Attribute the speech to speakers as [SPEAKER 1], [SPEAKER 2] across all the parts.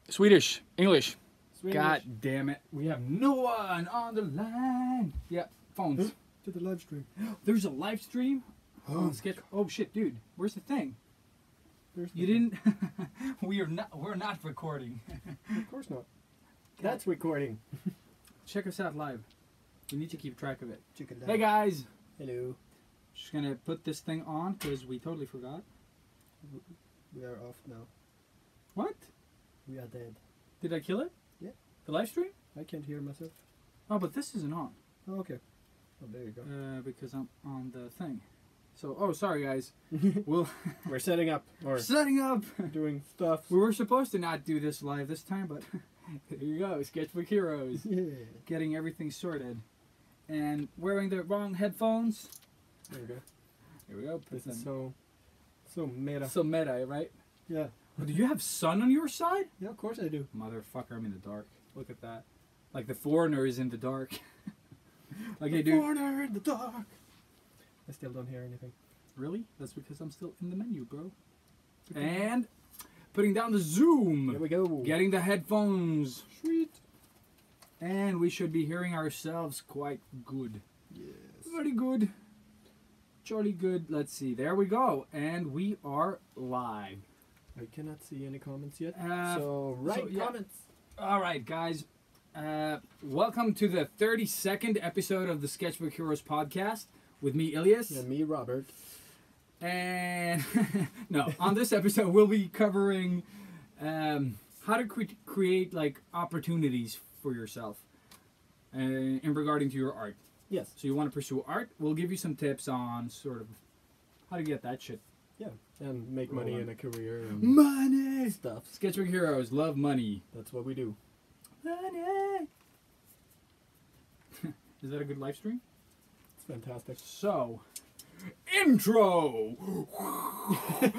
[SPEAKER 1] Swedish, English.
[SPEAKER 2] Swedish.
[SPEAKER 1] God damn it. We have no one on the line. Yeah, phones.
[SPEAKER 2] To the live stream.
[SPEAKER 1] There's a live stream?
[SPEAKER 2] Oh,
[SPEAKER 1] Sketch. Oh shit, dude. Where's the thing?
[SPEAKER 2] there's
[SPEAKER 1] You didn't we're not recording.
[SPEAKER 2] Of course not. That's recording.
[SPEAKER 1] Check us out live. We need to keep track of it.
[SPEAKER 2] Chicken
[SPEAKER 1] Hey guys.
[SPEAKER 2] Hello.
[SPEAKER 1] Just gonna put this thing on because we totally forgot.
[SPEAKER 2] We are off now.
[SPEAKER 1] What?
[SPEAKER 2] We are dead.
[SPEAKER 1] Did I kill it?
[SPEAKER 2] Yeah.
[SPEAKER 1] The live stream?
[SPEAKER 2] I can't hear myself.
[SPEAKER 1] Oh, but this isn't on.
[SPEAKER 2] Oh, okay. Oh, there you go.
[SPEAKER 1] Because I'm on the thing. So, oh, sorry guys.
[SPEAKER 2] We're setting up. Or
[SPEAKER 1] Setting up.
[SPEAKER 2] doing stuff.
[SPEAKER 1] We were supposed to not do this live this time, but here you go, Sketchbook Heroes.
[SPEAKER 2] Yeah.
[SPEAKER 1] Getting everything sorted. And wearing the wrong headphones.
[SPEAKER 2] There we go.
[SPEAKER 1] Here we go.
[SPEAKER 2] This is so meta.
[SPEAKER 1] So meta, right?
[SPEAKER 2] Yeah.
[SPEAKER 1] Oh, do you have sun on your side?
[SPEAKER 2] Yeah, of course I do.
[SPEAKER 1] Motherfucker, I'm in the dark. Look at that. Like the foreigner is in the dark. Okay,
[SPEAKER 2] The
[SPEAKER 1] dude.
[SPEAKER 2] foreigner in the dark. I still don't hear anything.
[SPEAKER 1] Really? That's because I'm still in the menu, bro. And putting down the zoom.
[SPEAKER 2] Here we go.
[SPEAKER 1] Getting the headphones.
[SPEAKER 2] Sweet.
[SPEAKER 1] And we should be hearing ourselves quite good.
[SPEAKER 2] Yes.
[SPEAKER 1] Very good. Jolly good. Let's see. There we go. And we are live.
[SPEAKER 2] I cannot see any comments yet.
[SPEAKER 1] Yeah.
[SPEAKER 2] Comments.
[SPEAKER 1] All right, guys. Welcome to the 32nd episode of the Sketchbook Heroes podcast with me, Ilias.
[SPEAKER 2] And me, Robert.
[SPEAKER 1] And no, on this episode, we'll be covering how to create like opportunities for yourself in regarding to your art.
[SPEAKER 2] Yes.
[SPEAKER 1] So you want to pursue art? We'll give you some tips on sort of how to get that shit.
[SPEAKER 2] Yeah. And make money in a career. And
[SPEAKER 1] Money
[SPEAKER 2] stuff.
[SPEAKER 1] Sketchbook Heroes love money.
[SPEAKER 2] That's what we do.
[SPEAKER 1] Money. Is that a good live stream?
[SPEAKER 2] It's fantastic.
[SPEAKER 1] So, intro.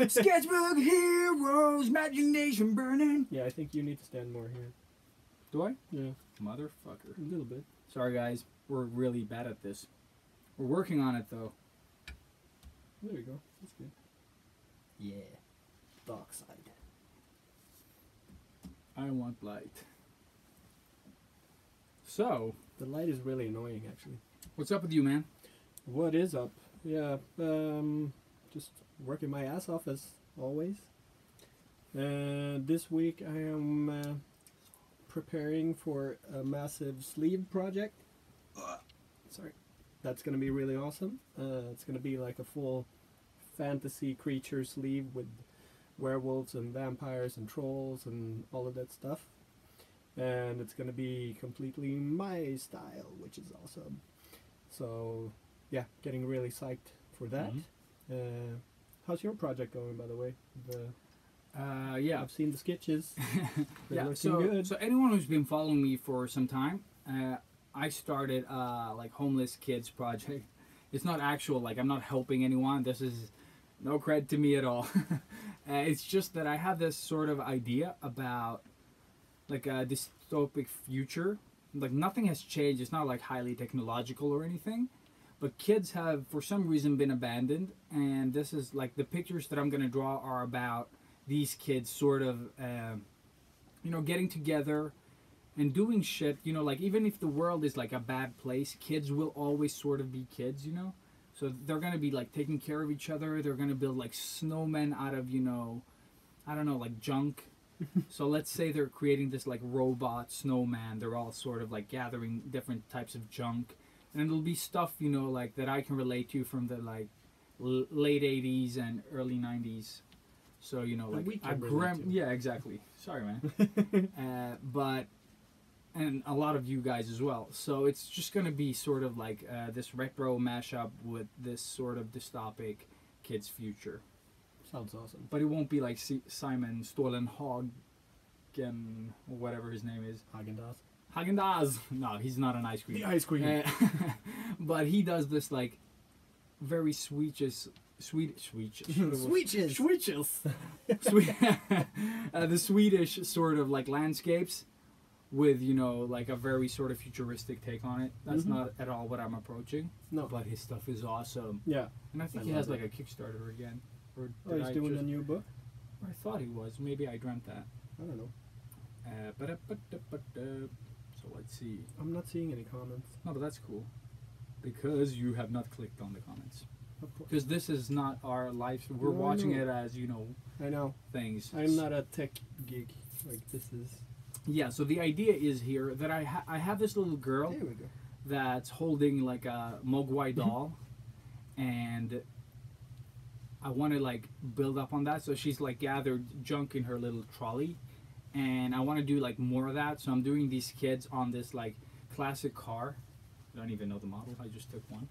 [SPEAKER 1] Sketchbook Heroes, imagination burning.
[SPEAKER 2] Yeah, I think you need to stand more here.
[SPEAKER 1] Do I?
[SPEAKER 2] Yeah.
[SPEAKER 1] Motherfucker.
[SPEAKER 2] A little bit.
[SPEAKER 1] Sorry guys, we're really bad at this. We're working on it though.
[SPEAKER 2] There you go. That's good.
[SPEAKER 1] Yeah.
[SPEAKER 2] Dark side.
[SPEAKER 1] I want light. So,
[SPEAKER 2] The light is really annoying, actually.
[SPEAKER 1] what's up with you, man?
[SPEAKER 2] What is up? Yeah, just working my ass off as always. This week I am preparing for a massive sleeve project. Sorry. That's going to be really awesome. It's going to be like a full fantasy creature sleeve with werewolves and vampires and trolls and all of that stuff. And it's going to be completely my style, which is awesome. So, yeah, getting really psyched for that. How's your project going, by the way?
[SPEAKER 1] Yeah.
[SPEAKER 2] I've seen the sketches. They're
[SPEAKER 1] Yeah,
[SPEAKER 2] looking good.
[SPEAKER 1] so anyone who's been following me for some time, I started like homeless kids project. It's not actual, like I'm not helping anyone. This is no credit to me at all. It's just that I have this sort of idea about like a dystopic future. Like nothing has changed. It's not like highly technological or anything. But kids have, for some reason, been abandoned. And this is like the pictures that I'm going to draw are about these kids sort of, you know, getting together and doing shit. You know, like even if the world is like a bad place, kids will always sort of be kids, you know. So they're going to be like taking care of each other. They're going to build like snowmen out of, you know, I don't know, like junk. So let's say they're creating this like robot snowman. They're all sort of like gathering different types of junk. And it'll be stuff, you know, like that I can relate to from the like late 80s and early 90s. So, you know, like yeah, exactly. Sorry, man. But and a lot of you guys as well. So it's just going to be sort of like this retro mashup with this sort of dystopic kids' future.
[SPEAKER 2] Sounds awesome.
[SPEAKER 1] But it won't be like Simon Stålenhagen, or whatever his name is.
[SPEAKER 2] Häagen-Dazs.
[SPEAKER 1] Häagen-Dazs. No, he's not an ice cream.
[SPEAKER 2] The ice cream.
[SPEAKER 1] But he does this like very Swedish, the Swedish sort of like landscapes with, you know, like a very sort of futuristic take on it. That's not at all what I'm approaching.
[SPEAKER 2] No.
[SPEAKER 1] But his stuff is awesome.
[SPEAKER 2] Yeah.
[SPEAKER 1] And I think he has like a Kickstarter again. Or
[SPEAKER 2] he's doing a new book?
[SPEAKER 1] I thought he was. Maybe I dreamt that.
[SPEAKER 2] I don't know.
[SPEAKER 1] So let's see.
[SPEAKER 2] I'm not seeing any comments.
[SPEAKER 1] No, but that's cool. Because you have not clicked on the comments.
[SPEAKER 2] Of course.
[SPEAKER 1] Because this is not our life. We're
[SPEAKER 2] No, I
[SPEAKER 1] watching
[SPEAKER 2] know.
[SPEAKER 1] it as, you know,
[SPEAKER 2] I know.
[SPEAKER 1] things.
[SPEAKER 2] I'm not a tech geek. Like, this is...
[SPEAKER 1] Yeah, so the idea is here that I have this little girl
[SPEAKER 2] There we go.
[SPEAKER 1] that's holding like a Mogwai doll. And I want to like build up on that. So she's like gathered junk in her little trolley. And I want to do like more of that. So I'm doing these kids on this like classic car. I don't even know the model. I just took one.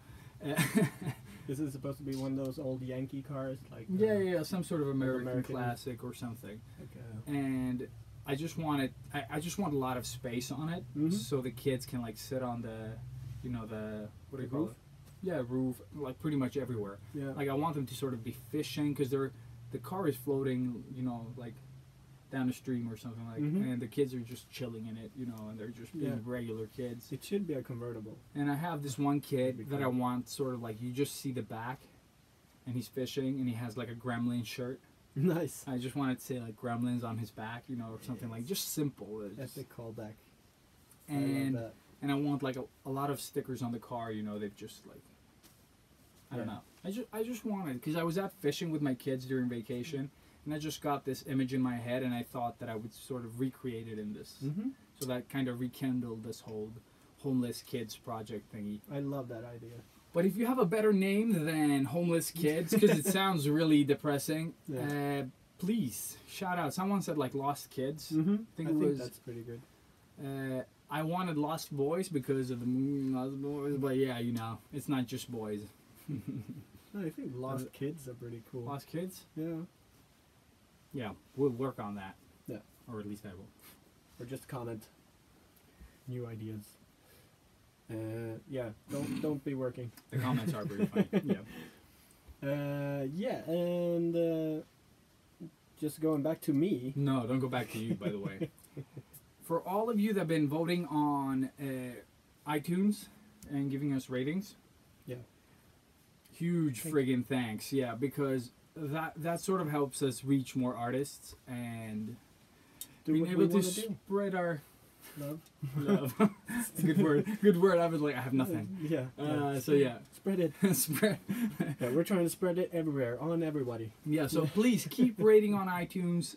[SPEAKER 2] This is supposed to be one of those old Yankee cars, like
[SPEAKER 1] Yeah, some sort of American
[SPEAKER 2] American.
[SPEAKER 1] classic or something.
[SPEAKER 2] like
[SPEAKER 1] And I just want it. I just want a lot of space on it,
[SPEAKER 2] Mhm.
[SPEAKER 1] so the kids can like sit on the, you know, the what do you
[SPEAKER 2] The
[SPEAKER 1] call
[SPEAKER 2] roof?
[SPEAKER 1] it? Yeah, roof, like pretty much everywhere.
[SPEAKER 2] yeah.
[SPEAKER 1] Like I want them to sort of be fishing because the car is floating, you know, like down the stream or something like,
[SPEAKER 2] Mhm.
[SPEAKER 1] and the kids are just chilling in it, you know, and they're just being
[SPEAKER 2] Yeah.
[SPEAKER 1] regular kids.
[SPEAKER 2] It should be a convertible.
[SPEAKER 1] And I have this one
[SPEAKER 2] That'd be
[SPEAKER 1] kid that I
[SPEAKER 2] cool.
[SPEAKER 1] want sort of like you just see the back, and he's fishing and he has like a gremlin shirt.
[SPEAKER 2] Nice.
[SPEAKER 1] I just wanted to say like gremlins on his back, you know, or something like just simple. Just,
[SPEAKER 2] Epic callback.
[SPEAKER 1] and
[SPEAKER 2] I love
[SPEAKER 1] and I want like a lot of stickers on the car, you know. They've just like I don't
[SPEAKER 2] Yeah.
[SPEAKER 1] know. I just wanted because I was out fishing with my kids during vacation, and I just got this image in my head, and I thought that I would sort of recreate it in this.
[SPEAKER 2] that. Mm-hmm.
[SPEAKER 1] So that kind of rekindled this whole homeless kids project thingy.
[SPEAKER 2] I love that idea.
[SPEAKER 1] But if you have a better name than homeless kids, because it sounds really depressing,
[SPEAKER 2] Yeah.
[SPEAKER 1] please shout out. Someone said like lost kids.
[SPEAKER 2] Mm-hmm. I
[SPEAKER 1] think
[SPEAKER 2] think
[SPEAKER 1] it was-
[SPEAKER 2] that's pretty good.
[SPEAKER 1] I wanted lost boys because of the lost boys, but yeah, you know, it's not just boys.
[SPEAKER 2] No, I think Lost Kids are pretty cool.
[SPEAKER 1] Lost kids?
[SPEAKER 2] Yeah.
[SPEAKER 1] Yeah, we'll work on that.
[SPEAKER 2] Yeah.
[SPEAKER 1] Or at least I will.
[SPEAKER 2] Or just comment. New ideas. Yeah. Don't be working.
[SPEAKER 1] The comments are pretty funny. Yeah.
[SPEAKER 2] Yeah, and just going back to me.
[SPEAKER 1] No, don't go back to you, by the way. For all of you that have been voting on iTunes and giving us ratings,
[SPEAKER 2] Yeah.
[SPEAKER 1] huge
[SPEAKER 2] Thank
[SPEAKER 1] friggin' thanks. Yeah, because that sort of helps us reach more artists and
[SPEAKER 2] Do
[SPEAKER 1] being
[SPEAKER 2] what
[SPEAKER 1] able
[SPEAKER 2] we
[SPEAKER 1] to
[SPEAKER 2] want to do.
[SPEAKER 1] spread our
[SPEAKER 2] Love.
[SPEAKER 1] love. Good word. Good word. I was like, I have nothing.
[SPEAKER 2] Yeah.
[SPEAKER 1] So yeah,
[SPEAKER 2] Spread it.
[SPEAKER 1] spread.
[SPEAKER 2] Yeah, we're trying to spread it everywhere, on everybody.
[SPEAKER 1] Yeah. So please keep rating on iTunes.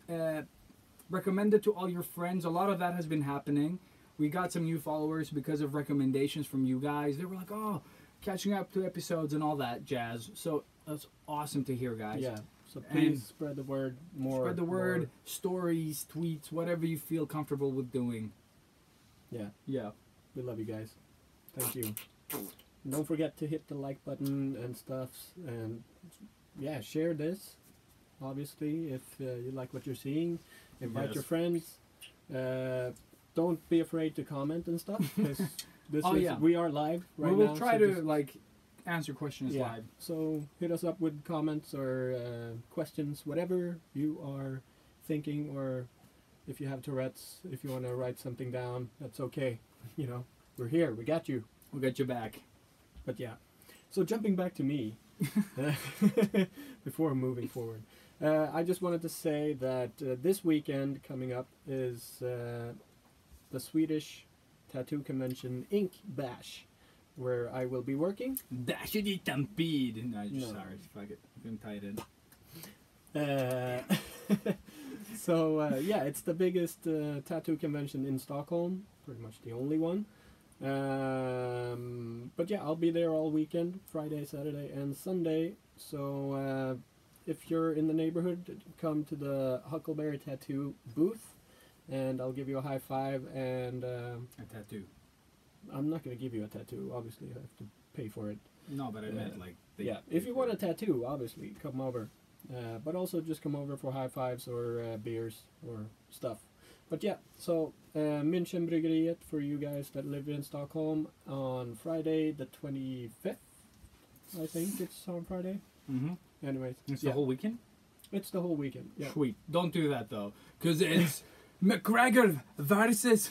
[SPEAKER 1] Recommend it to all your friends. A lot of that has been happening. We got some new followers because of recommendations from you guys. They were like, oh, catching up to episodes and all that jazz. So that's awesome to hear, guys.
[SPEAKER 2] Yeah. So please
[SPEAKER 1] And
[SPEAKER 2] spread the word more.
[SPEAKER 1] Spread the word,
[SPEAKER 2] more.
[SPEAKER 1] stories, tweets, whatever you feel comfortable with doing.
[SPEAKER 2] Yeah.
[SPEAKER 1] Yeah.
[SPEAKER 2] We love you guys. Thank you. And don't forget to hit the like button and stuff. And yeah, share this. Obviously, if you like what you're seeing, invite
[SPEAKER 1] Yes.
[SPEAKER 2] your friends. Don't be afraid to comment and stuff. 'Cause this
[SPEAKER 1] Oh,
[SPEAKER 2] is,
[SPEAKER 1] yeah.
[SPEAKER 2] we are live right
[SPEAKER 1] we will
[SPEAKER 2] now.
[SPEAKER 1] try
[SPEAKER 2] so
[SPEAKER 1] to
[SPEAKER 2] just-
[SPEAKER 1] like answer questions
[SPEAKER 2] yeah.
[SPEAKER 1] live.
[SPEAKER 2] So hit us up with comments or questions, whatever you are thinking, or if you have Tourette's, if you want to write something down, that's okay. You know, we're here. We got you.
[SPEAKER 1] We'll get you back.
[SPEAKER 2] But yeah. So jumping back to me, before moving forward, I just wanted to say that this weekend coming up is the Swedish Tattoo Convention Ink Bash, where I will be working.
[SPEAKER 1] Dash it i stampede. No, just
[SPEAKER 2] No.
[SPEAKER 1] sorry. Fuck it. You can tie it in.
[SPEAKER 2] So yeah, it's the biggest tattoo convention in Stockholm, pretty much the only one. But yeah, I'll be there all weekend, Friday, Saturday, and Sunday. So if you're in the neighborhood, come to the Huckleberry Tattoo booth, and I'll give you a high five. And
[SPEAKER 1] A tattoo.
[SPEAKER 2] I'm not gonna give you a tattoo. Obviously, you have to pay for it.
[SPEAKER 1] No, but I meant like.
[SPEAKER 2] Yeah, if you want a tattoo, obviously, come over. But also just come over for high fives or beers or stuff. But yeah, so Münchenbryggeriet for you guys that live in Stockholm on Friday the 25th. I think it's on Friday.
[SPEAKER 1] Mm-hmm.
[SPEAKER 2] Anyways,
[SPEAKER 1] It's
[SPEAKER 2] yeah,
[SPEAKER 1] the whole weekend.
[SPEAKER 2] it's the whole weekend. Yeah.
[SPEAKER 1] Sweet. Don't do that though, because it's McGregor versus.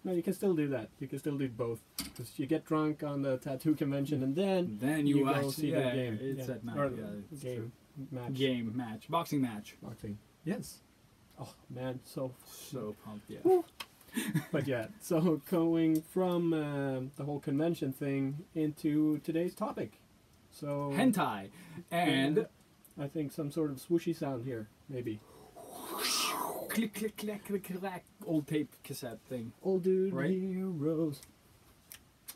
[SPEAKER 2] No, you can still do that. You can still do both. Because you get drunk on the tattoo convention and then
[SPEAKER 1] you
[SPEAKER 2] go
[SPEAKER 1] watch.
[SPEAKER 2] see
[SPEAKER 1] Yeah,
[SPEAKER 2] the game.
[SPEAKER 1] it's
[SPEAKER 2] Yeah.
[SPEAKER 1] at night.
[SPEAKER 2] Or
[SPEAKER 1] Yeah, it's
[SPEAKER 2] game
[SPEAKER 1] true.
[SPEAKER 2] match.
[SPEAKER 1] Game match, boxing match.
[SPEAKER 2] Boxing. Yes. Oh man, so
[SPEAKER 1] pumped, yeah.
[SPEAKER 2] Woo. But yeah, so going from the whole convention thing into today's topic. So
[SPEAKER 1] Hentai. And
[SPEAKER 2] I think some sort of swooshy sound here, maybe.
[SPEAKER 1] click, click, click, click, click. Old tape cassette thing.
[SPEAKER 2] Old dude
[SPEAKER 1] Right?
[SPEAKER 2] heroes.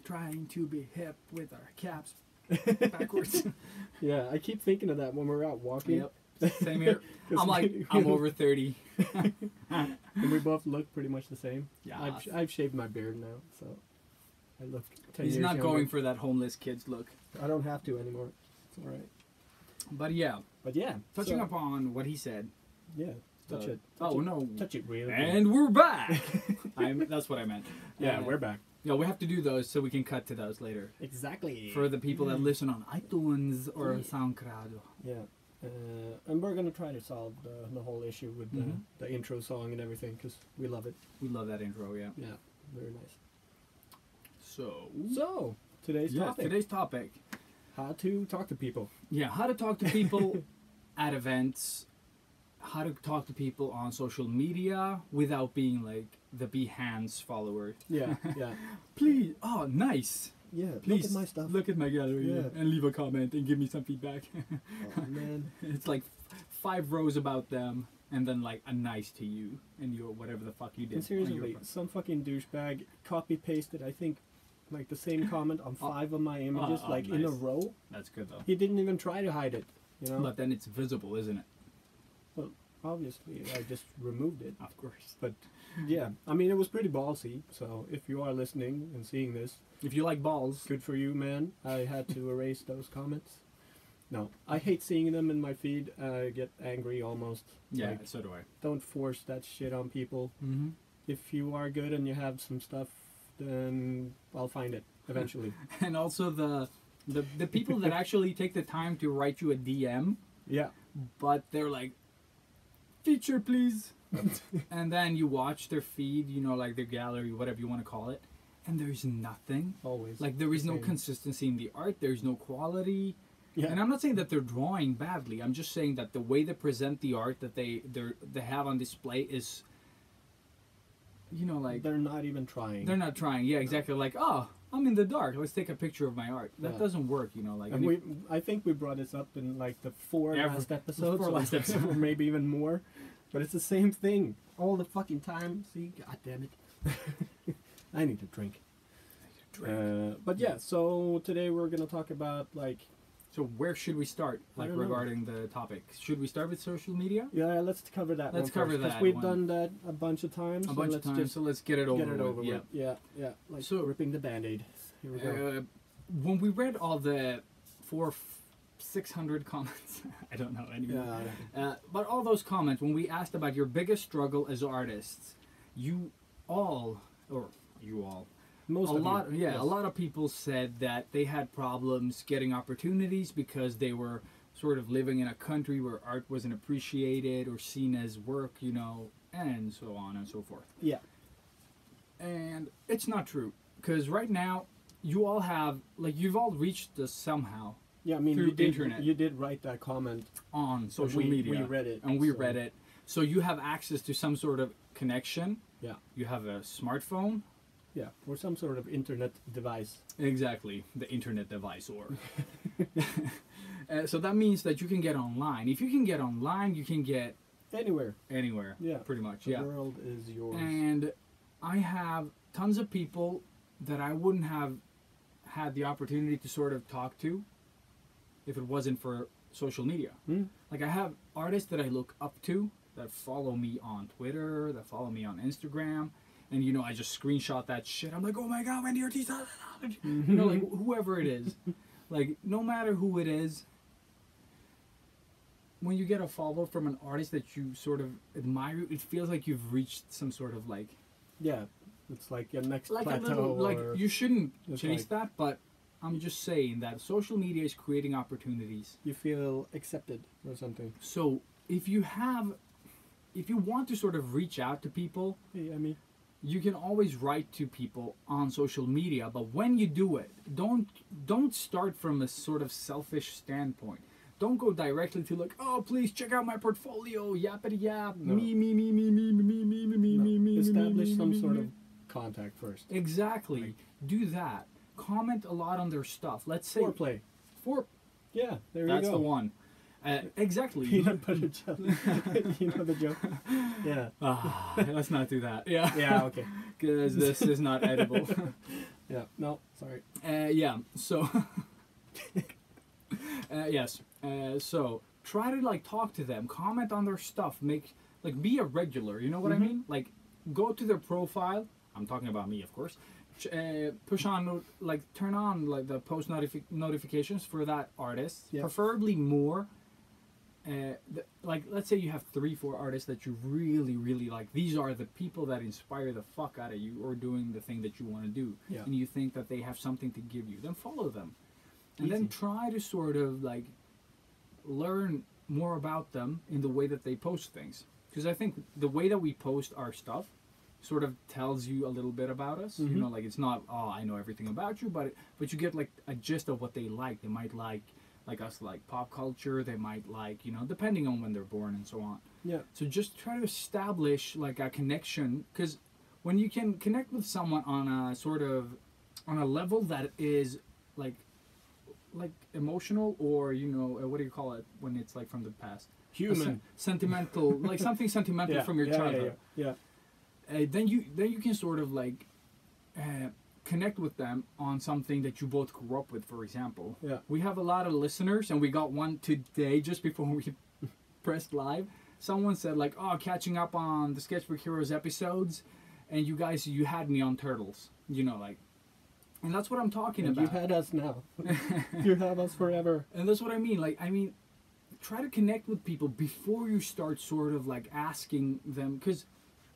[SPEAKER 1] Trying to be hip with our caps backwards.
[SPEAKER 2] Yeah, I keep thinking of that when we're out walking.
[SPEAKER 1] Yep. Same here.
[SPEAKER 2] 'Cause
[SPEAKER 1] I'm like, I'm over 30.
[SPEAKER 2] And we both look pretty much the same.
[SPEAKER 1] Yeah.
[SPEAKER 2] I've shaved my beard now, so I look 10
[SPEAKER 1] He's
[SPEAKER 2] years
[SPEAKER 1] not
[SPEAKER 2] younger.
[SPEAKER 1] going for that homeless kids look.
[SPEAKER 2] I don't have to anymore. It's all right.
[SPEAKER 1] But yeah,
[SPEAKER 2] But yeah,
[SPEAKER 1] touching
[SPEAKER 2] so,
[SPEAKER 1] upon what he said.
[SPEAKER 2] Yeah, touch it.
[SPEAKER 1] Oh, no.
[SPEAKER 2] Touch it real good.
[SPEAKER 1] And we're back. That's what I meant.
[SPEAKER 2] Yeah, we're back.
[SPEAKER 1] Yeah, we have to do those so we can cut to those later.
[SPEAKER 2] Exactly.
[SPEAKER 1] For the people that listen on iTunes or
[SPEAKER 2] Yeah.
[SPEAKER 1] SoundCloud.
[SPEAKER 2] Yeah. And we're going to try to solve the whole issue with
[SPEAKER 1] Mhm.
[SPEAKER 2] the intro song and everything because we love it.
[SPEAKER 1] We love that intro, yeah.
[SPEAKER 2] Yeah, very nice.
[SPEAKER 1] So,
[SPEAKER 2] Today's topic.
[SPEAKER 1] today's topic.
[SPEAKER 2] How to talk to people.
[SPEAKER 1] Yeah, how to talk to people at events, how to talk to people on social media without being like the Behance follower.
[SPEAKER 2] Yeah, yeah.
[SPEAKER 1] Please, oh, nice.
[SPEAKER 2] Yeah,
[SPEAKER 1] Please
[SPEAKER 2] look at my stuff.
[SPEAKER 1] Look at my gallery
[SPEAKER 2] Yeah.
[SPEAKER 1] and leave a comment and give me some feedback.
[SPEAKER 2] Oh, man.
[SPEAKER 1] It's like 5 rows about them and then like a nice to you and your whatever the fuck you did.
[SPEAKER 2] And seriously, some fucking douchebag copy-pasted, I think, like the same comment on 5 of my images, like in a
[SPEAKER 1] nice.
[SPEAKER 2] row.
[SPEAKER 1] That's good though.
[SPEAKER 2] He didn't even try to hide it, you know?
[SPEAKER 1] But then it's visible, isn't it?
[SPEAKER 2] Well, obviously, I just removed it.
[SPEAKER 1] Of course.
[SPEAKER 2] But yeah, I mean, it was pretty ballsy. So if you are listening and seeing this,
[SPEAKER 1] If you like balls,
[SPEAKER 2] good for you, man. I had to erase those comments. No, I hate seeing them in my feed. I get angry almost.
[SPEAKER 1] yeah,
[SPEAKER 2] Like,
[SPEAKER 1] so do I.
[SPEAKER 2] don't force that shit on people.
[SPEAKER 1] Mm-hmm.
[SPEAKER 2] If you are good and you have some stuff, then I'll find it eventually.
[SPEAKER 1] And also the people that actually take the time to write you a DM,
[SPEAKER 2] Yeah.
[SPEAKER 1] but they're like, feature please. And then you watch their feed, you know, like their gallery, whatever you want to call it, and there's nothing.
[SPEAKER 2] Always.
[SPEAKER 1] Like there is
[SPEAKER 2] the
[SPEAKER 1] no
[SPEAKER 2] same.
[SPEAKER 1] consistency in the art. There's no quality.
[SPEAKER 2] Yeah.
[SPEAKER 1] And I'm not saying that they're drawing badly. I'm just saying that the way they present the art that they have on display is, you know, like
[SPEAKER 2] they're not even trying.
[SPEAKER 1] they're not trying. Yeah, exactly. Like, oh, I'm in the dark. Let's take a picture of my art. That
[SPEAKER 2] Yeah.
[SPEAKER 1] doesn't work, you know. Like,
[SPEAKER 2] And I think we brought this up in like the 4
[SPEAKER 1] Ever.
[SPEAKER 2] last episodes,
[SPEAKER 1] Four last episodes.
[SPEAKER 2] or maybe even more. But it's the same thing all the fucking time. See, god damn it, I need a drink. But yeah, so today we're gonna talk about like
[SPEAKER 1] so where should we start?
[SPEAKER 2] I
[SPEAKER 1] Like
[SPEAKER 2] don't know.
[SPEAKER 1] regarding the topic, should we start with social media?
[SPEAKER 2] yeah, let's cover that.
[SPEAKER 1] Let's cover that
[SPEAKER 2] We've
[SPEAKER 1] one.
[SPEAKER 2] done that a bunch of times.
[SPEAKER 1] A
[SPEAKER 2] so
[SPEAKER 1] bunch of
[SPEAKER 2] let's
[SPEAKER 1] times.
[SPEAKER 2] just
[SPEAKER 1] So let's get it over.
[SPEAKER 2] get it over
[SPEAKER 1] with.
[SPEAKER 2] with. Yeah, yeah. Like
[SPEAKER 1] So-
[SPEAKER 2] ripping the Band-Aid. Here we go.
[SPEAKER 1] When we read all the 600 comments, I don't know anymore.
[SPEAKER 2] Yeah,
[SPEAKER 1] But all those comments, when we asked about your biggest struggle as artists,
[SPEAKER 2] most
[SPEAKER 1] a
[SPEAKER 2] of
[SPEAKER 1] lot,
[SPEAKER 2] you,
[SPEAKER 1] yeah,
[SPEAKER 2] yes.
[SPEAKER 1] a lot of people said that they had problems getting opportunities because they were sort of living in a country where art wasn't appreciated or seen as work, you know, and so on and so forth.
[SPEAKER 2] Yeah,
[SPEAKER 1] And it's not true, because right now you all have, like, you've all reached this somehow
[SPEAKER 2] yeah. I mean,
[SPEAKER 1] Through
[SPEAKER 2] you did.
[SPEAKER 1] internet.
[SPEAKER 2] You did write that comment.
[SPEAKER 1] on social
[SPEAKER 2] we,
[SPEAKER 1] media.
[SPEAKER 2] We read it,
[SPEAKER 1] and we
[SPEAKER 2] so-
[SPEAKER 1] read it. So you have access to some sort of connection.
[SPEAKER 2] Yeah,
[SPEAKER 1] You have a smartphone.
[SPEAKER 2] yeah, or some sort of internet device.
[SPEAKER 1] Exactly, the internet device, or. So that means that you can get online. If you can get online, you can get
[SPEAKER 2] Anywhere,
[SPEAKER 1] anywhere.
[SPEAKER 2] Yeah.
[SPEAKER 1] Pretty much.
[SPEAKER 2] the
[SPEAKER 1] Yeah.
[SPEAKER 2] world is yours.
[SPEAKER 1] And I have tons of people that I wouldn't have had the opportunity to sort of talk to if it wasn't for social media.
[SPEAKER 2] Hmm?
[SPEAKER 1] Like I have artists that I look up to that follow me on Twitter, that follow me on Instagram, and you know I just screenshot that shit. I'm like, oh my god, Wendy Ortiz, you know, like whoever it is, like no matter who it is. When you get a follow from an artist that you sort of admire, it feels like you've reached some sort of like
[SPEAKER 2] Yeah, it's like a next
[SPEAKER 1] a
[SPEAKER 2] plateau.
[SPEAKER 1] little, like
[SPEAKER 2] or
[SPEAKER 1] you shouldn't
[SPEAKER 2] it's
[SPEAKER 1] chase
[SPEAKER 2] like-
[SPEAKER 1] that, but I'm just saying that social media is creating opportunities.
[SPEAKER 2] you feel accepted or something.
[SPEAKER 1] So if you want to sort of reach out to people,
[SPEAKER 2] Hey, I mean,
[SPEAKER 1] you can always write to people on social media, but when you do it, don't start from a sort of selfish standpoint. don't go directly to like, oh, please check out my portfolio, yappity yap,
[SPEAKER 2] No.
[SPEAKER 1] me,
[SPEAKER 2] Establish some sort of contact first.
[SPEAKER 1] Exactly.
[SPEAKER 2] Like,
[SPEAKER 1] do that. Comment a lot on their stuff. Let's say
[SPEAKER 2] foreplay. Yeah, there you go.
[SPEAKER 1] That's the one. Exactly.
[SPEAKER 2] Peanut butter jelly. You know the joke? Yeah.
[SPEAKER 1] Let's not do that. Yeah.
[SPEAKER 2] Yeah, okay.
[SPEAKER 1] Because this is not edible.
[SPEAKER 2] Yeah, no, sorry.
[SPEAKER 1] Yeah. So. Yes. So try to like talk to them, comment on their stuff, make like be a regular. You know what I mean? Like go to their profile. I'm talking about me, of course. Push on like turn on like the post notifications for that artist, preferably more. Like let's say you have 3-4 artists that you really like. These are the people that inspire the fuck out of you or doing the thing that you want to do, and you think that they have something to give you. Then follow them, and then try to sort of like learn more about them in the way that they post things. Because I think the way that we post our stuff sort of tells you a little bit about us. You know, like it's not, oh, I know everything about you, but you get like a gist of what they like. They might like us, like pop culture. They might like, you know, depending on when they're born and so on. Yeah. So just try to establish like a connection, because when you can connect with someone on a sort of on a level that is like emotional, or you know, what do you call it when it's like from the past?
[SPEAKER 2] Human.
[SPEAKER 1] Sentimental, like something sentimental from your childhood.
[SPEAKER 2] Yeah.
[SPEAKER 1] Then you can sort of like connect with them on something that you both grew up with. For example, we have a lot of listeners, and we got one today just before we pressed live. Someone said like, "Oh, catching up on the Sketchbook Heroes episodes, and you guys, you had me on Turtles." You know, like, and that's what I'm talking about.
[SPEAKER 2] You had us now. You have us forever.
[SPEAKER 1] And that's what I mean. Like, I mean, try to connect with people before you start sort of like asking them, because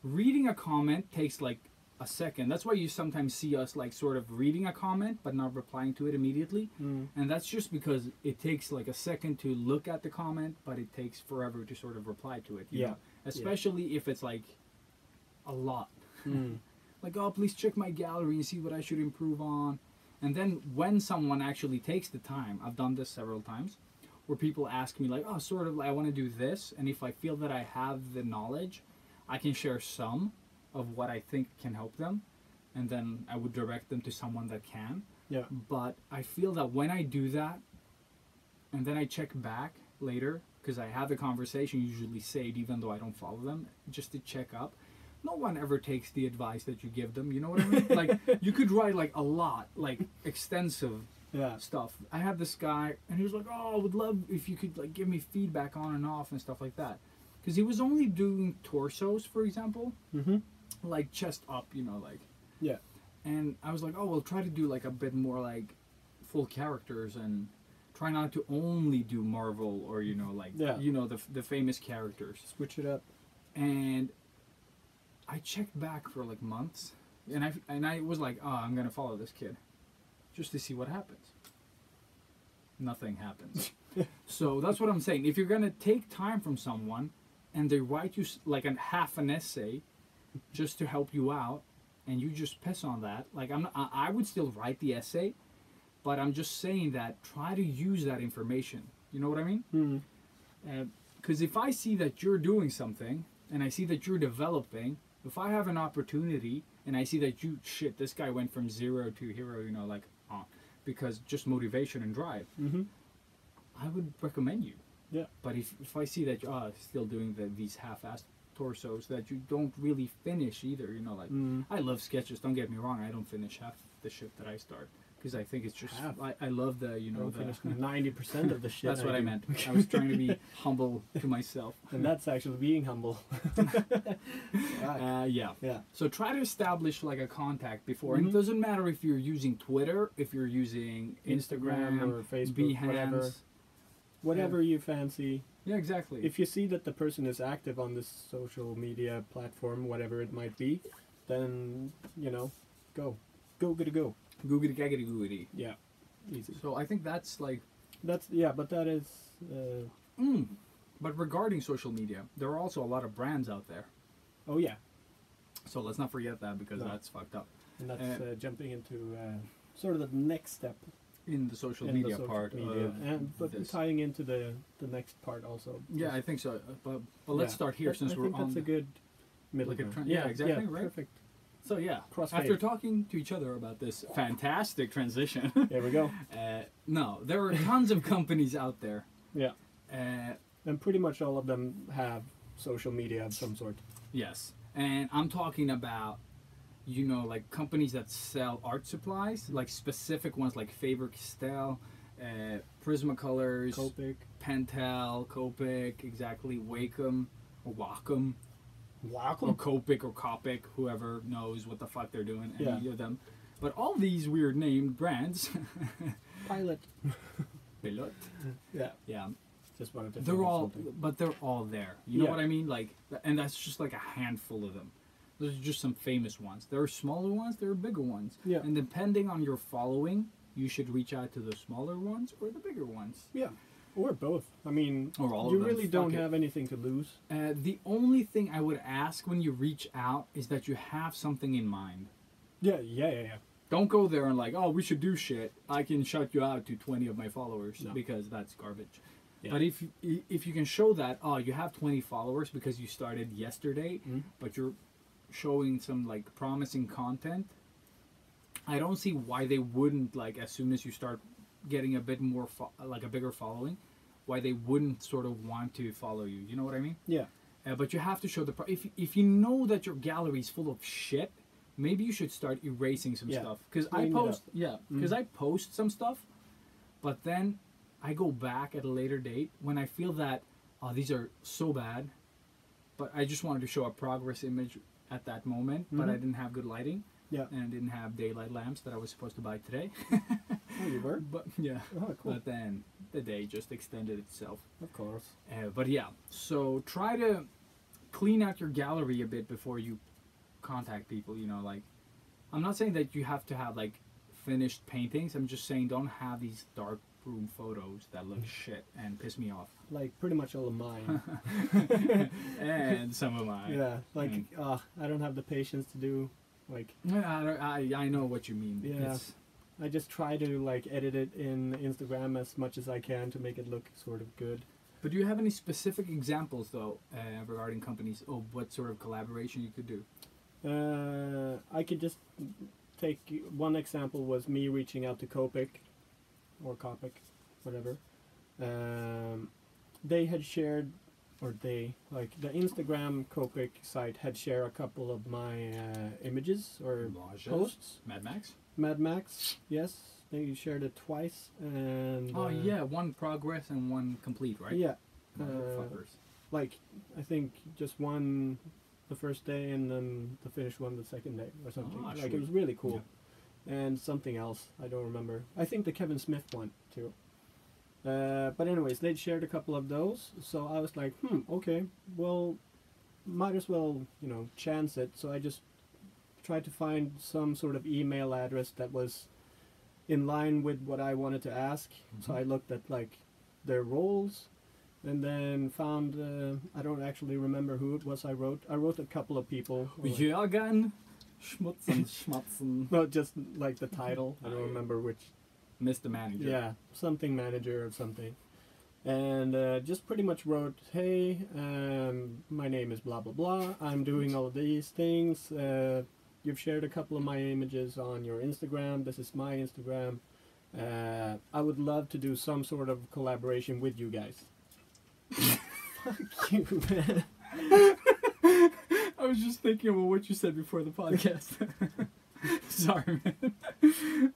[SPEAKER 1] reading a comment takes like a second. That's why you sometimes see us like sort of reading a comment but not replying to it immediately. And that's just because it takes like a second to look at the comment, but it takes forever to sort of reply to it. You know? Especially if it's like a lot. Like, oh, please check my gallery and see what I should improve on. And then when someone actually takes the time, I've done this several times, where people ask me like, oh, sort of, I want to do this, and if I feel that I have the knowledge, I can share some of what I think can help them, and then I would direct them to someone that can. Yeah. But I feel that when I do that, and then I check back later, because I have the conversation usually saved, even though I don't follow them, just to check up. No one ever takes the advice that you give them, you know what I mean? Like, you could write like a lot, like extensive stuff. I had this guy, and he was like, oh, I would love if you could like give me feedback on and off and stuff like that. Because he was only doing torsos, for example, like chest up, you know, like. Yeah. And I was like, oh, well, try to do like a bit more like full characters, and try not to only do Marvel or, you know, like, you know, the famous characters.
[SPEAKER 2] Switch it up.
[SPEAKER 1] And I checked back for like months, and I was like, oh, I'm gonna follow this kid, just to see what happens. Nothing happens. So that's what I'm saying. If you're gonna take time from someone, and they write you like half an essay, just to help you out, and you just piss on that, like I would still write the essay, but I'm just saying that try to use that information. You know what I mean? Because if I see that you're doing something, and I see that you're developing. If I have an opportunity and I see that this guy went from 0 to hero, you know, like, because just motivation and drive, I would recommend you. Yeah. But if I see that you're still doing these half-assed torsos that you don't really finish either, you know, like, I love sketches, don't get me wrong, I don't finish half the shit that I start. Because I think it's just, I love the, you know,
[SPEAKER 2] 90% of the shit.
[SPEAKER 1] That's what I meant. I was trying to be humble to myself.
[SPEAKER 2] And that's actually being humble.
[SPEAKER 1] Yeah. So try to establish like a contact before. And it doesn't matter if you're using Twitter, if you're using Instagram
[SPEAKER 2] or Facebook,
[SPEAKER 1] Behance.
[SPEAKER 2] Whatever you fancy.
[SPEAKER 1] Yeah, exactly.
[SPEAKER 2] If you see that the person is active on this social media platform, whatever it might be, then, you know, go. Go.
[SPEAKER 1] Googity gaggity googity.
[SPEAKER 2] Yeah, easy.
[SPEAKER 1] So I think that's like...
[SPEAKER 2] but that is...
[SPEAKER 1] But regarding social media, there are also a lot of brands out there.
[SPEAKER 2] Oh, yeah.
[SPEAKER 1] So let's not forget that, because that's fucked up.
[SPEAKER 2] And that's jumping into sort of the next step.
[SPEAKER 1] in the social
[SPEAKER 2] in
[SPEAKER 1] media
[SPEAKER 2] the social
[SPEAKER 1] part.
[SPEAKER 2] media, but
[SPEAKER 1] this.
[SPEAKER 2] tying into the next part also.
[SPEAKER 1] Yeah, I think so. But let's start here since we're on.
[SPEAKER 2] That's a good middle
[SPEAKER 1] like a
[SPEAKER 2] ground.
[SPEAKER 1] yeah, exactly, right?
[SPEAKER 2] Perfect.
[SPEAKER 1] So yeah,
[SPEAKER 2] Crossfade.
[SPEAKER 1] after talking to each other about this fantastic transition,
[SPEAKER 2] There we go.
[SPEAKER 1] no, there are tons of companies out there.
[SPEAKER 2] Yeah.
[SPEAKER 1] Uh,
[SPEAKER 2] And pretty much all of them have social media of some sort.
[SPEAKER 1] yes, and I'm talking about, you know, like companies that sell art supplies, like specific ones like Faber-Castell, Prismacolors,
[SPEAKER 2] Copic.
[SPEAKER 1] Pentel, Copic, exactly, Wacom, or Wacom, or
[SPEAKER 2] Wacom.
[SPEAKER 1] Copic or Copic, whoever knows what the fuck they're doing, any
[SPEAKER 2] Yeah.
[SPEAKER 1] of them. But all these weird named brands,
[SPEAKER 2] Pilot.
[SPEAKER 1] Pilot,
[SPEAKER 2] Yeah.
[SPEAKER 1] yeah,
[SPEAKER 2] Just wanted to.
[SPEAKER 1] they're
[SPEAKER 2] think of
[SPEAKER 1] all,
[SPEAKER 2] something.
[SPEAKER 1] but they're all there. You know
[SPEAKER 2] Yeah.
[SPEAKER 1] what I mean? Like, and that's just like a handful of them. Those are just some famous ones. There are smaller ones, there are bigger ones.
[SPEAKER 2] Yeah.
[SPEAKER 1] And depending on your following, you should reach out to the smaller ones or the bigger ones.
[SPEAKER 2] Yeah. Or both. I mean,
[SPEAKER 1] Or all of
[SPEAKER 2] you
[SPEAKER 1] them.
[SPEAKER 2] really
[SPEAKER 1] Fuck
[SPEAKER 2] don't
[SPEAKER 1] it.
[SPEAKER 2] have anything to lose.
[SPEAKER 1] The only thing I would ask when you reach out is that you have something in mind.
[SPEAKER 2] Yeah.
[SPEAKER 1] Don't go there and like, oh, we should do shit. I can shout you out to 20 of my followers
[SPEAKER 2] No.
[SPEAKER 1] because that's garbage.
[SPEAKER 2] Yeah.
[SPEAKER 1] But if you can show that, oh, you have 20 followers because you started yesterday,
[SPEAKER 2] Mhm.
[SPEAKER 1] but you're showing some like promising content, I don't see why they wouldn't, like, as soon as you start getting a bit more like a bigger following, why they wouldn't sort of want to follow you. You know what I mean?
[SPEAKER 2] Yeah.
[SPEAKER 1] But you have to show the if you know that your gallery is full of shit, maybe you should start erasing some
[SPEAKER 2] Yeah.
[SPEAKER 1] stuff. Because I
[SPEAKER 2] Clean it
[SPEAKER 1] post,
[SPEAKER 2] up.
[SPEAKER 1] yeah, because I post some stuff, but then I go back at a later date when I feel that, oh, these are so bad, but I just wanted to show a progress image at that moment, but I didn't have good lighting.
[SPEAKER 2] Yeah.
[SPEAKER 1] And I didn't have daylight lamps that I was supposed to buy today.
[SPEAKER 2] Oh, you were?
[SPEAKER 1] But yeah,
[SPEAKER 2] Oh, cool.
[SPEAKER 1] but then the day just extended itself.
[SPEAKER 2] Of course.
[SPEAKER 1] But yeah, so try to clean out your gallery a bit before you contact people. You know, like, I'm not saying that you have to have like finished paintings. I'm just saying don't have these dark room photos that look shit and piss me off.
[SPEAKER 2] Like pretty much all of mine.
[SPEAKER 1] And some of mine.
[SPEAKER 2] Yeah. Like, I don't have the patience to do, like,
[SPEAKER 1] I know what you mean.
[SPEAKER 2] Yeah.
[SPEAKER 1] It's-
[SPEAKER 2] I just try to like edit it in Instagram as much as I can to make it look sort of good.
[SPEAKER 1] but do you have any specific examples though regarding companies of what sort of collaboration you could do?
[SPEAKER 2] I could just take one example was me reaching out to Copic, or Copic, whatever. They had shared, or like the Instagram Copic site had shared a couple of my images or posts.
[SPEAKER 1] Mad Max?
[SPEAKER 2] Mad Max, yes, they shared it twice, and
[SPEAKER 1] Oh yeah, one progress and one complete, right?
[SPEAKER 2] yeah,
[SPEAKER 1] Motherfuckers.
[SPEAKER 2] like I think just one the first day and then the finished one the second day or something.
[SPEAKER 1] Ah,
[SPEAKER 2] Like
[SPEAKER 1] sweet.
[SPEAKER 2] it was really cool. And something else I don't remember. I think the Kevin Smith one too. But anyways, they'd shared a couple of those, so I was like, okay, well, might as well, chance it. So I just tried to find some sort of email address that was in line with what I wanted to ask. So I looked at like their roles, and then found I don't actually remember who it was. I wrote a couple of people.
[SPEAKER 1] Jörgen Schmutzen Schmatzen.
[SPEAKER 2] Not just like the title. I don't remember which.
[SPEAKER 1] Mr. Manager.
[SPEAKER 2] Yeah, something manager or something. And just pretty much wrote, hey, my name is blah, blah, blah. I'm doing all of these things. You've shared a couple of my images on your Instagram. This is my Instagram. I would love to do some sort of collaboration with you guys. Fuck you, man.
[SPEAKER 1] I was just thinking about what you said before the podcast. Sorry, man.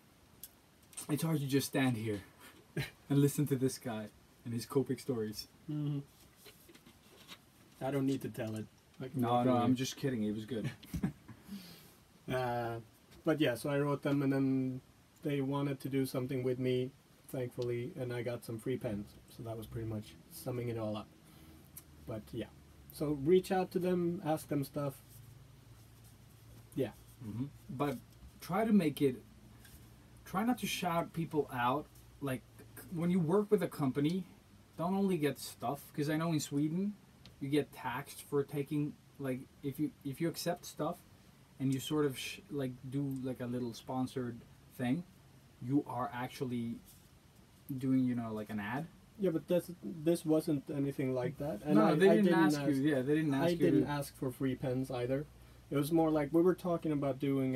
[SPEAKER 1] It's hard to just stand here and listen to this guy and his Copic stories.
[SPEAKER 2] Mm-hmm. I don't need to tell it.
[SPEAKER 1] No, I'm just kidding. It was good.
[SPEAKER 2] But yeah, so I wrote them, and then they wanted to do something with me, thankfully, and I got some free pens. So that was pretty much summing it all up. But yeah, so reach out to them, ask them stuff. Yeah.
[SPEAKER 1] Mm-hmm. But try to make it. Try not to shout people out. Like when you work with a company, don't only get stuff, because I know in Sweden you get taxed for taking, like, if you accept stuff and you sort of like do like a little sponsored thing, you are actually doing, you know, like an ad.
[SPEAKER 2] Yeah, but this wasn't anything like that. And
[SPEAKER 1] No, they
[SPEAKER 2] I
[SPEAKER 1] didn't ask you. Yeah, they didn't ask you.
[SPEAKER 2] I didn't ask for free pens either. It was more like we were talking about doing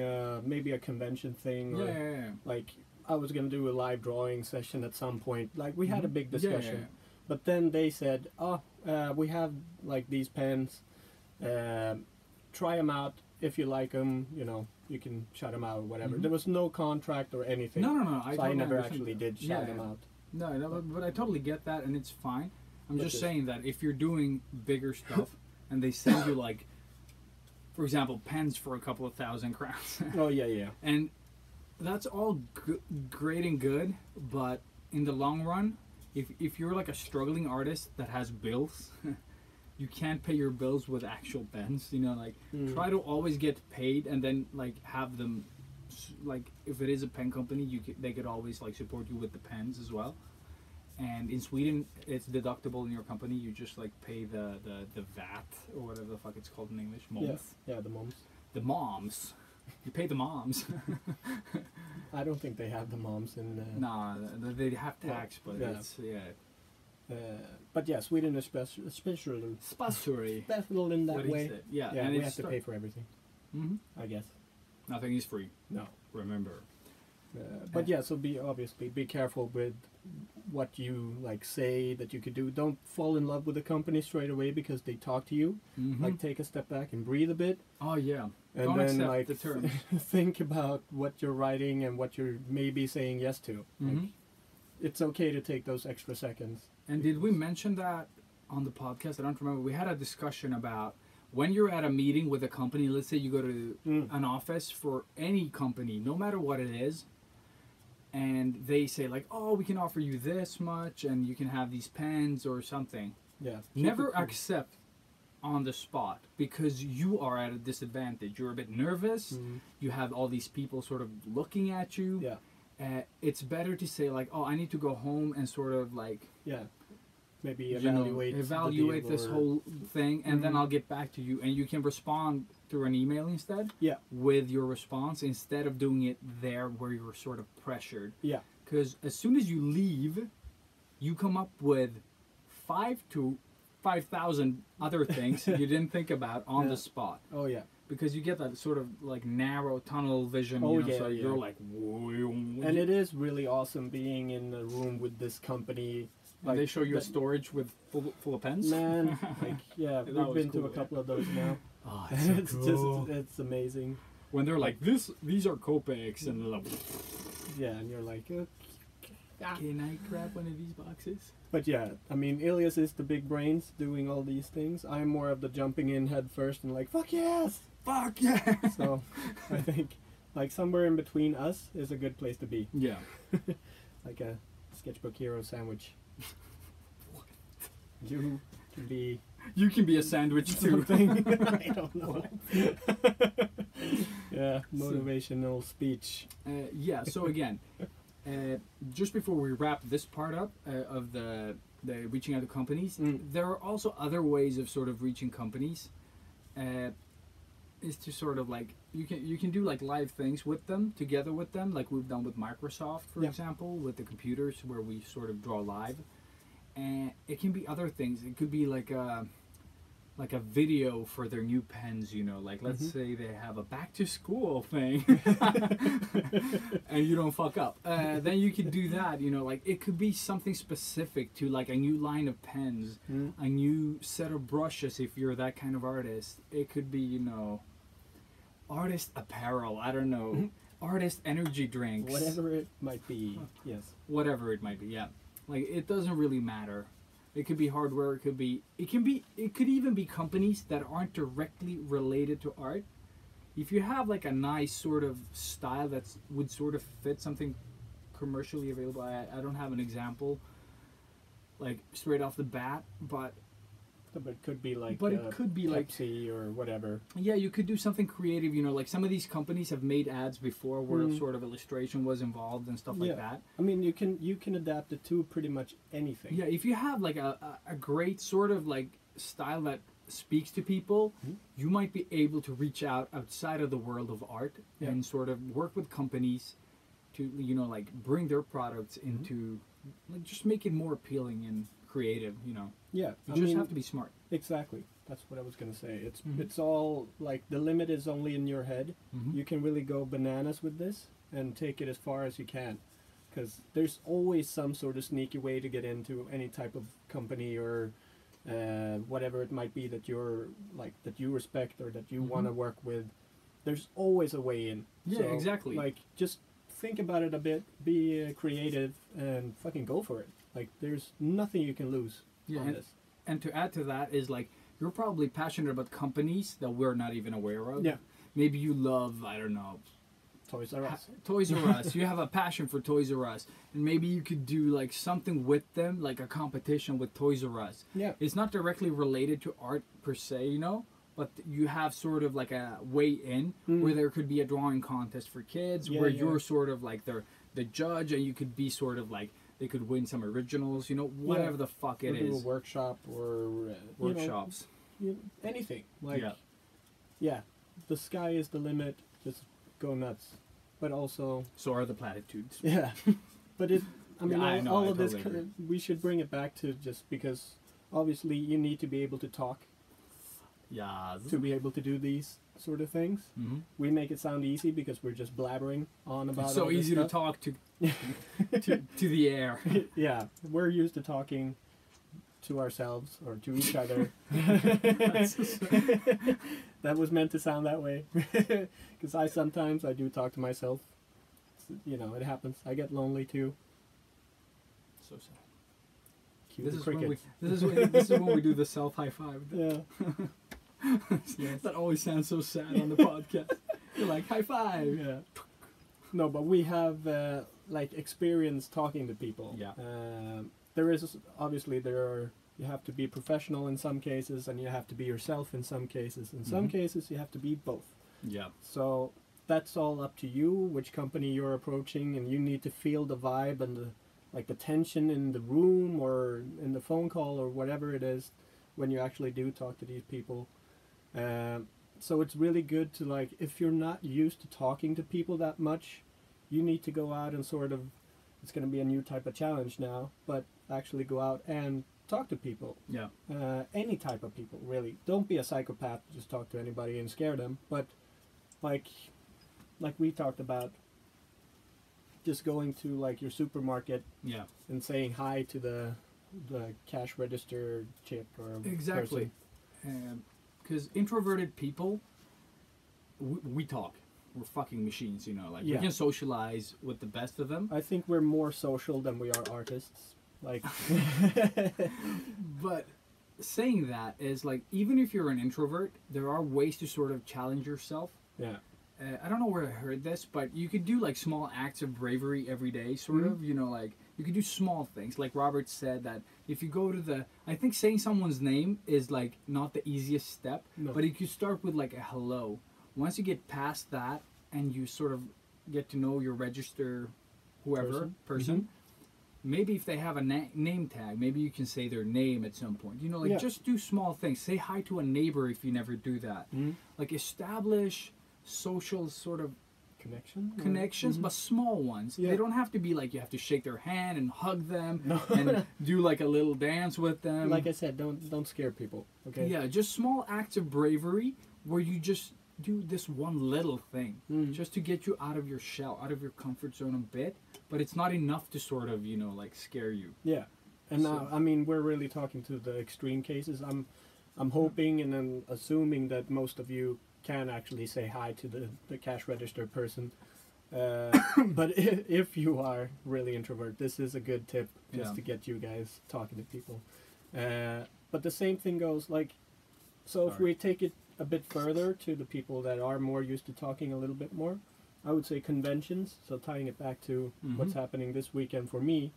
[SPEAKER 2] maybe a convention thing, or
[SPEAKER 1] Yeah.
[SPEAKER 2] like I was gonna do a live drawing session at some point. Like we had a big
[SPEAKER 1] Yeah,
[SPEAKER 2] discussion,
[SPEAKER 1] yeah.
[SPEAKER 2] but then they said, "Oh, we have like these pens. Try them out. If you like them, you know, you can shout them out or whatever." There was no contract or anything.
[SPEAKER 1] No.
[SPEAKER 2] So I
[SPEAKER 1] totally
[SPEAKER 2] never
[SPEAKER 1] understand
[SPEAKER 2] actually
[SPEAKER 1] that.
[SPEAKER 2] did shout them out.
[SPEAKER 1] No, but I totally get that, and it's fine. I'm
[SPEAKER 2] But
[SPEAKER 1] just
[SPEAKER 2] this-
[SPEAKER 1] saying that if you're doing bigger stuff and they send you like, for example, pens for a couple of thousand crowns,
[SPEAKER 2] Oh yeah.
[SPEAKER 1] and that's all great and good, but in the long run, if you're like a struggling artist that has bills, you can't pay your bills with actual pens. You know, like try to always get paid, and then like have them, like if it is a pen company, they could always like support you with the pens as well. And in Sweden, it's deductible in your company. You just like pay the VAT or whatever the fuck it's called in English. Moms.
[SPEAKER 2] Yeah, the moms.
[SPEAKER 1] The moms. You pay the moms.
[SPEAKER 2] I don't think they have the moms in.
[SPEAKER 1] Nah, they have tax, but
[SPEAKER 2] yeah.
[SPEAKER 1] it's
[SPEAKER 2] But yeah, Sweden is special in that
[SPEAKER 1] What is
[SPEAKER 2] way.
[SPEAKER 1] it? Yeah,
[SPEAKER 2] Yeah,
[SPEAKER 1] and
[SPEAKER 2] we
[SPEAKER 1] it's
[SPEAKER 2] have to pay for everything, I guess.
[SPEAKER 1] Nothing is free.
[SPEAKER 2] No.
[SPEAKER 1] Remember.
[SPEAKER 2] But yeah, so be careful with what you like say that you could do. Don't fall in love with the company straight away because they talk to you. Like take a step back and breathe a bit.
[SPEAKER 1] Oh yeah.
[SPEAKER 2] And
[SPEAKER 1] Don't
[SPEAKER 2] then
[SPEAKER 1] accept
[SPEAKER 2] like
[SPEAKER 1] the terms.
[SPEAKER 2] think about what you're writing and what you're maybe saying yes to. Like, it's okay to take those extra seconds.
[SPEAKER 1] And did we mention that on the podcast? I don't remember. We had a discussion about when you're at a meeting with a company. Let's say you go to an office for any company, no matter what it is, and they say like, "Oh, we can offer you this much, and you can have these pens or something."
[SPEAKER 2] Yeah.
[SPEAKER 1] Never accept on the spot, because you are at a disadvantage. You're a bit nervous. You have all these people sort of looking at you.
[SPEAKER 2] Yeah.
[SPEAKER 1] It's better to say like, "Oh, I need to go home and sort of like."
[SPEAKER 2] Yeah. Maybe
[SPEAKER 1] You
[SPEAKER 2] evaluate
[SPEAKER 1] know, evaluate
[SPEAKER 2] the
[SPEAKER 1] this
[SPEAKER 2] deal
[SPEAKER 1] whole thing, and then I'll get back to you, and you can respond through an email instead.
[SPEAKER 2] Yeah.
[SPEAKER 1] With your response instead of doing it there where you're sort of pressured.
[SPEAKER 2] Yeah.
[SPEAKER 1] Because as soon as you leave, you come up with 5,000 other things you didn't think about on the spot.
[SPEAKER 2] Oh yeah.
[SPEAKER 1] Because you get that sort of like narrow tunnel vision.
[SPEAKER 2] Oh,
[SPEAKER 1] you know,
[SPEAKER 2] yeah,
[SPEAKER 1] so
[SPEAKER 2] yeah.
[SPEAKER 1] you're like, whoa.
[SPEAKER 2] And it is really awesome being in a room with this company.
[SPEAKER 1] And they show you a storage with full of pens.
[SPEAKER 2] Man, like yeah,
[SPEAKER 1] That
[SPEAKER 2] we've
[SPEAKER 1] was
[SPEAKER 2] been
[SPEAKER 1] cool,
[SPEAKER 2] to a couple of those now.
[SPEAKER 1] Oh,
[SPEAKER 2] It's just it's amazing.
[SPEAKER 1] When they're like, these are Copex, and they're like,
[SPEAKER 2] Yeah, and you're like,
[SPEAKER 1] can I grab one of these boxes?
[SPEAKER 2] but yeah, I mean, Ilias is the big brains doing all these things. I'm more of the jumping in head first and like, fuck yes,
[SPEAKER 1] Fuck yeah!
[SPEAKER 2] So I think like somewhere in between us is a good place to be,
[SPEAKER 1] Yeah.
[SPEAKER 2] like a Sketchbook Heroes sandwich. You can be
[SPEAKER 1] You can be a sandwich too.
[SPEAKER 2] something. I don't know. Yeah, motivational speech.
[SPEAKER 1] Yeah, so again, just before we wrap this part up of the reaching out to companies, there are also other ways of sort of reaching companies. Is to sort of like you can do like live things with them, together with them, like we've done with Microsoft, for example, with the computers where we sort of draw live. And it can be other things. It could be like a video for their new pens, you know, like let's say they have a back to school thing and you don't fuck up. Then you could do that, you know, like it could be something specific to like a new line of pens, a new set of brushes if you're that kind of artist. It could be, you know, artist apparel, I don't know, artist energy drinks.
[SPEAKER 2] Whatever it might be, yes.
[SPEAKER 1] Whatever it might be, yeah. Like it doesn't really matter. It could be hardware. It could even be companies that aren't directly related to art. If you have like a nice sort of style that would sort of fit something commercially available, I don't have an example like straight off the bat, but
[SPEAKER 2] it could be like
[SPEAKER 1] it could be like
[SPEAKER 2] Pepsi or whatever.
[SPEAKER 1] Yeah, you could do something creative, you know, like some of these companies have made ads before where sort of illustration was involved and stuff like that.
[SPEAKER 2] I mean, you can adapt it to pretty much anything.
[SPEAKER 1] Yeah, if you have like a great sort of like style that speaks to people, you might be able to reach out outside of the world of art and sort of work with companies to, you know, like bring their products into, like, just make it more appealing and creative, you know.
[SPEAKER 2] Yeah,
[SPEAKER 1] You
[SPEAKER 2] I
[SPEAKER 1] just
[SPEAKER 2] mean,
[SPEAKER 1] have to be smart.
[SPEAKER 2] exactly. That's what I was gonna say. It's
[SPEAKER 1] Mhm.
[SPEAKER 2] it's all like the limit is only in your head.
[SPEAKER 1] Mhm.
[SPEAKER 2] You can really go bananas with this and take it as far as you can, because there's always some sort of sneaky way to get into any type of company or whatever it might be that you're like that you respect or that you
[SPEAKER 1] Mhm.
[SPEAKER 2] want to work with. There's always a way in.
[SPEAKER 1] Yeah,
[SPEAKER 2] So,
[SPEAKER 1] exactly.
[SPEAKER 2] Like just think about it a bit, be creative, and fucking go for it. Like there's nothing you can lose
[SPEAKER 1] Yeah,
[SPEAKER 2] on this.
[SPEAKER 1] and to add to that is like you're probably passionate about companies that we're not even aware of.
[SPEAKER 2] Yeah.
[SPEAKER 1] Maybe you love, I don't know,
[SPEAKER 2] Toys R Us.
[SPEAKER 1] Toys R Us. You have a passion for Toys R Us, and maybe you could do like something with them, like a competition with Toys R Us.
[SPEAKER 2] Yeah.
[SPEAKER 1] It's not directly related to art per se, you know, but you have sort of like a way in where there could be a drawing contest for kids,
[SPEAKER 2] Yeah,
[SPEAKER 1] where
[SPEAKER 2] yeah.
[SPEAKER 1] you're sort of like the judge, and you could be sort of like they could win some originals, you know, whatever the fuck it
[SPEAKER 2] Or do a
[SPEAKER 1] is.
[SPEAKER 2] workshop or
[SPEAKER 1] Workshops.
[SPEAKER 2] Anything like
[SPEAKER 1] Yeah.
[SPEAKER 2] yeah, the sky is the limit. Just go nuts, but also
[SPEAKER 1] So are the platitudes.
[SPEAKER 2] yeah, but it. I mean,
[SPEAKER 1] Yeah, I know,
[SPEAKER 2] all
[SPEAKER 1] I
[SPEAKER 2] of this.
[SPEAKER 1] totally agree.
[SPEAKER 2] We should bring it back to just because obviously you need to be able to talk
[SPEAKER 1] Yeah.
[SPEAKER 2] to be able to do these sort of things.
[SPEAKER 1] Mm-hmm.
[SPEAKER 2] We make it sound easy because we're just blabbering on about.
[SPEAKER 1] It's so
[SPEAKER 2] all this
[SPEAKER 1] easy to
[SPEAKER 2] stuff.
[SPEAKER 1] talk to the air.
[SPEAKER 2] Yeah, we're used to talking to ourselves or to each other. That was meant to sound that way. Because I sometimes I do talk to myself. You know, it happens. I get lonely too.
[SPEAKER 1] So sad.
[SPEAKER 2] Cue
[SPEAKER 1] This
[SPEAKER 2] the
[SPEAKER 1] is when
[SPEAKER 2] crickets.
[SPEAKER 1] this is when we do the self high five.
[SPEAKER 2] Yeah. Yes.
[SPEAKER 1] That always sounds so sad on the podcast. You're like high five.
[SPEAKER 2] Yeah. No, but we have like experience talking to people.
[SPEAKER 1] Yeah.
[SPEAKER 2] There is obviously you have to be professional in some cases, and you have to be yourself in some cases. In some
[SPEAKER 1] Mhm.
[SPEAKER 2] cases, you have to be both.
[SPEAKER 1] Yeah.
[SPEAKER 2] So that's all up to you, which company you're approaching, and you need to feel the vibe and the tension in the room or in the phone call or whatever it is when you actually do talk to these people. So it's really good to like, if you're not used to talking to people that much, you need to go out and sort of, it's going to be a new type of challenge now, but actually go out and talk to people.
[SPEAKER 1] Yeah.
[SPEAKER 2] Any type of people, really. Don't be a psychopath, just talk to anybody and scare them, but like we talked about, just going to like your supermarket
[SPEAKER 1] Yeah.
[SPEAKER 2] and saying hi to the cash register chick or
[SPEAKER 1] Exactly.
[SPEAKER 2] person.
[SPEAKER 1] Because introverted people, we talk. We're fucking machines, you know. Like
[SPEAKER 2] Yeah.
[SPEAKER 1] we can socialize with the best of them.
[SPEAKER 2] I think we're more social than we are artists. Like,
[SPEAKER 1] But saying that is like, even if you're an introvert, there are ways to sort of challenge yourself.
[SPEAKER 2] yeah,
[SPEAKER 1] I don't know where I heard this, but you could do like small acts of bravery every day, sort
[SPEAKER 2] Mhm.
[SPEAKER 1] of. You know, like you could do small things. Like Robert said that if you go to I think saying someone's name is like not the easiest step,
[SPEAKER 2] No.
[SPEAKER 1] but if you start with like a hello, once you get past that and you sort of get to know your register, whoever person,
[SPEAKER 2] Mm-hmm.
[SPEAKER 1] maybe if they have a name tag, maybe you can say their name at some point. You know, like
[SPEAKER 2] Yeah.
[SPEAKER 1] just do small things. Say hi to a neighbor if you never do that.
[SPEAKER 2] Mhm.
[SPEAKER 1] Like establish social sort of
[SPEAKER 2] connections,
[SPEAKER 1] but
[SPEAKER 2] Mhm.
[SPEAKER 1] small ones.
[SPEAKER 2] Yeah.
[SPEAKER 1] They don't have to be like you have to shake their hand and hug them
[SPEAKER 2] No.
[SPEAKER 1] and do like a little dance with them.
[SPEAKER 2] Like I said, don't scare people. Okay.
[SPEAKER 1] Yeah, just small acts of bravery where you just do this one little thing
[SPEAKER 2] Mm.
[SPEAKER 1] just to get you out of your shell, out of your comfort zone a bit, but it's not enough to sort of, you know, like scare you.
[SPEAKER 2] Yeah, and
[SPEAKER 1] So-
[SPEAKER 2] I mean we're really talking to the extreme cases. I'm hoping and I'm assuming that most of you can actually say hi to the cash register person. But if you are really introvert, this is a good tip just
[SPEAKER 1] Yeah.
[SPEAKER 2] to get you guys talking to people. But the same thing goes like, so if
[SPEAKER 1] Sorry.
[SPEAKER 2] we take it a bit further to the people that are more used to talking a little bit more, I would say conventions. So tying it back to what's
[SPEAKER 1] Mhm.
[SPEAKER 2] happening this weekend for me,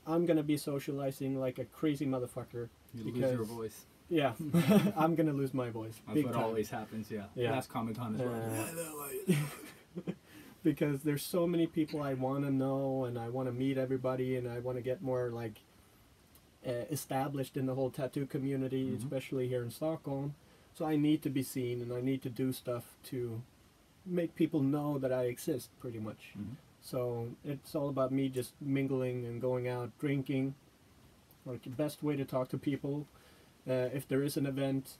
[SPEAKER 2] I'm gonna be socializing like a crazy motherfucker.
[SPEAKER 1] You lose
[SPEAKER 2] Because-
[SPEAKER 1] your voice.
[SPEAKER 2] Yeah, I'm gonna lose my voice.
[SPEAKER 1] That's
[SPEAKER 2] big
[SPEAKER 1] what
[SPEAKER 2] time.
[SPEAKER 1] always happens, yeah.
[SPEAKER 2] Yeah.
[SPEAKER 1] Last Comic Con as well.
[SPEAKER 2] Because there's so many people I want to know and I want to meet everybody and I want to get more like established in the whole tattoo community,
[SPEAKER 1] Mhm.
[SPEAKER 2] especially here in Stockholm. So I need to be seen and I need to do stuff to make people know that I exist pretty much.
[SPEAKER 1] Mhm.
[SPEAKER 2] So it's all about me just mingling and going out drinking. Like the best way to talk to people, if there is an event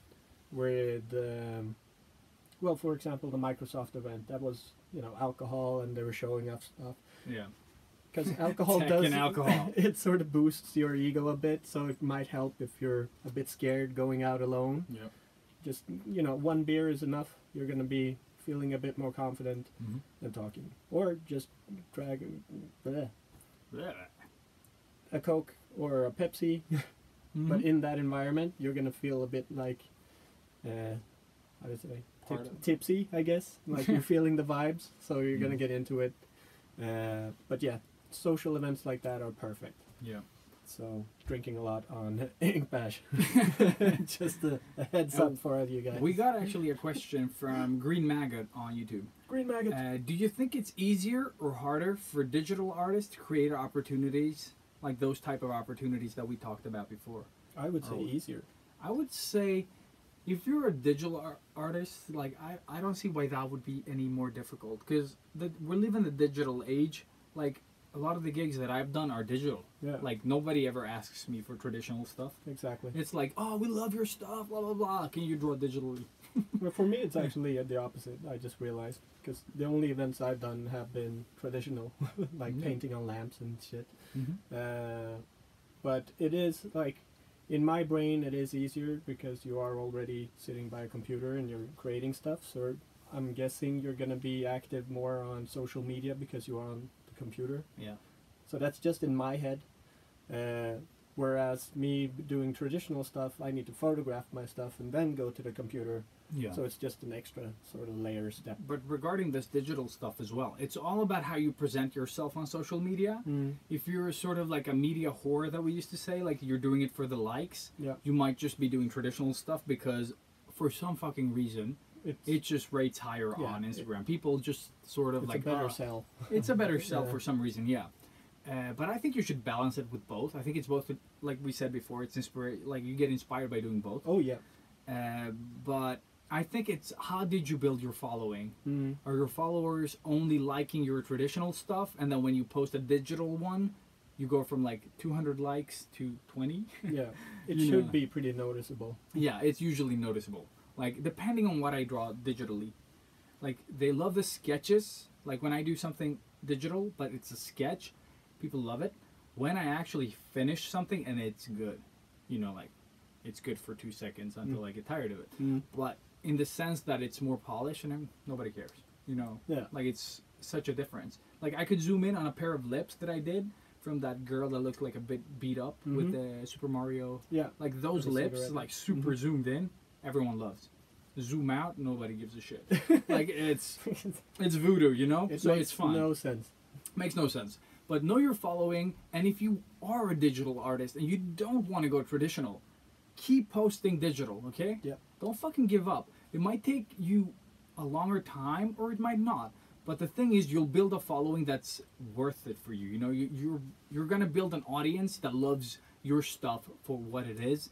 [SPEAKER 2] where well, for example, the Microsoft event, that was, you know, alcohol and they were showing off stuff.
[SPEAKER 1] Yeah.
[SPEAKER 2] Because alcohol
[SPEAKER 1] Tech
[SPEAKER 2] does,
[SPEAKER 1] and alcohol.
[SPEAKER 2] it sort of boosts your ego a bit, so it might help if you're a bit scared going out alone.
[SPEAKER 1] Yep.
[SPEAKER 2] Just, you know, one beer is enough. You're going to be feeling a bit more confident and talking. Or just drag a Coke or a Pepsi. But in that environment, you're going to feel a bit like, how do you say, tipsy, I guess. Like you're feeling the vibes, so you're going to get into it. But yeah, social events like that are perfect.
[SPEAKER 1] Yeah.
[SPEAKER 2] So drinking a lot on Ink Bash. Just a heads up for you guys.
[SPEAKER 1] We got actually a question from Green Maggot on YouTube.
[SPEAKER 2] Green Maggot.
[SPEAKER 1] Do you think it's easier or harder for digital artists to create opportunities like those type of opportunities that we talked about before?
[SPEAKER 2] I would say easier.
[SPEAKER 1] I would say if you're a digital artist, like I don't see why that would be any more difficult, because we're living the digital age. Like a lot of the gigs that I've done are digital.
[SPEAKER 2] Yeah.
[SPEAKER 1] Like nobody ever asks me for traditional stuff.
[SPEAKER 2] Exactly.
[SPEAKER 1] It's like, oh, we love your stuff, blah blah blah. Can you draw digitally?
[SPEAKER 2] Well, for me, it's actually the opposite. I just realized, because the only events I've done have been traditional, like painting on lamps and shit. But it is like, in my brain, it is easier because you are already sitting by a computer and you're creating stuff. So I'm guessing you're going to be active more on social media because you are on the computer.
[SPEAKER 1] Yeah.
[SPEAKER 2] So that's just in my head. Whereas me doing traditional stuff, I need to photograph my stuff and then go to the computer.
[SPEAKER 1] Yeah.
[SPEAKER 2] So it's just an extra sort of layer step.
[SPEAKER 1] But regarding this digital stuff as well, it's all about how you present yourself on social media. If you're sort of like a media whore that we used to say, like you're doing it for the likes, you might just be doing traditional stuff because for some fucking reason, it just rates higher on Instagram. People just sort of like...
[SPEAKER 2] It's a better sell.
[SPEAKER 1] It's a better sell for some reason, yeah. But I think you should balance it with both. I think it's both, like we said before, it's like you get inspired by doing both.
[SPEAKER 2] Oh, yeah.
[SPEAKER 1] But I think it's how did you build your following? Are your followers only liking your traditional stuff, and then when you post a digital one, you go from like 200 likes to 20?
[SPEAKER 2] Yeah, it should be pretty noticeable.
[SPEAKER 1] Yeah, it's usually noticeable. Like, depending on what I draw digitally. Like, they love the sketches. Like, when I do something digital, but it's a sketch, people love it. When I actually finish something and it's good, you know, like, it's good for 2 seconds until I get tired of it. But in the sense that it's more polished and nobody cares, you know?
[SPEAKER 2] Yeah.
[SPEAKER 1] Like, it's such a difference. Like, I could zoom in on a pair of lips that I did from that girl that looked like a bit beat up with the Super Mario.
[SPEAKER 2] Yeah.
[SPEAKER 1] Like, those lips, like, super zoomed in, everyone loves. Zoom out, nobody gives a shit. Like, it's voodoo, you know? So it's fun.
[SPEAKER 2] No sense.
[SPEAKER 1] Makes no sense. But know your following, and if you are a digital artist and you don't want to go traditional, keep posting digital, okay?
[SPEAKER 2] Yeah.
[SPEAKER 1] Don't fucking give up. It might take you a longer time, or it might not. But the thing is, you'll build a following that's worth it for you. You know, you're gonna build an audience that loves your stuff for what it is,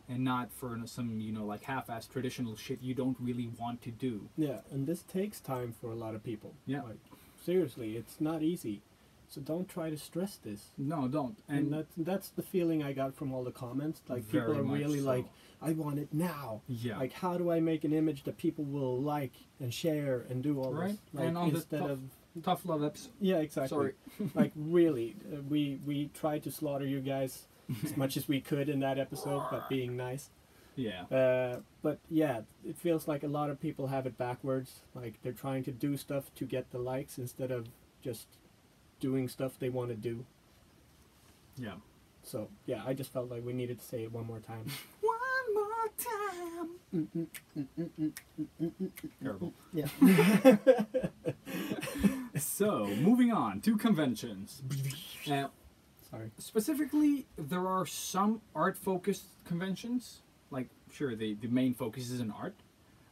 [SPEAKER 1] and not for some, you know, like half-assed traditional shit you don't really want to do.
[SPEAKER 2] Yeah, and this takes time for a lot of people.
[SPEAKER 1] Yeah.
[SPEAKER 2] Like, seriously, it's not easy. So don't try to stress this.
[SPEAKER 1] No, don't.
[SPEAKER 2] And that's the feeling I got from all the comments. Like, people are really like, I want it now.
[SPEAKER 1] Yeah.
[SPEAKER 2] Like, how do I make an image that people will like and share and do all this? Like,
[SPEAKER 1] and on
[SPEAKER 2] instead
[SPEAKER 1] the
[SPEAKER 2] of
[SPEAKER 1] tough love eps.
[SPEAKER 2] Yeah, exactly.
[SPEAKER 1] Sorry.
[SPEAKER 2] Like, really, we tried to slaughter you guys as much as we could in that episode, but being nice.
[SPEAKER 1] Yeah.
[SPEAKER 2] But yeah, it feels like a lot of people have it backwards. Like, they're trying to do stuff to get the likes instead of just doing stuff they want to do.
[SPEAKER 1] Yeah.
[SPEAKER 2] So yeah, I just felt like we needed to say it one more time.
[SPEAKER 1] One more time. Terrible.
[SPEAKER 2] Yeah.
[SPEAKER 1] So, moving on to conventions.
[SPEAKER 2] Sorry.
[SPEAKER 1] Specifically, there are some art-focused conventions. Like, sure, the main focus is in art,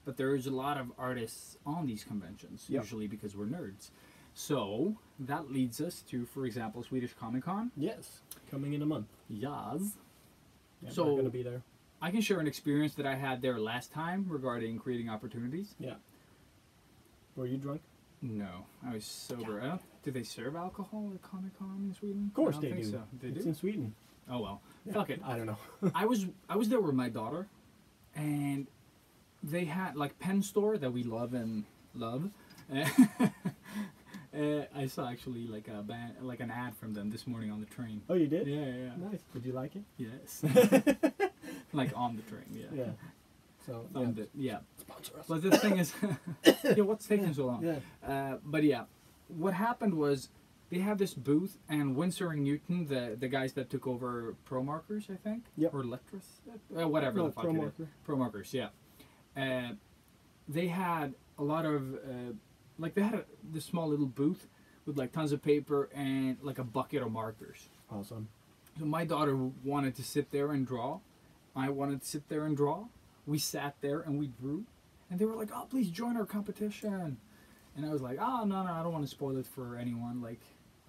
[SPEAKER 1] but there's a lot of artists on these conventions, usually because we're nerds. So, that leads us to, for example, Swedish Comic Con.
[SPEAKER 2] Yes, coming in a month.
[SPEAKER 1] Yes.
[SPEAKER 2] Yeah,
[SPEAKER 1] So,
[SPEAKER 2] we're going to be there.
[SPEAKER 1] I can share an experience that I had there last time regarding creating opportunities.
[SPEAKER 2] Yeah. Were you drunk?
[SPEAKER 1] No, I was sober. Do they serve alcohol at Comic Con in Sweden?
[SPEAKER 2] Of course
[SPEAKER 1] I
[SPEAKER 2] they
[SPEAKER 1] don't think
[SPEAKER 2] do.
[SPEAKER 1] So. They
[SPEAKER 2] It's
[SPEAKER 1] do?
[SPEAKER 2] in Sweden.
[SPEAKER 1] Oh well.
[SPEAKER 2] Yeah.
[SPEAKER 1] Fuck it.
[SPEAKER 2] I don't know.
[SPEAKER 1] I was there with my daughter, and they had like pen store that we love and love. I saw actually like like an ad from them this morning on the train.
[SPEAKER 2] Oh, you did?
[SPEAKER 1] Yeah.
[SPEAKER 2] Nice. Did you like it?
[SPEAKER 1] Yes. Like on the train. Yeah.
[SPEAKER 2] Yeah. So
[SPEAKER 1] Yeah.
[SPEAKER 2] sponsor us.
[SPEAKER 1] But the thing is, yeah, what's taking so long?
[SPEAKER 2] Yeah.
[SPEAKER 1] But yeah, what happened was they have this booth, and Winsor and Newton, the guys that took over Pro Markers, I think,
[SPEAKER 2] Yep.
[SPEAKER 1] or Lectris, whatever
[SPEAKER 2] No,
[SPEAKER 1] the fuck
[SPEAKER 2] Pro
[SPEAKER 1] it is.
[SPEAKER 2] Marker.
[SPEAKER 1] Pro Markers, yeah. They had a lot of like they had this small little booth with like tons of paper and like a bucket of markers.
[SPEAKER 2] Awesome.
[SPEAKER 1] So my daughter wanted to sit there and draw. I wanted to sit there and draw. We sat there and we drew, and they were like, "Oh, please join our competition." And I was like, "Oh, no, I don't want to spoil it for anyone. Like,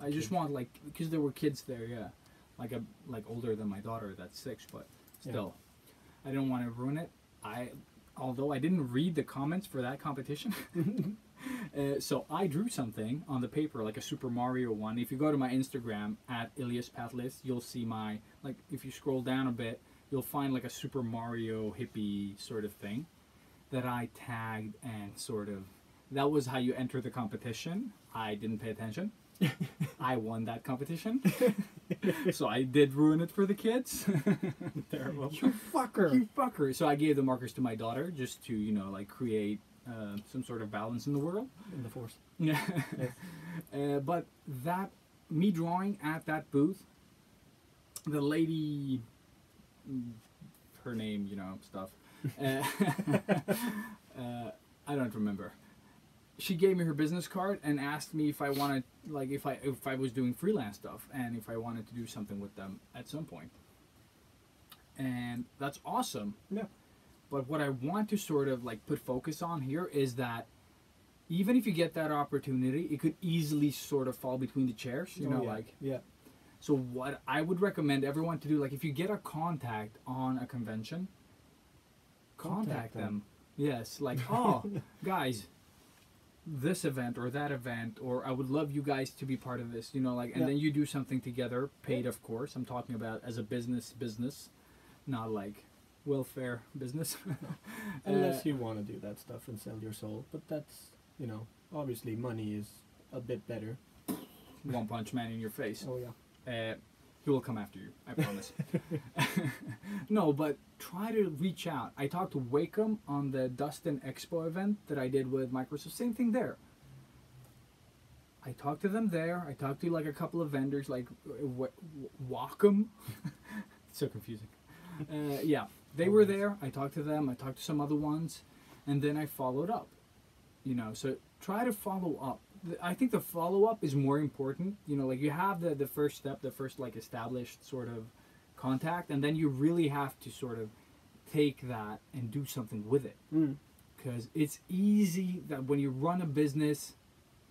[SPEAKER 1] I just want like because there were kids there, yeah, like older than my daughter that's 6, but still, I didn't want to ruin it. Although I didn't read the comments for that competition." So I drew something on the paper, like a Super Mario one. If you go to my Instagram at Ilias Patlis, you'll see my, like, if you scroll down a bit, you'll find like a Super Mario hippie sort of thing that I tagged, and sort of, that was how you enter the competition. I didn't pay attention. I won that competition. So I did ruin it for the kids. Terrible.
[SPEAKER 2] You fucker.
[SPEAKER 1] You fucker. So I gave the markers to my daughter just to, like create some sort of balance in the world.
[SPEAKER 2] In the force.
[SPEAKER 1] Yeah.
[SPEAKER 2] Yes.
[SPEAKER 1] But me drawing at that booth, the lady, her name, stuff. I don't remember. She gave me her business card and asked me if I wanted, like, if I was doing freelance stuff and if I wanted to do something with them at some point. And that's awesome.
[SPEAKER 2] Yeah.
[SPEAKER 1] But what I want to sort of like put focus on here is that even if you get that opportunity, it could easily sort of fall between the chairs, like.
[SPEAKER 2] Yeah.
[SPEAKER 1] So what I would recommend everyone to do, like, if you get a contact on a convention, contact them. Yes, like, oh, guys, this event or that event, or I would love you guys to be part of this, like, and then you do something together, paid, of course. I'm talking about as a business, not like welfare business.
[SPEAKER 2] Unless you want to do that stuff and sell your soul, but that's, obviously money is a bit better.
[SPEAKER 1] One Punch Man in your face.
[SPEAKER 2] Oh yeah.
[SPEAKER 1] He will come after you, I promise. No, but try to reach out. I talked to Wacom on the Dustin Expo event that I did with Microsoft. Same thing there. I talked to them there. I talked to like a couple of vendors, like Wacom. So confusing. Yeah, they were there. I talked to them. I talked to some other ones, and then I followed up. So try to follow up. I think the follow-up is more important. Like you have the first step, the first like established sort of contact, and then you really have to sort of take that and do something with it. Because it's easy that when you run a business,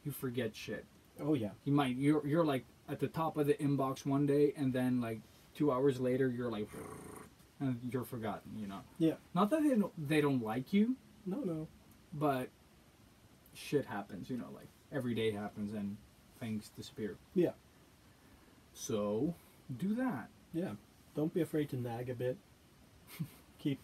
[SPEAKER 1] you forget shit.
[SPEAKER 2] Oh yeah.
[SPEAKER 1] You're like at the top of the inbox one day, and then like 2 hours later, you're like, and you're forgotten.
[SPEAKER 2] Yeah.
[SPEAKER 1] Not that they don't like you.
[SPEAKER 2] No.
[SPEAKER 1] But shit happens. Like. Every day happens and things disappear.
[SPEAKER 2] Yeah.
[SPEAKER 1] So, do that.
[SPEAKER 2] Yeah. Don't be afraid to nag a bit. keep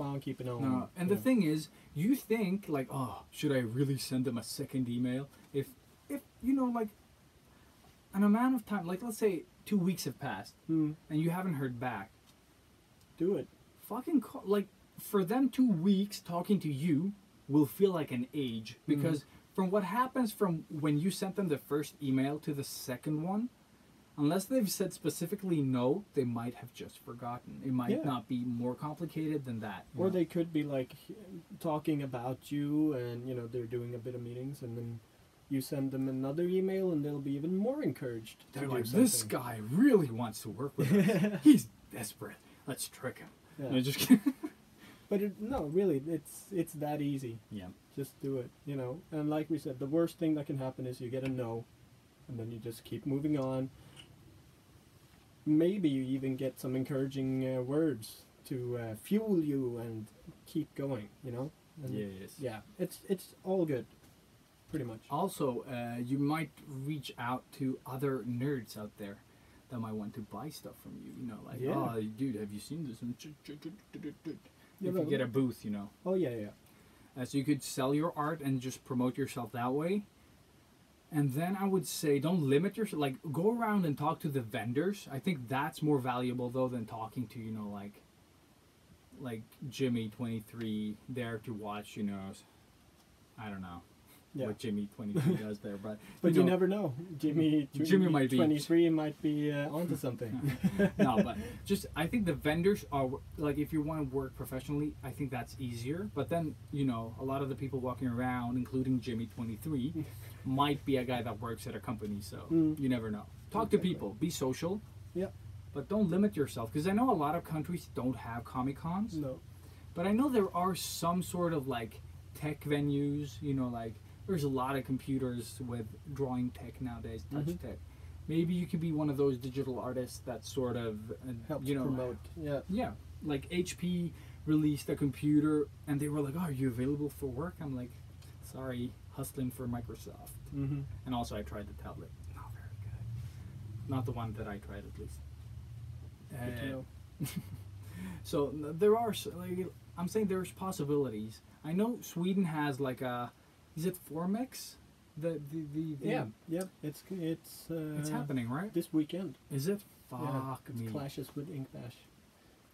[SPEAKER 2] on keeping on.
[SPEAKER 1] No, and the thing is, you think like, oh, should I really send them a second email? If like an amount of time, like let's say 2 weeks have passed and you haven't heard back.
[SPEAKER 2] Do it.
[SPEAKER 1] Fucking call, like for them 2 weeks talking to you will feel like an age because. From what happens from when you sent them the first email to the second one, unless they've said specifically no, they might have just forgotten. It might not be more complicated than that.
[SPEAKER 2] Or they could be like talking about you and, they're doing a bit of meetings and then you send them another email and they'll be even more encouraged.
[SPEAKER 1] They're like, this guy really wants to work with us. He's desperate. Let's trick him.
[SPEAKER 2] Yeah.
[SPEAKER 1] No, just kidding.
[SPEAKER 2] But no, really, it's that easy.
[SPEAKER 1] Yeah.
[SPEAKER 2] Just do it, And like we said, the worst thing that can happen is you get a no, and then you just keep moving on. Maybe you even get some encouraging words to fuel you and keep going, And
[SPEAKER 1] Yes.
[SPEAKER 2] Yeah, it's all good. pretty much.
[SPEAKER 1] Also, you might reach out to other nerds out there that might want to buy stuff from you. You know, like,
[SPEAKER 2] Yeah.
[SPEAKER 1] oh, dude, have you seen this? And
[SPEAKER 2] Yeah,
[SPEAKER 1] if you
[SPEAKER 2] but-
[SPEAKER 1] get a booth, you know.
[SPEAKER 2] Oh yeah, yeah.
[SPEAKER 1] So you could sell your art and just promote yourself that way. And then I would say don't limit yourself. Like, go around and talk to the vendors. I think that's more valuable, though, than talking to, you know, like Jimmy 23 there to watch, you know, I don't know
[SPEAKER 2] Yeah.
[SPEAKER 1] what Jimmy 23 does there, but
[SPEAKER 2] But you
[SPEAKER 1] know,
[SPEAKER 2] never know. Jimmy
[SPEAKER 1] might be-
[SPEAKER 2] 23 might be onto something.
[SPEAKER 1] no, but just I think the vendors are like, if you want to work professionally, I think that's easier. But then, you know, a lot of the people walking around, including Jimmy 23, might be a guy that works at a company. So you never know. Talk to
[SPEAKER 2] Exactly.
[SPEAKER 1] people, be social,
[SPEAKER 2] Yep.
[SPEAKER 1] but don't limit yourself, because I know a lot of countries don't have Comic Cons.
[SPEAKER 2] No.
[SPEAKER 1] But I know there are some sort of like tech venues, you know, like there's a lot of computers with drawing tech nowadays, touch
[SPEAKER 2] Mhm.
[SPEAKER 1] tech. Maybe you could be one of those digital artists that sort of,
[SPEAKER 2] Helps
[SPEAKER 1] you know,
[SPEAKER 2] promote. Yeah.
[SPEAKER 1] yeah, like HP released a computer and they were like, oh, are you available for work? I'm like, sorry, hustling for Microsoft.
[SPEAKER 2] Mm-hmm.
[SPEAKER 1] And also I tried the tablet. Not very good. Not the one that I tried, at least.
[SPEAKER 2] Good to know.
[SPEAKER 1] So there are, like, I'm saying there's possibilities. I know Sweden has like a, is it Formex? The
[SPEAKER 2] Yeah. Yep. It's
[SPEAKER 1] It's happening, right?
[SPEAKER 2] this weekend.
[SPEAKER 1] Is it?
[SPEAKER 2] Yeah,
[SPEAKER 1] Fuck
[SPEAKER 2] it's
[SPEAKER 1] me.
[SPEAKER 2] clashes with Ink Bash.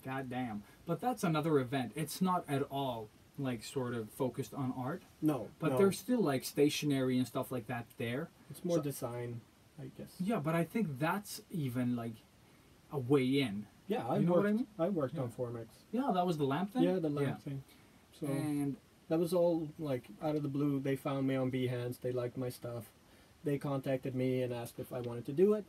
[SPEAKER 1] God damn. But that's another event. It's not at all like sort of focused on art,
[SPEAKER 2] No.
[SPEAKER 1] but
[SPEAKER 2] no.
[SPEAKER 1] there's still like stationery and stuff like that there.
[SPEAKER 2] It's more
[SPEAKER 1] so-
[SPEAKER 2] design, I guess.
[SPEAKER 1] Yeah, but I think that's even like a way in.
[SPEAKER 2] Yeah, I
[SPEAKER 1] You know
[SPEAKER 2] worked.
[SPEAKER 1] what I mean?
[SPEAKER 2] I worked
[SPEAKER 1] Yeah.
[SPEAKER 2] on Formex.
[SPEAKER 1] Yeah, that was the lamp thing.
[SPEAKER 2] Yeah, the lamp thing. So
[SPEAKER 1] And
[SPEAKER 2] that was all like out of the blue. They found me on Behance. They liked my stuff. They contacted me and asked if I wanted to do it,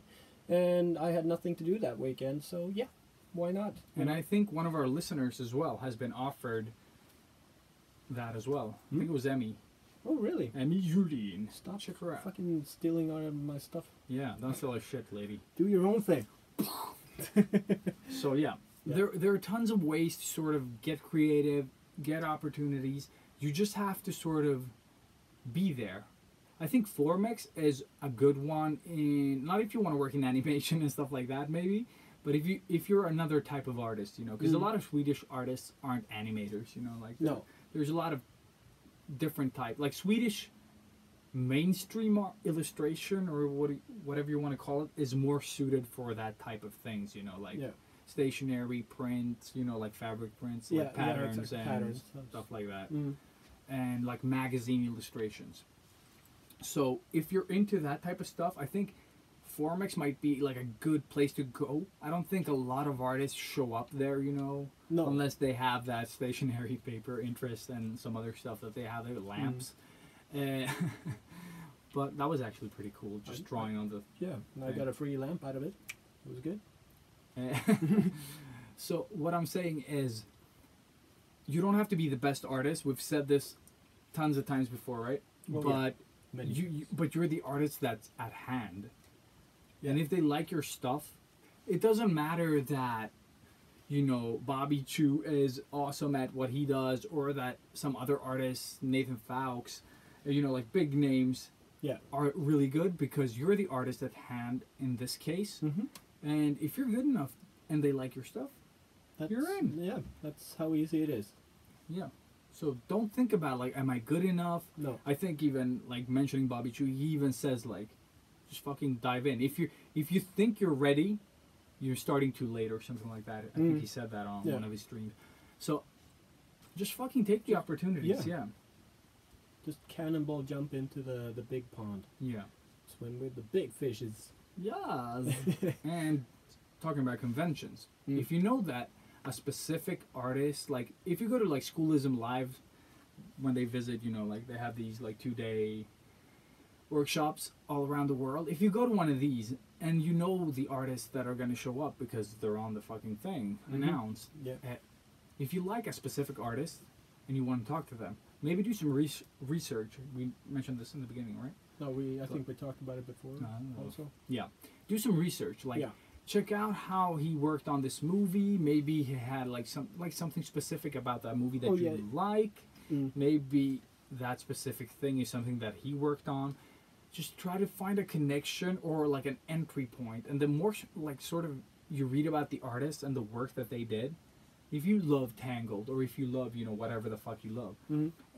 [SPEAKER 2] and I had nothing to do that weekend. So yeah, why not?
[SPEAKER 1] And I think one of our listeners as well has been offered that as well. I think it was Emmy.
[SPEAKER 2] Oh really?
[SPEAKER 1] Emmy Julien.
[SPEAKER 2] Stop
[SPEAKER 1] Check her out.
[SPEAKER 2] fucking stealing all of my stuff.
[SPEAKER 1] Yeah, don't sell a shit, lady.
[SPEAKER 2] Do your own thing.
[SPEAKER 1] So yeah,
[SPEAKER 2] Yeah.
[SPEAKER 1] there are tons of ways to sort of get creative, get opportunities. You just have to sort of be there. I think Formex is a good one in, not if you want to work in animation and stuff like that maybe, but if you're another type of artist, you know, because a lot of Swedish artists aren't animators, you know, like
[SPEAKER 2] No.
[SPEAKER 1] there's a lot of different type, like Swedish mainstream illustration or whatever you want to call it is more suited for that type of things, you know, like
[SPEAKER 2] Yeah.
[SPEAKER 1] stationary prints, you know, like fabric prints,
[SPEAKER 2] Yeah,
[SPEAKER 1] like
[SPEAKER 2] yeah,
[SPEAKER 1] patterns
[SPEAKER 2] exactly.
[SPEAKER 1] and
[SPEAKER 2] Patterns.
[SPEAKER 1] stuff like that,
[SPEAKER 2] Mm.
[SPEAKER 1] and like magazine illustrations. So if you're into that type of stuff, I think Formex might be like a good place to go. I don't think a lot of artists show up there, you know,
[SPEAKER 2] No.
[SPEAKER 1] unless they have that stationery paper interest and some other stuff that they have, like lamps. But that was actually pretty cool, just drawing on the.
[SPEAKER 2] Yeah, and I got a free lamp out of it. It was good.
[SPEAKER 1] So what I'm saying is, you don't have to be the best artist. We've said this tons of times before, right?
[SPEAKER 2] Well,
[SPEAKER 1] but
[SPEAKER 2] Many.
[SPEAKER 1] but you're the artist that's at hand.
[SPEAKER 2] Yeah.
[SPEAKER 1] And if they like your stuff, it doesn't matter that, you know, Bobby Chu is awesome at what he does, or that some other artist, Nathan Fowkes, you know, like big names,
[SPEAKER 2] Yeah.
[SPEAKER 1] are really good, because you're the artist at hand in this case.
[SPEAKER 2] Mm-hmm.
[SPEAKER 1] And if you're good enough and they like your stuff, you're in.
[SPEAKER 2] Yeah, that's how easy it is.
[SPEAKER 1] yeah. So don't think about like, am I good enough?
[SPEAKER 2] No.
[SPEAKER 1] I think even like mentioning Bobby Chu, he even says like, just fucking dive in. If you think you're ready, you're starting too late or something like that. I think he said that on
[SPEAKER 2] Yeah.
[SPEAKER 1] one of his streams. So just fucking take the opportunities. Yeah.
[SPEAKER 2] Just cannonball jump into the big pond.
[SPEAKER 1] Yeah.
[SPEAKER 2] Swim with the big fishes.
[SPEAKER 1] Yeah. And talking about conventions, if you know that a specific artist, like if you go to like Schoolism Live, when they visit, you know, like they have these like 2-day workshops all around the world. If you go to one of these and you know the artists that are going to show up because they're on the fucking thing announced,
[SPEAKER 2] Yeah.
[SPEAKER 1] if you like a specific artist and you want to talk to them, maybe do some research. We mentioned this in the beginning, right?
[SPEAKER 2] No, I think we talked about it before. Also.
[SPEAKER 1] Yeah. Do some research. Like,
[SPEAKER 2] Yeah.
[SPEAKER 1] check out how he worked on this movie. Maybe he had like something specific about that movie that
[SPEAKER 2] Oh,
[SPEAKER 1] you
[SPEAKER 2] yeah.
[SPEAKER 1] like.
[SPEAKER 2] Mm.
[SPEAKER 1] Maybe that specific thing is something that he worked on. Just try to find a connection or like an entry point, and the more like sort of you read about the artist and the work that they did, if you love Tangled or if you love, you know, whatever the fuck you love,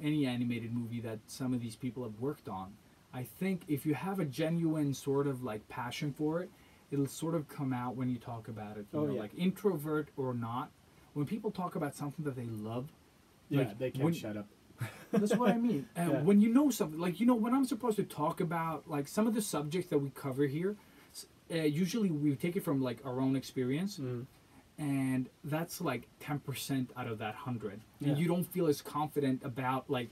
[SPEAKER 1] any animated movie that some of these people have worked on, I think if you have a genuine sort of like passion for it, it'll sort of come out when you talk about it. You know, like introvert or not, when people talk about something that they love, like,
[SPEAKER 2] they can't shut up.
[SPEAKER 1] that's what I mean. When you know something, like, you know, when I'm supposed to talk about like some of the subjects that we cover here, usually we take it from like our own experience, and that's like 10% out of that 100, and you don't feel as confident about like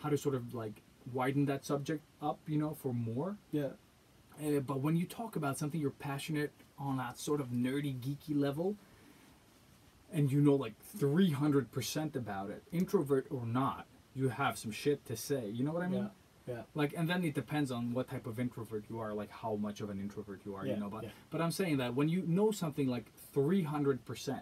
[SPEAKER 1] how to sort of like widen that subject up, you know, for more. But when you talk about something you're passionate on, that sort of nerdy, geeky level, and you know like 300% about it, introvert or not, you have some shit to say. You know what I mean? Like, and then it depends on what type of introvert you are, like how much of an introvert you are, you know. But I'm saying that when you know something like 300%,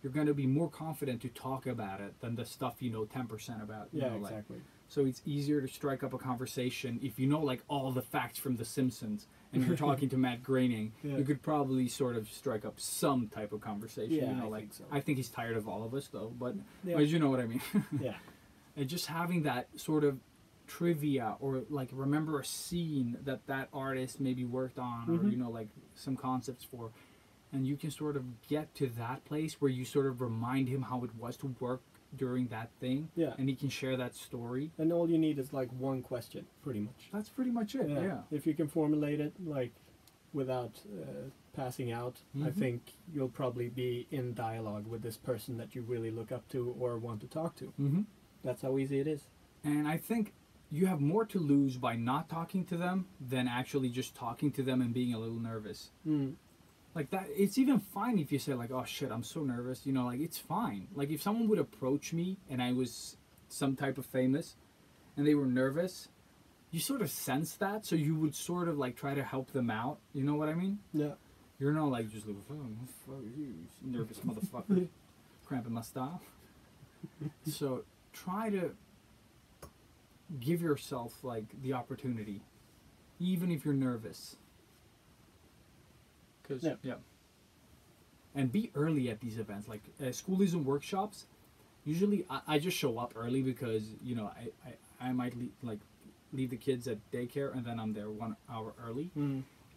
[SPEAKER 1] you're going to be more confident to talk about it than the stuff you know 10% about. You know,
[SPEAKER 2] exactly.
[SPEAKER 1] Like, so it's easier to strike up a conversation if you know like all the facts from The Simpsons and you're talking to Matt Groening. You could probably sort of strike up some type of conversation. You know, like, I think he's tired of all of us though, but you know what I mean. And just having that sort of trivia, or like remember a scene that that artist maybe worked on, or you know, like some concepts for, and you can sort of get to that place where you sort of remind him how it was to work during that thing, and he can share that story.
[SPEAKER 2] And all you need is like one question, pretty much.
[SPEAKER 1] That's pretty much it.
[SPEAKER 2] If you can formulate it like without passing out, I think you'll probably be in dialogue with this person that you really look up to or want to talk to. That's how easy it is.
[SPEAKER 1] And I think you have more to lose by not talking to them than actually just talking to them and being a little nervous. Like that, it's even fine if you say like, oh shit, I'm so nervous, you know, like it's fine. Like if someone would approach me and I was some type of famous and they were nervous, you sort of sense that, so you would sort of like try to help them out, you know what I mean? You're not like just like, oh, fuck you, nervous motherfucker, cramping my style. So try to give yourself like the opportunity, even if you're nervous. And be early at these events, like schoolies and workshops. Usually I just show up early because, you know, I might leave the kids at daycare and then I'm there 1 hour early.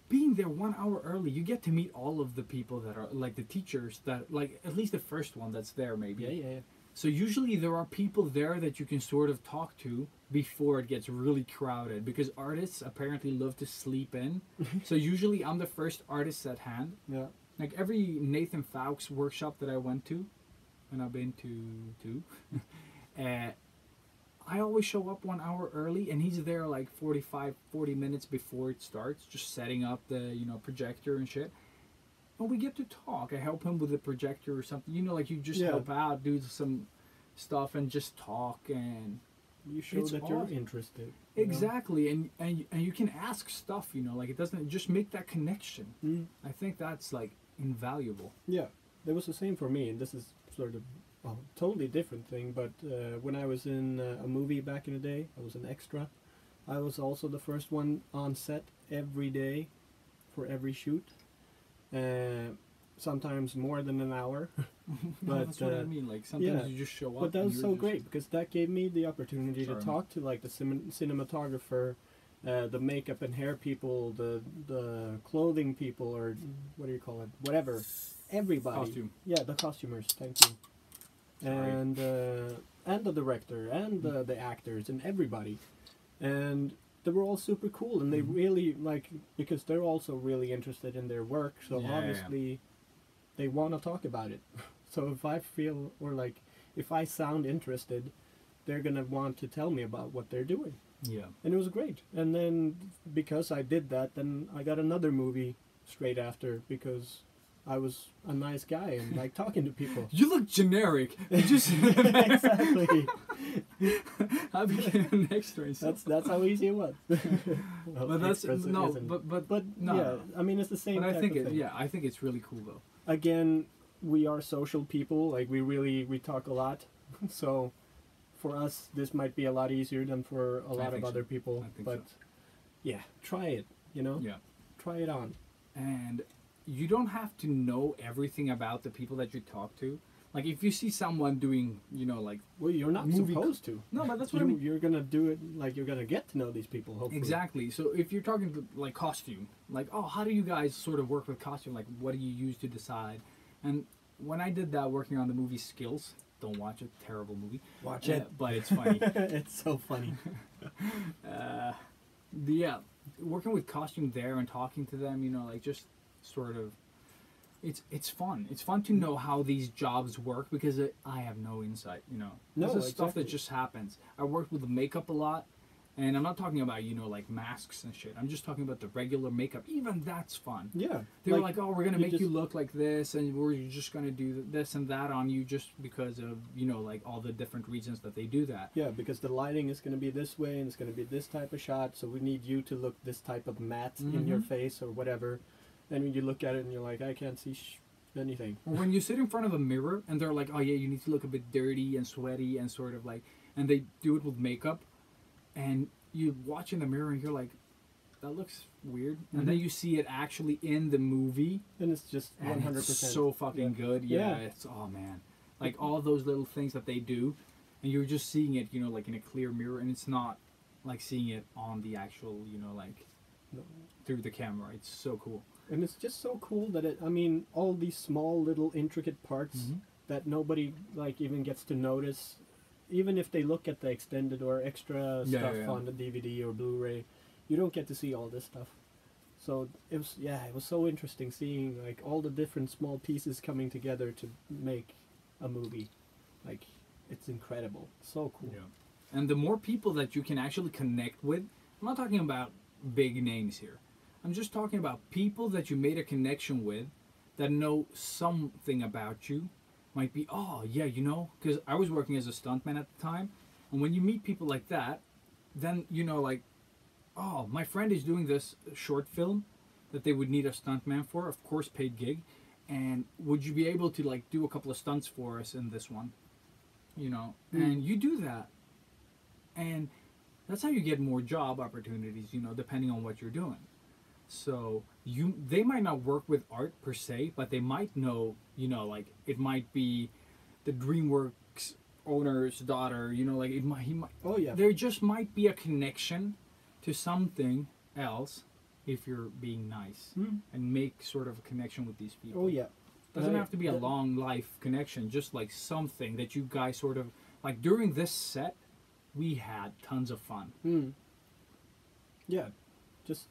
[SPEAKER 1] Being there 1 hour early, you get to meet all of the people that are like the teachers, that like at least the first one that's there maybe. So usually there are people there that you can sort of talk to before it gets really crowded, because artists apparently love to sleep in. So usually I'm the first artist at hand. Like every Nathan Fowkes workshop that I went to, and I've been to I always show up 1 hour early, and he's there like 40 minutes before it starts, just setting up the, you know, projector and shit. And we get to talk. I help him with the projector or something. You know, like you just help out, do some stuff, and just talk, and
[SPEAKER 2] you show that you're interested.
[SPEAKER 1] Exactly, and you can ask stuff. You know, like it doesn't just make that connection. I think that's like invaluable.
[SPEAKER 2] Yeah, that was the same for me, and this is sort of a totally different thing. But when I was in a movie back in the day, I was an extra. I was also the first one on set every day for every shoot. Sometimes more than an hour. But
[SPEAKER 1] that's what I mean. Like sometimes you just show up.
[SPEAKER 2] But that was so great, because that gave me the opportunity to talk to like the cinematographer, the makeup and hair people, the clothing people, or what do you call it? Whatever. Everybody.
[SPEAKER 1] Costume.
[SPEAKER 2] Yeah, the costumers. Thank you. And the director and the actors and everybody, and they were all super cool, and they really like, because they're also really interested in their work, so obviously they want to talk about it. So if I feel, or like if I sound interested, they're gonna want to tell me about what they're doing. And it was great. And then because I did that, then I got another movie straight after, because I was a nice guy and like talking to people.
[SPEAKER 1] You look generic. You just
[SPEAKER 2] exactly.
[SPEAKER 1] I became an extra.
[SPEAKER 2] That's how easy it was. Well,
[SPEAKER 1] but that's no, but no.
[SPEAKER 2] Yeah, I mean it's the same.
[SPEAKER 1] But I think
[SPEAKER 2] thing.
[SPEAKER 1] I think it's really cool though.
[SPEAKER 2] Again, we are social people. Like we talk a lot. So for us, this might be a lot easier than for a lot of
[SPEAKER 1] think
[SPEAKER 2] other
[SPEAKER 1] so.
[SPEAKER 2] people.
[SPEAKER 1] I think
[SPEAKER 2] But
[SPEAKER 1] so.
[SPEAKER 2] yeah, try it. You know,
[SPEAKER 1] Yeah.
[SPEAKER 2] try it on.
[SPEAKER 1] And you don't have to know everything about the people that you talk to. Like if you see someone doing, you know, like
[SPEAKER 2] Well, you're not
[SPEAKER 1] Movie
[SPEAKER 2] supposed to.
[SPEAKER 1] no, but that's what I mean.
[SPEAKER 2] You're gonna do it like you're gonna get to know these people. Hopefully.
[SPEAKER 1] Exactly. So if you're talking to, like costume, like oh, how do you guys sort of work with costume? Like what do you use to decide? And when I did that, working on the movie Skills, don't watch it, terrible movie.
[SPEAKER 2] Watch it.
[SPEAKER 1] But it's funny.
[SPEAKER 2] It's so funny.
[SPEAKER 1] Yeah, working with costume there and talking to them, you know, like just sort of, it's fun. It's fun to know how these jobs work because I have no insight, you know.
[SPEAKER 2] No,
[SPEAKER 1] This is stuff
[SPEAKER 2] exactly.
[SPEAKER 1] that just happens. I worked with the makeup a lot, and I'm not talking about, you know, like masks and shit. I'm just talking about the regular makeup. Even that's fun.
[SPEAKER 2] Yeah.
[SPEAKER 1] They were like, oh, we're gonna
[SPEAKER 2] you
[SPEAKER 1] make you
[SPEAKER 2] just-
[SPEAKER 1] look like this, and we're just gonna do this and that on you just because of, you know, like all the different reasons that they do that.
[SPEAKER 2] Yeah, because the lighting is going to be this way and it's going to be this type of shot, so we need you to look this type of matte in your
[SPEAKER 1] Mhm.
[SPEAKER 2] face or whatever. And when you look at it and you're like, I can't see anything.
[SPEAKER 1] Or when you sit in front of a mirror and they're like, oh yeah, you need to look a bit dirty and sweaty and sort of like, and they do it with makeup, and you watch in the mirror and you're like, that looks weird. And then
[SPEAKER 2] Mhm.
[SPEAKER 1] you see it actually in the movie,
[SPEAKER 2] And it's just
[SPEAKER 1] and
[SPEAKER 2] 100%.
[SPEAKER 1] it's so fucking
[SPEAKER 2] Yeah.
[SPEAKER 1] good. Yeah,
[SPEAKER 2] Yeah.
[SPEAKER 1] it's, oh man. Like all those little things that they do, and you're just seeing it, you know, like in a clear mirror, and it's not like seeing it on the actual, you know, like
[SPEAKER 2] No.
[SPEAKER 1] through the camera. It's so cool.
[SPEAKER 2] And it's just so cool that I mean, all these small little intricate parts
[SPEAKER 1] Mhm.
[SPEAKER 2] that nobody like even gets to notice, even if they look at the extended or extra
[SPEAKER 1] Yeah,
[SPEAKER 2] stuff
[SPEAKER 1] yeah.
[SPEAKER 2] on the DVD or Blu-ray, you don't get to see all this stuff. So it was so interesting seeing like all the different small pieces coming together to make a movie. Like it's incredible, so cool.
[SPEAKER 1] And the more people that you can actually connect with, I'm not talking about big names here. I'm just talking about people that you made a connection with that know something about you. Might be, oh, yeah, you know, because I was working as a stuntman at the time. And when you meet people like that, then, you know, like, oh, my friend is doing this short film that they would need a stuntman for, of course, paid gig. And would you be able to, like, do a couple of stunts for us in this one? You know, and you do that. And that's how you get more job opportunities, you know, depending on what you're doing. So they might not work with art per se, but they might know, you know, like it might be the DreamWorks owner's daughter, you know, like he might
[SPEAKER 2] Oh yeah.
[SPEAKER 1] there just might be a connection to something else if you're being nice and make sort of a connection with these people.
[SPEAKER 2] Oh yeah.
[SPEAKER 1] Doesn't
[SPEAKER 2] Uh,
[SPEAKER 1] have to be a
[SPEAKER 2] that-
[SPEAKER 1] long life connection, just like something that you guys sort of like during this set we had tons of fun.
[SPEAKER 2] Yeah. Just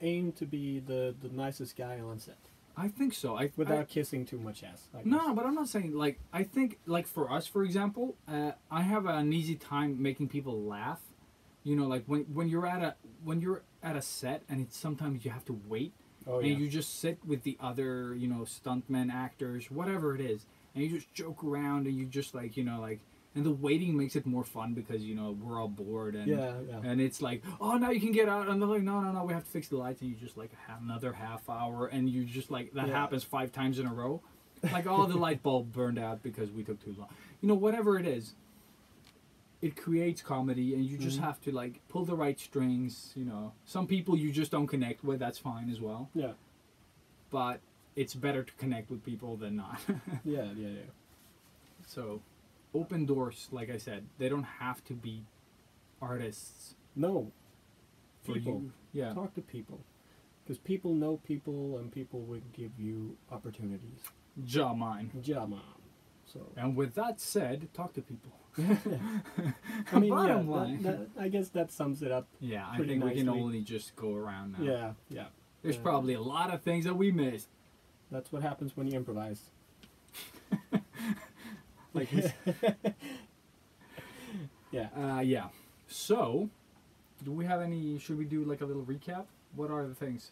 [SPEAKER 2] aim to be the nicest guy on set
[SPEAKER 1] I think so.
[SPEAKER 2] without kissing too much ass. I guess.
[SPEAKER 1] No, but I'm not saying like I think like for us, for example, I have an easy time making people laugh. You know, like when you're at a set and it's sometimes you have to wait
[SPEAKER 2] Oh
[SPEAKER 1] and
[SPEAKER 2] yeah.
[SPEAKER 1] you just sit with the other, you know, stuntmen, actors, whatever it is, and you just joke around and you just like, you know, like, and the waiting makes it more fun because, you know, we're all bored and
[SPEAKER 2] Yeah.
[SPEAKER 1] and it's like, oh, now you can get out, and they're like, no, we have to fix the lights, and you just like have another half hour, and you just like that
[SPEAKER 2] Yeah.
[SPEAKER 1] happens 5 times in a row, like all the light bulb burned out because we took too long, you know, whatever it is. It creates comedy, and you just have to like pull the right strings. You know, some people you just don't connect with. That's fine as well.
[SPEAKER 2] Yeah.
[SPEAKER 1] But it's better to connect with people than not.
[SPEAKER 2] Yeah.
[SPEAKER 1] So, open doors. Like I said, they don't have to be artists
[SPEAKER 2] No.
[SPEAKER 1] for
[SPEAKER 2] People.
[SPEAKER 1] you. Yeah.
[SPEAKER 2] Talk to people. Because people know people and people will give you opportunities.
[SPEAKER 1] Jaw mine.
[SPEAKER 2] Ja, mom. So,
[SPEAKER 1] And with that said, talk to people.
[SPEAKER 2] I mean,
[SPEAKER 1] Bottom
[SPEAKER 2] yeah,
[SPEAKER 1] line.
[SPEAKER 2] I guess that sums it up.
[SPEAKER 1] Yeah, I
[SPEAKER 2] Pretty
[SPEAKER 1] think we can
[SPEAKER 2] nicely.
[SPEAKER 1] only just go around now.
[SPEAKER 2] Yeah.
[SPEAKER 1] There's
[SPEAKER 2] Yeah.
[SPEAKER 1] probably a lot of things that we missed.
[SPEAKER 2] That's what happens when you improvise.
[SPEAKER 1] Like we
[SPEAKER 2] Yeah.
[SPEAKER 1] Yeah. So, do we have any? Should we do like a little recap? What are the things?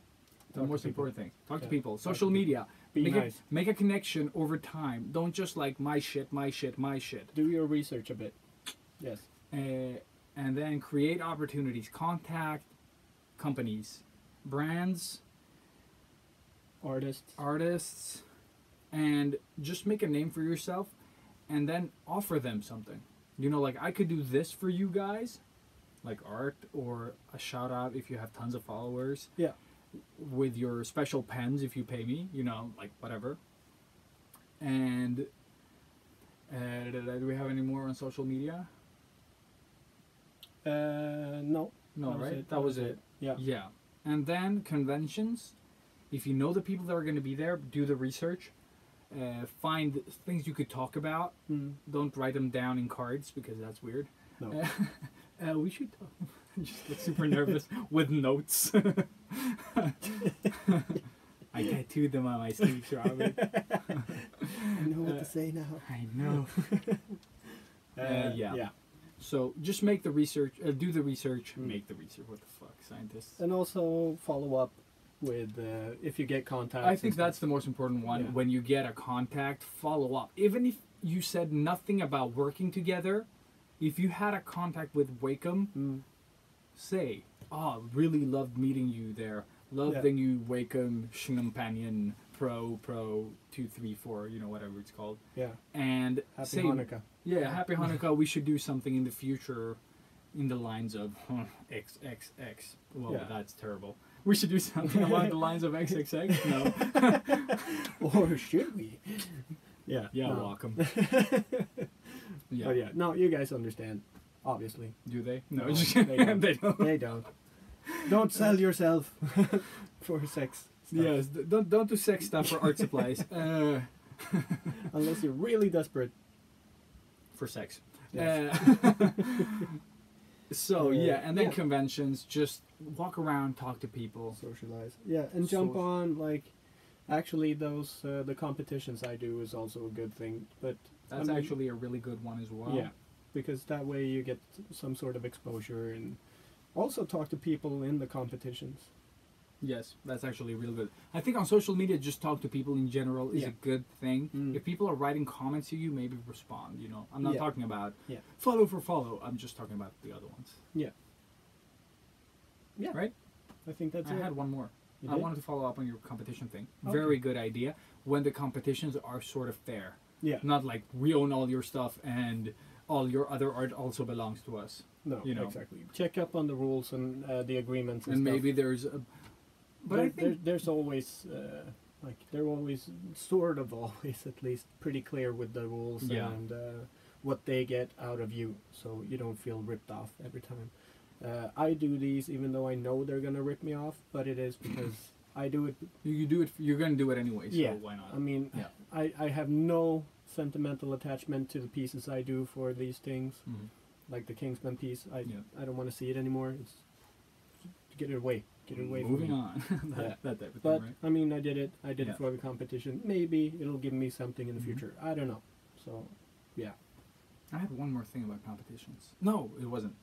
[SPEAKER 1] The
[SPEAKER 2] Talk to
[SPEAKER 1] most
[SPEAKER 2] people.
[SPEAKER 1] important things. Talk to
[SPEAKER 2] Yeah,
[SPEAKER 1] people.
[SPEAKER 2] talk to
[SPEAKER 1] Social
[SPEAKER 2] people.
[SPEAKER 1] media.
[SPEAKER 2] Be
[SPEAKER 1] make
[SPEAKER 2] nice.
[SPEAKER 1] make a connection over time. Don't just like my shit, my shit, my shit.
[SPEAKER 2] Do your research a bit. Yes.
[SPEAKER 1] And then create opportunities. Contact companies, brands,
[SPEAKER 2] Artists.
[SPEAKER 1] artists, and just make a name for yourself, and then offer them something. You know, like I could do this for you guys, like art or a shout out if you have tons of followers.
[SPEAKER 2] Yeah.
[SPEAKER 1] With your special pens if you pay me, you know, like whatever. And do we have any more on social media?
[SPEAKER 2] No.
[SPEAKER 1] No,
[SPEAKER 2] That was
[SPEAKER 1] right?
[SPEAKER 2] it.
[SPEAKER 1] That was it.
[SPEAKER 2] Yeah.
[SPEAKER 1] Yeah. And then conventions. If you know the people that are going to be there, do the research. Find things you could talk about.
[SPEAKER 2] Mm.
[SPEAKER 1] Don't write them down in cards because that's weird.
[SPEAKER 2] No.
[SPEAKER 1] We should talk. Just get super nervous with notes. I tattooed them on my sleeves, Robert.
[SPEAKER 2] I know what to say now.
[SPEAKER 1] I know. Yeah.
[SPEAKER 2] Yeah.
[SPEAKER 1] So just make the research, do the research, make the research. What the fuck, scientists?
[SPEAKER 2] And also follow up with if you get contacts.
[SPEAKER 1] I think that's the most important one.
[SPEAKER 2] Yeah.
[SPEAKER 1] When you get a contact, follow up. Even if you said nothing about working together, if you had a contact with Wacom, say, "Oh, really loved meeting you there. Loved
[SPEAKER 2] Yeah.
[SPEAKER 1] the new Wacom Companion Pro 234, you know, whatever it's called."
[SPEAKER 2] Yeah.
[SPEAKER 1] And
[SPEAKER 2] Happy
[SPEAKER 1] say,
[SPEAKER 2] Hanukkah.
[SPEAKER 1] yeah, happy Hanukkah. We should do something in the future in the lines of XXX. Well,
[SPEAKER 2] Yeah.
[SPEAKER 1] that's terrible. We should do something along the lines of XXX. No.
[SPEAKER 2] Or should we? Yeah.
[SPEAKER 1] Yeah,
[SPEAKER 2] no.
[SPEAKER 1] welcome. Yeah.
[SPEAKER 2] But yeah, no, you guys understand, obviously.
[SPEAKER 1] Do they? No,
[SPEAKER 2] No,
[SPEAKER 1] just
[SPEAKER 2] they don't.
[SPEAKER 1] they don't.
[SPEAKER 2] They don't. Don't sell yourself for sex stuff.
[SPEAKER 1] Yes, don't do sex stuff for art supplies.
[SPEAKER 2] Unless you're really desperate.
[SPEAKER 1] For sex.
[SPEAKER 2] Yes.
[SPEAKER 1] So yeah, and then
[SPEAKER 2] yeah.
[SPEAKER 1] conventions, just walk around, talk to people.
[SPEAKER 2] Socialize. Yeah, and jump
[SPEAKER 1] Social.
[SPEAKER 2] on, like, actually those, the competitions I do is also a good thing. But
[SPEAKER 1] That's
[SPEAKER 2] I mean,
[SPEAKER 1] actually a really good one as well.
[SPEAKER 2] yeah, because that way you get some sort of exposure and also talk to people in the competitions.
[SPEAKER 1] Yes, that's actually real good. I think on social media, just talk to people in general is
[SPEAKER 2] Yeah.
[SPEAKER 1] a good thing.
[SPEAKER 2] Mm.
[SPEAKER 1] If people are writing comments to you, maybe respond. You know, I'm not
[SPEAKER 2] Yeah.
[SPEAKER 1] talking about
[SPEAKER 2] Yeah.
[SPEAKER 1] follow for follow. I'm just talking about the other ones.
[SPEAKER 2] Yeah.
[SPEAKER 1] Right?
[SPEAKER 2] I think that's
[SPEAKER 1] I
[SPEAKER 2] it.
[SPEAKER 1] had one more.
[SPEAKER 2] You
[SPEAKER 1] I
[SPEAKER 2] did?
[SPEAKER 1] wanted to follow up on your competition thing.
[SPEAKER 2] Okay.
[SPEAKER 1] Very good idea. When the competitions are sort of fair,
[SPEAKER 2] Yeah.
[SPEAKER 1] not like we own all your stuff and all your other art also belongs to us.
[SPEAKER 2] No,
[SPEAKER 1] you know.
[SPEAKER 2] exactly. Check up on the rules and the agreements and
[SPEAKER 1] And
[SPEAKER 2] stuff.
[SPEAKER 1] maybe there's a. But I think
[SPEAKER 2] there's always like they're always sort of always at least pretty clear with the rules
[SPEAKER 1] Yeah.
[SPEAKER 2] and what they get out of you, so you don't feel ripped off every time. I do these even though I know they're gonna rip me off, but it is because I do it.
[SPEAKER 1] you do it. You're gonna do it anyway. So
[SPEAKER 2] Yeah.
[SPEAKER 1] why not?
[SPEAKER 2] I mean,
[SPEAKER 1] Yeah.
[SPEAKER 2] I have no sentimental attachment to the pieces I do for these things,
[SPEAKER 1] Mhm.
[SPEAKER 2] like the Kingsman piece.
[SPEAKER 1] Yeah.
[SPEAKER 2] I don't want to see it anymore. It's get it away. Get it away
[SPEAKER 1] Moving
[SPEAKER 2] from me.
[SPEAKER 1] on. that,
[SPEAKER 2] Yeah.
[SPEAKER 1] that type of
[SPEAKER 2] But
[SPEAKER 1] thing, right?
[SPEAKER 2] I mean, I did it. I did
[SPEAKER 1] Yeah.
[SPEAKER 2] it for the competition. Maybe it'll give me something in the
[SPEAKER 1] Mhm.
[SPEAKER 2] future. I don't know. So, yeah.
[SPEAKER 1] I had one more thing about competitions. No, it wasn't.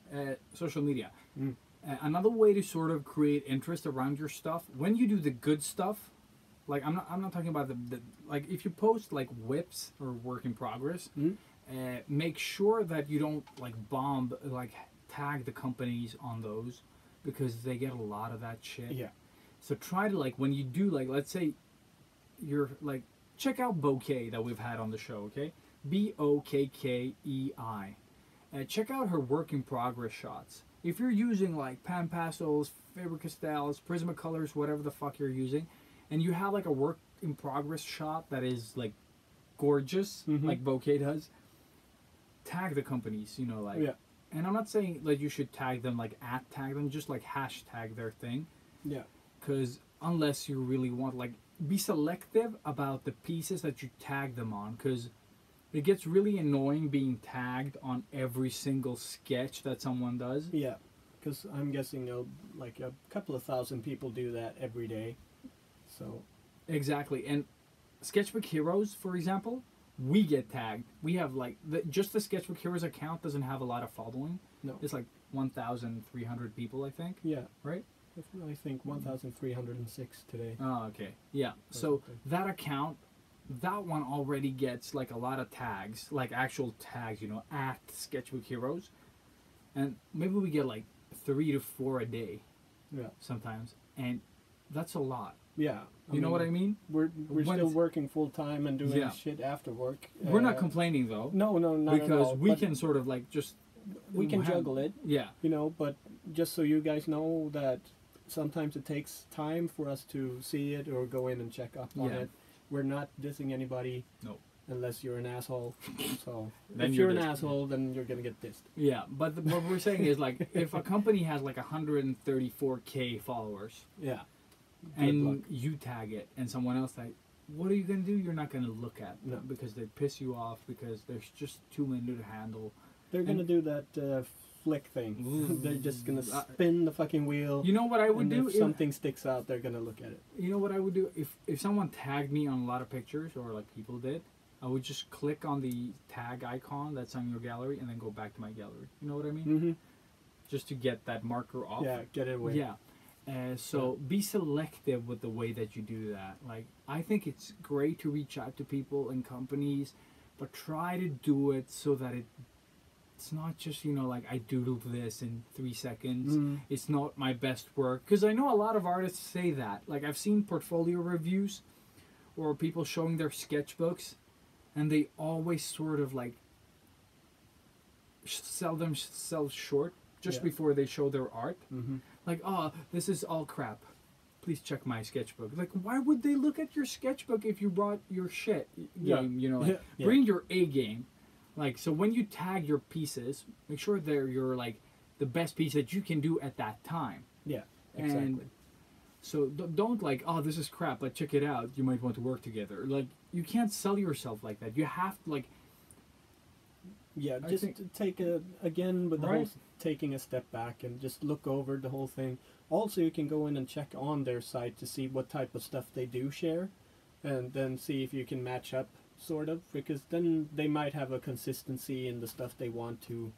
[SPEAKER 1] Social media.
[SPEAKER 2] Mm.
[SPEAKER 1] Another way to sort of create interest around your stuff when you do the good stuff. Like I'm not talking about the like if you post like whips or work in progress.
[SPEAKER 2] Mm.
[SPEAKER 1] Make sure that you don't like bomb like tag the companies on those because they get a lot of that shit.
[SPEAKER 2] Yeah.
[SPEAKER 1] So try to like when you do like let's say you're like check out Bouquet that we've had on the show, okay? Bokkei. Check out her work in progress shots. If you're using like Pan Pastels, Faber-Castells, Prismacolors, whatever the fuck you're using, and you have like a work in progress shot that is like gorgeous,
[SPEAKER 2] Mhm.
[SPEAKER 1] like Bouquet does, tag the companies, you know, like.
[SPEAKER 2] Yeah.
[SPEAKER 1] And I'm not saying like you should tag them like tag them, just like hashtag their thing.
[SPEAKER 2] Yeah.
[SPEAKER 1] Because unless you really want, like, be selective about the pieces that you tag them on. Because it gets really annoying being tagged on every single sketch that someone does.
[SPEAKER 2] Yeah. Because I'm guessing like a couple of thousand people do that every day. So,
[SPEAKER 1] Exactly. And Sketchbook Heroes, for example, we get tagged. We have like just the Sketchbook Heroes account doesn't have a lot of following.
[SPEAKER 2] no.
[SPEAKER 1] It's like 1,300 people, I think.
[SPEAKER 2] Yeah.
[SPEAKER 1] Right?
[SPEAKER 2] I think 1,306 today.
[SPEAKER 1] Oh, okay. Yeah. So that account, that one already gets like a lot of tags, like actual tags, you know, at Sketchbook Heroes. And maybe we get like 3 to 4 a day
[SPEAKER 2] Yeah.
[SPEAKER 1] sometimes. And that's a lot.
[SPEAKER 2] Yeah.
[SPEAKER 1] You know what I mean?
[SPEAKER 2] We're
[SPEAKER 1] When
[SPEAKER 2] still
[SPEAKER 1] it's-
[SPEAKER 2] working full time and doing
[SPEAKER 1] Yeah.
[SPEAKER 2] shit after work.
[SPEAKER 1] We're not complaining though.
[SPEAKER 2] No, not at
[SPEAKER 1] because
[SPEAKER 2] all,
[SPEAKER 1] we
[SPEAKER 2] but
[SPEAKER 1] can sort of like just
[SPEAKER 2] we can
[SPEAKER 1] have-
[SPEAKER 2] juggle it,
[SPEAKER 1] Yeah.
[SPEAKER 2] you know. But just so you guys know that sometimes it takes time for us to see it or go in and check up on
[SPEAKER 1] Yeah.
[SPEAKER 2] it. We're not dissing anybody.
[SPEAKER 1] No.
[SPEAKER 2] Unless you're an asshole. So
[SPEAKER 1] Then
[SPEAKER 2] if
[SPEAKER 1] you're
[SPEAKER 2] you're an
[SPEAKER 1] dissed.
[SPEAKER 2] asshole, then you're gonna get dissed.
[SPEAKER 1] Yeah, but what we're saying is like if a company has like 134K followers
[SPEAKER 2] Yeah.
[SPEAKER 1] and
[SPEAKER 2] luck.
[SPEAKER 1] you tag it and someone else like, what are you gonna do? You're not gonna look at
[SPEAKER 2] No.
[SPEAKER 1] because they piss you off because there's just too many to handle.
[SPEAKER 2] They're gonna
[SPEAKER 1] And-
[SPEAKER 2] do that flick thing. They're just gonna spin the fucking wheel.
[SPEAKER 1] You know what I would
[SPEAKER 2] and
[SPEAKER 1] do?
[SPEAKER 2] if something sticks out, they're gonna look at it.
[SPEAKER 1] You know what I would do if someone tagged me on a lot of pictures or like people did. I would just click on the tag icon that's on your gallery and then go back to my gallery. You know what I mean?
[SPEAKER 2] Mm-hmm.
[SPEAKER 1] Just to get that marker off.
[SPEAKER 2] Yeah, get it away.
[SPEAKER 1] Yeah. So be selective with the way that you do that. Like, I think it's great to reach out to people and companies, but try to do it so that it's not just, you know, like I doodled this in 3 seconds.
[SPEAKER 2] Mm.
[SPEAKER 1] It's not my best work. Because I know a lot of artists say that. Like, I've seen portfolio reviews or people showing their sketchbooks, and they always sort of like sell themselves short just
[SPEAKER 2] Yeah.
[SPEAKER 1] before they show their art.
[SPEAKER 2] Mm-hmm.
[SPEAKER 1] Like, oh, this is all crap. Please check my sketchbook. Like, why would they look at your sketchbook if you brought your shit
[SPEAKER 2] Yeah.
[SPEAKER 1] game? You know, like,
[SPEAKER 2] Yeah.
[SPEAKER 1] bring your A game. Like, so when you tag your pieces, make sure they're your like the best piece that you can do at that time.
[SPEAKER 2] Yeah, exactly.
[SPEAKER 1] And so don't like, oh, this is crap, but check it out. You might want to work together. Like, you can't sell yourself like that. You have to like.
[SPEAKER 2] Yeah,
[SPEAKER 1] I
[SPEAKER 2] just
[SPEAKER 1] think-
[SPEAKER 2] take again with the whole
[SPEAKER 1] Right.
[SPEAKER 2] taking a step back and just look over the whole thing. Also, you can go in and check on their site to see what type of stuff they do share, and then see if you can match up, sort of, because then they might have a consistency in the stuff they want to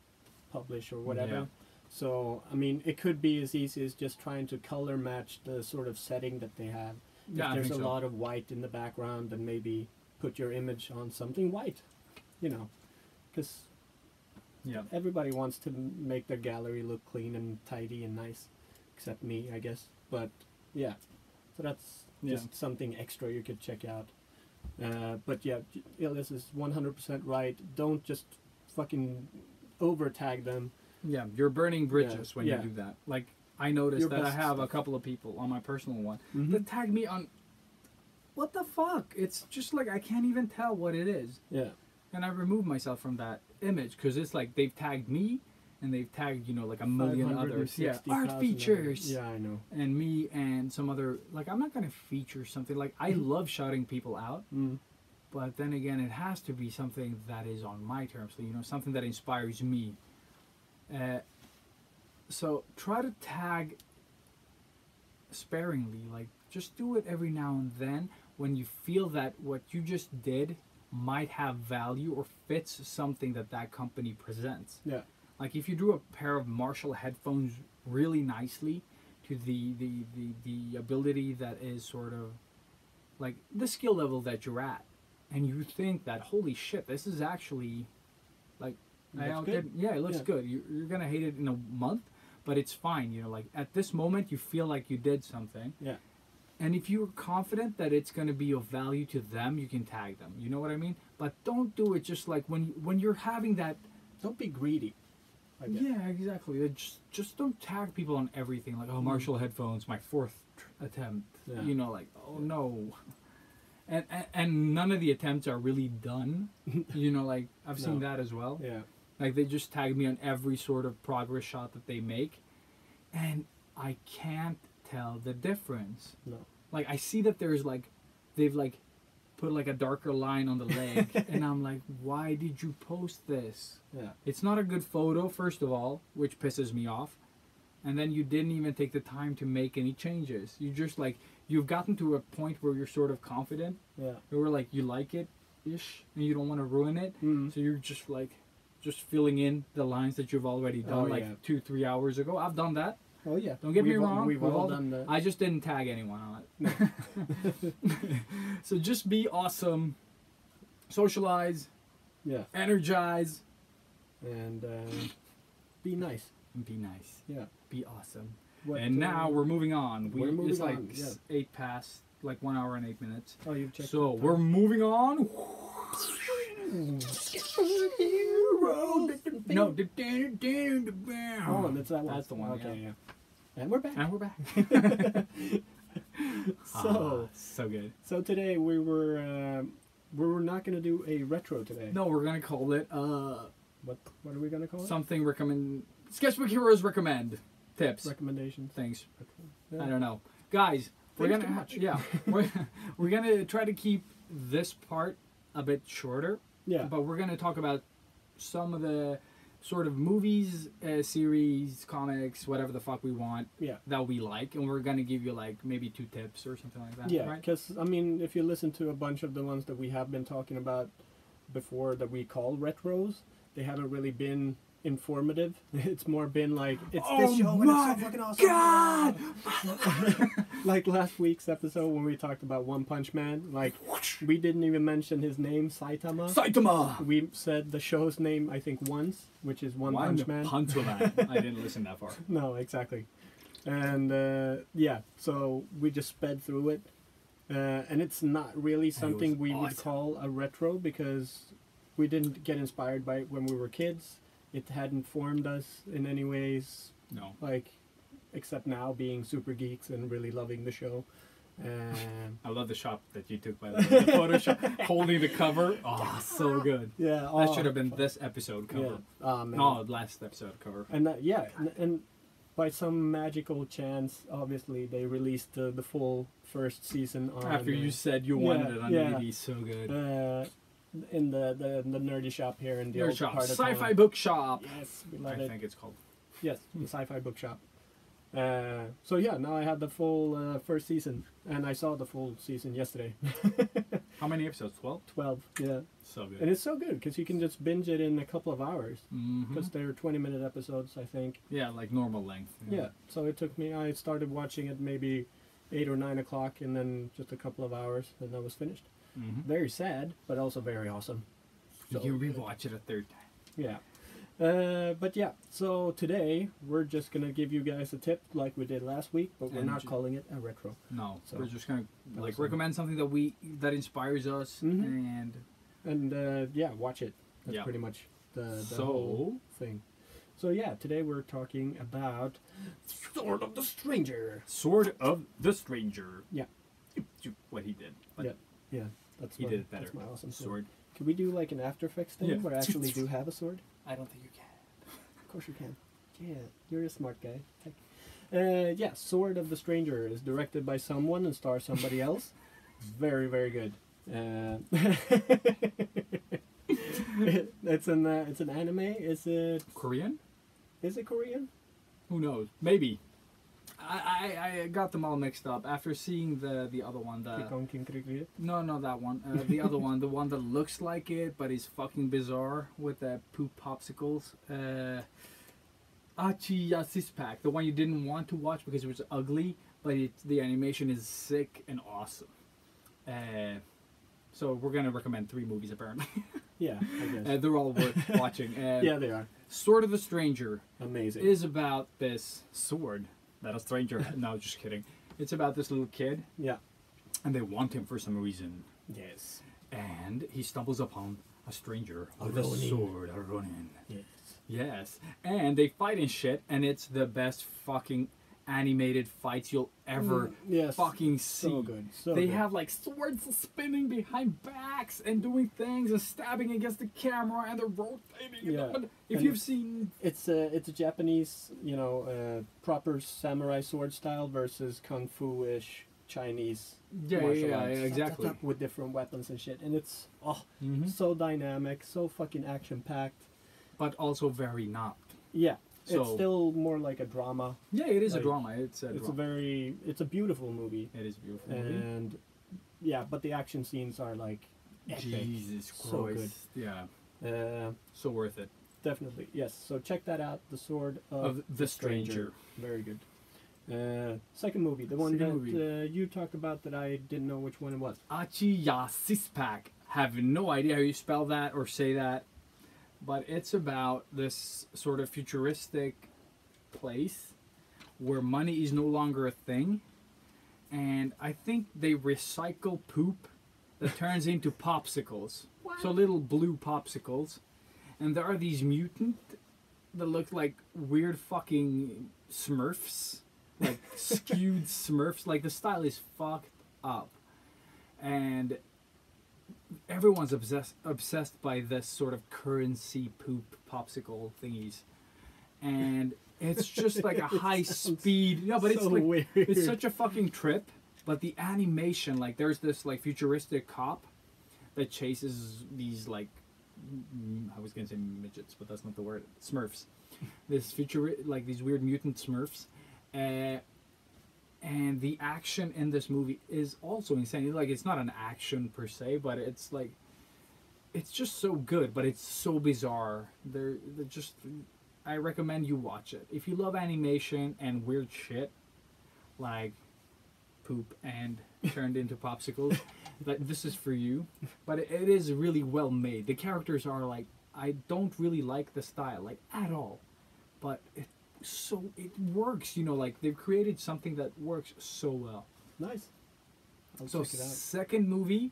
[SPEAKER 2] publish or whatever.
[SPEAKER 1] Yeah.
[SPEAKER 2] So, I mean, it could be as easy as just trying to color match the sort of setting that they have.
[SPEAKER 1] Yeah,
[SPEAKER 2] If
[SPEAKER 1] I
[SPEAKER 2] there's
[SPEAKER 1] think
[SPEAKER 2] a
[SPEAKER 1] so.
[SPEAKER 2] lot of white in the background, then maybe put your image on something white, you know, because
[SPEAKER 1] Yeah.
[SPEAKER 2] everybody wants to make their gallery look clean and tidy and nice, except me, I guess. But yeah, so that's
[SPEAKER 1] Yeah.
[SPEAKER 2] just something extra you could check out. But yeah, Elias is 100% right. Don't just fucking over tag them.
[SPEAKER 1] Yeah, you're burning bridges when
[SPEAKER 2] Yeah.
[SPEAKER 1] you do that. Like, I noticed
[SPEAKER 2] Your
[SPEAKER 1] that I
[SPEAKER 2] best
[SPEAKER 1] have a
[SPEAKER 2] stuff.
[SPEAKER 1] couple of people on my personal one
[SPEAKER 2] Mhm.
[SPEAKER 1] that tag me on. What the fuck? It's just like I can't even tell what it is.
[SPEAKER 2] Yeah,
[SPEAKER 1] And I remove myself from that image because it's like they've tagged me and they've tagged, you know, like a million others. Yeah,
[SPEAKER 2] 560,000
[SPEAKER 1] art features.
[SPEAKER 2] Yeah, I know.
[SPEAKER 1] And me and some other, like, I'm not going to feature something. Like, I love shouting people out.
[SPEAKER 2] Mm.
[SPEAKER 1] But then again, it has to be something that is on my terms. So, you know, something that inspires me. So try to tag sparingly. Like, just do it every now and then when you feel that what you just did might have value or fits something that that company presents.
[SPEAKER 2] Yeah.
[SPEAKER 1] Like, if you drew a pair of Marshall headphones really nicely to the ability that is sort of like the skill level that you're at, and you think that, holy shit, this is actually like I
[SPEAKER 2] Looks
[SPEAKER 1] outdid,
[SPEAKER 2] good.
[SPEAKER 1] yeah, it looks
[SPEAKER 2] Yeah.
[SPEAKER 1] good. You're gonna hate it in a month, but it's fine. You know, like at this moment, you feel like you did something.
[SPEAKER 2] Yeah.
[SPEAKER 1] And if you're confident that it's going to be of value to them, you can tag them. You know what I mean? But don't do it just like when you're having that.
[SPEAKER 2] Don't be greedy. I guess.
[SPEAKER 1] Yeah, exactly. Just don't tag people on everything. Like, oh, Marshall headphones, my fourth attempt.
[SPEAKER 2] Yeah.
[SPEAKER 1] You know, like, oh no. And none of the attempts are really done. You know, like I've seen
[SPEAKER 2] No.
[SPEAKER 1] that as well.
[SPEAKER 2] Yeah.
[SPEAKER 1] Like, they just tag me on every sort of progress shot that they make, and I can't tell the difference.
[SPEAKER 2] No.
[SPEAKER 1] Like, I see that there's like, they've like put like a darker line on the leg, and I'm like, why did you post this?
[SPEAKER 2] Yeah.
[SPEAKER 1] It's not a good photo, first of all, which pisses me off. And then you didn't even take the time to make any changes. You just like, you've gotten to a point where you're sort of confident,
[SPEAKER 2] Yeah.
[SPEAKER 1] or like you like it ish, and you don't want to ruin it.
[SPEAKER 2] Mm.
[SPEAKER 1] So you're just like, just filling in the lines that you've already done
[SPEAKER 2] Oh,
[SPEAKER 1] like
[SPEAKER 2] yeah.
[SPEAKER 1] 2-3 hours ago. I've done that.
[SPEAKER 2] Oh yeah.
[SPEAKER 1] Don't get me
[SPEAKER 2] We've all-
[SPEAKER 1] wrong.
[SPEAKER 2] We've all done that.
[SPEAKER 1] I just didn't tag anyone on it. So just be awesome, socialize,
[SPEAKER 2] Yeah.
[SPEAKER 1] energize,
[SPEAKER 2] And be nice.
[SPEAKER 1] and be nice.
[SPEAKER 2] Yeah.
[SPEAKER 1] be awesome.
[SPEAKER 2] What,
[SPEAKER 1] And now we're moving on.
[SPEAKER 2] we're moving
[SPEAKER 1] it's like
[SPEAKER 2] on, yeah.
[SPEAKER 1] 8 past, like 1 hour and 8 minutes.
[SPEAKER 2] Oh, you've checked.
[SPEAKER 1] So we're moving on. No.
[SPEAKER 2] Oh, and it's that one.
[SPEAKER 1] That's the one.
[SPEAKER 2] Okay,
[SPEAKER 1] Yeah.
[SPEAKER 2] yeah. And we're back.
[SPEAKER 1] And we're back.
[SPEAKER 2] So,
[SPEAKER 1] so good.
[SPEAKER 2] so today we were not going to do a retro today.
[SPEAKER 1] No, we're gonna call it
[SPEAKER 2] What are we going to call it?
[SPEAKER 1] something recommend. Sketchbook Heroes recommend tips,
[SPEAKER 2] Recommendations.
[SPEAKER 1] things.
[SPEAKER 2] Yeah.
[SPEAKER 1] I don't know, guys. We're
[SPEAKER 2] Things
[SPEAKER 1] gonna
[SPEAKER 2] too much.
[SPEAKER 1] yeah. We're gonna try to keep this part a bit shorter.
[SPEAKER 2] Yeah.
[SPEAKER 1] But we're gonna talk about some of the sort of movies, series, comics, whatever the fuck we want
[SPEAKER 2] Yeah.
[SPEAKER 1] that we like, and we're gonna give you like maybe 2 tips or something like that.
[SPEAKER 2] Yeah,
[SPEAKER 1] Right?
[SPEAKER 2] because I mean, if you listen to a bunch of the ones that we have been talking about before that we call retros, they haven't really been informative. It's more been like, it's this show and it's so fucking awesome.
[SPEAKER 1] God!
[SPEAKER 2] Like last week's episode when we talked about One Punch Man, like we didn't even mention his name, Saitama.
[SPEAKER 1] Saitama!
[SPEAKER 2] We said the show's name, I think, once, which is One Punch Man.
[SPEAKER 1] Punch Man. I didn't listen that far.
[SPEAKER 2] No, exactly. And yeah, so we just sped through it. And it's not really something we would
[SPEAKER 1] awesome.
[SPEAKER 2] call a retro because we didn't get inspired by it when we were kids. It hadn't formed us in any ways,
[SPEAKER 1] No.
[SPEAKER 2] like, except now being super geeks and really loving the show.
[SPEAKER 1] I love the shot that you took, by the way. The Photoshop holding the cover. Oh, so good.
[SPEAKER 2] Yeah,
[SPEAKER 1] That should have been this episode
[SPEAKER 2] Yeah.
[SPEAKER 1] cover.
[SPEAKER 2] Oh, man.
[SPEAKER 1] No, last episode cover.
[SPEAKER 2] And yeah, and by some magical chance, obviously, they released the full first season on...
[SPEAKER 1] After you said you wanted it on
[SPEAKER 2] yeah.
[SPEAKER 1] DVD, so good.
[SPEAKER 2] In the nerdy shop here in the
[SPEAKER 1] Your
[SPEAKER 2] old
[SPEAKER 1] shop,
[SPEAKER 2] part of
[SPEAKER 1] Sci-Fi
[SPEAKER 2] town.
[SPEAKER 1] Bookshop.
[SPEAKER 2] Yes, we love
[SPEAKER 1] I
[SPEAKER 2] it.
[SPEAKER 1] think it's called.
[SPEAKER 2] Yes, the sci-fi bookshop. So yeah, now I have the full first season, and I saw the full season yesterday.
[SPEAKER 1] How many episodes? 12?
[SPEAKER 2] 12, yeah.
[SPEAKER 1] So good.
[SPEAKER 2] And it's so good because you can just binge it in a couple of hours
[SPEAKER 1] Mhm.
[SPEAKER 2] because they're 20-minute episodes, I think.
[SPEAKER 1] Yeah, like normal length.
[SPEAKER 2] Yeah. So it took me. I started watching it maybe 8 or 9 o'clock, and then just a couple of hours, and I was finished.
[SPEAKER 1] Mhm.
[SPEAKER 2] Very sad, but also very awesome.
[SPEAKER 1] You
[SPEAKER 2] So
[SPEAKER 1] can
[SPEAKER 2] good.
[SPEAKER 1] rewatch it a third time.
[SPEAKER 2] Yeah. But yeah, so today we're just gonna give you guys a tip like we did last week, but we're
[SPEAKER 1] And
[SPEAKER 2] not calling it a retro.
[SPEAKER 1] No,
[SPEAKER 2] So,
[SPEAKER 1] we're just gonna like
[SPEAKER 2] awesome.
[SPEAKER 1] recommend something that inspires us,
[SPEAKER 2] Mhm.
[SPEAKER 1] and
[SPEAKER 2] Yeah, watch it. That's
[SPEAKER 1] Yeah.
[SPEAKER 2] pretty much the
[SPEAKER 1] So-
[SPEAKER 2] whole thing. So yeah, today we're talking about Sword of the Stranger.
[SPEAKER 1] Sword of the Stranger.
[SPEAKER 2] Yeah.
[SPEAKER 1] What he did. But
[SPEAKER 2] Yeah. Yeah, that's
[SPEAKER 1] He
[SPEAKER 2] my,
[SPEAKER 1] did it better.
[SPEAKER 2] That's my awesome
[SPEAKER 1] Sword.
[SPEAKER 2] Can we do like an After Effects thing
[SPEAKER 1] Yeah.
[SPEAKER 2] where I actually do have a sword?
[SPEAKER 1] I don't think you can.
[SPEAKER 2] Of course you can. Yeah, you're a smart guy. Yeah, Sword of the Stranger is directed by someone and stars somebody else. Very, very good. It's an anime. Is it
[SPEAKER 1] Korean?
[SPEAKER 2] Korean?
[SPEAKER 1] Who knows? Maybe. I got them all mixed up after seeing the other one. No, that one. The other one, the one that looks like it but is fucking bizarre with the poop popsicles. Artsy Pack, the one you didn't want to watch because it was ugly, but the animation is sick and awesome. So we're gonna recommend 3 movies apparently.
[SPEAKER 2] Yeah, I guess.
[SPEAKER 1] They're all worth watching.
[SPEAKER 2] Yeah, they are.
[SPEAKER 1] Sword of the Stranger
[SPEAKER 2] Amazing.
[SPEAKER 1] is about this sword that a stranger. No, just kidding. It's about this little kid,
[SPEAKER 2] Yeah.
[SPEAKER 1] and they want him for some reason.
[SPEAKER 2] Yes.
[SPEAKER 1] And he stumbles upon a stranger
[SPEAKER 2] A
[SPEAKER 1] with a
[SPEAKER 2] Ronin.
[SPEAKER 1] sword, a Ronin.
[SPEAKER 2] Yes.
[SPEAKER 1] Yes, and they fight and shit, and it's the best fucking animated fights you'll ever
[SPEAKER 2] Yes.
[SPEAKER 1] fucking see.
[SPEAKER 2] So good. So
[SPEAKER 1] They
[SPEAKER 2] good.
[SPEAKER 1] have like swords spinning behind backs and doing things and stabbing against the camera, and they're rotating.
[SPEAKER 2] Yeah.
[SPEAKER 1] But if
[SPEAKER 2] And
[SPEAKER 1] you've seen,
[SPEAKER 2] It's a Japanese, proper samurai sword style versus kung fu-ish Chinese martial arts.
[SPEAKER 1] exactly.
[SPEAKER 2] With different weapons and shit, and it's
[SPEAKER 1] Mhm.
[SPEAKER 2] so dynamic, so fucking action packed.
[SPEAKER 1] But also very not.
[SPEAKER 2] Yeah, it's
[SPEAKER 1] So-
[SPEAKER 2] still more like a drama.
[SPEAKER 1] Yeah, it is
[SPEAKER 2] Like,
[SPEAKER 1] a drama. It's a
[SPEAKER 2] It's
[SPEAKER 1] drama.
[SPEAKER 2] it's a beautiful movie,
[SPEAKER 1] It is a beautiful movie.
[SPEAKER 2] and yeah, but the action scenes are like epic.
[SPEAKER 1] Jesus
[SPEAKER 2] So good.
[SPEAKER 1] Christ. Yeah,
[SPEAKER 2] Uh,
[SPEAKER 1] so worth it.
[SPEAKER 2] definitely, yes. So check that out, The Sword of
[SPEAKER 1] The Stranger.
[SPEAKER 2] Very good. Second movie, the one
[SPEAKER 1] Second
[SPEAKER 2] that you talked about that I didn't know which one it was.
[SPEAKER 1] Sispak. Have no idea how you spell that or say that, but it's about this sort of futuristic place where money is no longer a thing, and I think they recycle poop that turns into popsicles. So little blue popsicles, and there are these mutant that look like weird fucking Smurfs, like skewed Smurfs. Like the style is fucked up, and everyone's obsessed by this sort of currency poop popsicle thingies, and it's just like a high speed. No, but it's
[SPEAKER 2] so
[SPEAKER 1] like
[SPEAKER 2] weird.
[SPEAKER 1] it's such a fucking trip. But the animation, like there's this like futuristic cop that chases these like I was gonna say midgets, but that's not the word. Smurfs. This future like these weird mutant Smurfs, and the action in this movie is also insane. Like it's not an action per se, but it's like it's just so good, but it's so bizarre. They're just. I recommend you watch it if you love animation and weird shit, like poop and turned into popsicles. That this is for you. But it is really well made. The characters are like I don't really like the style like at all, but it works. You know, like they've created something that works so well.
[SPEAKER 2] Nice. I'll
[SPEAKER 1] So
[SPEAKER 2] check it out.
[SPEAKER 1] second movie,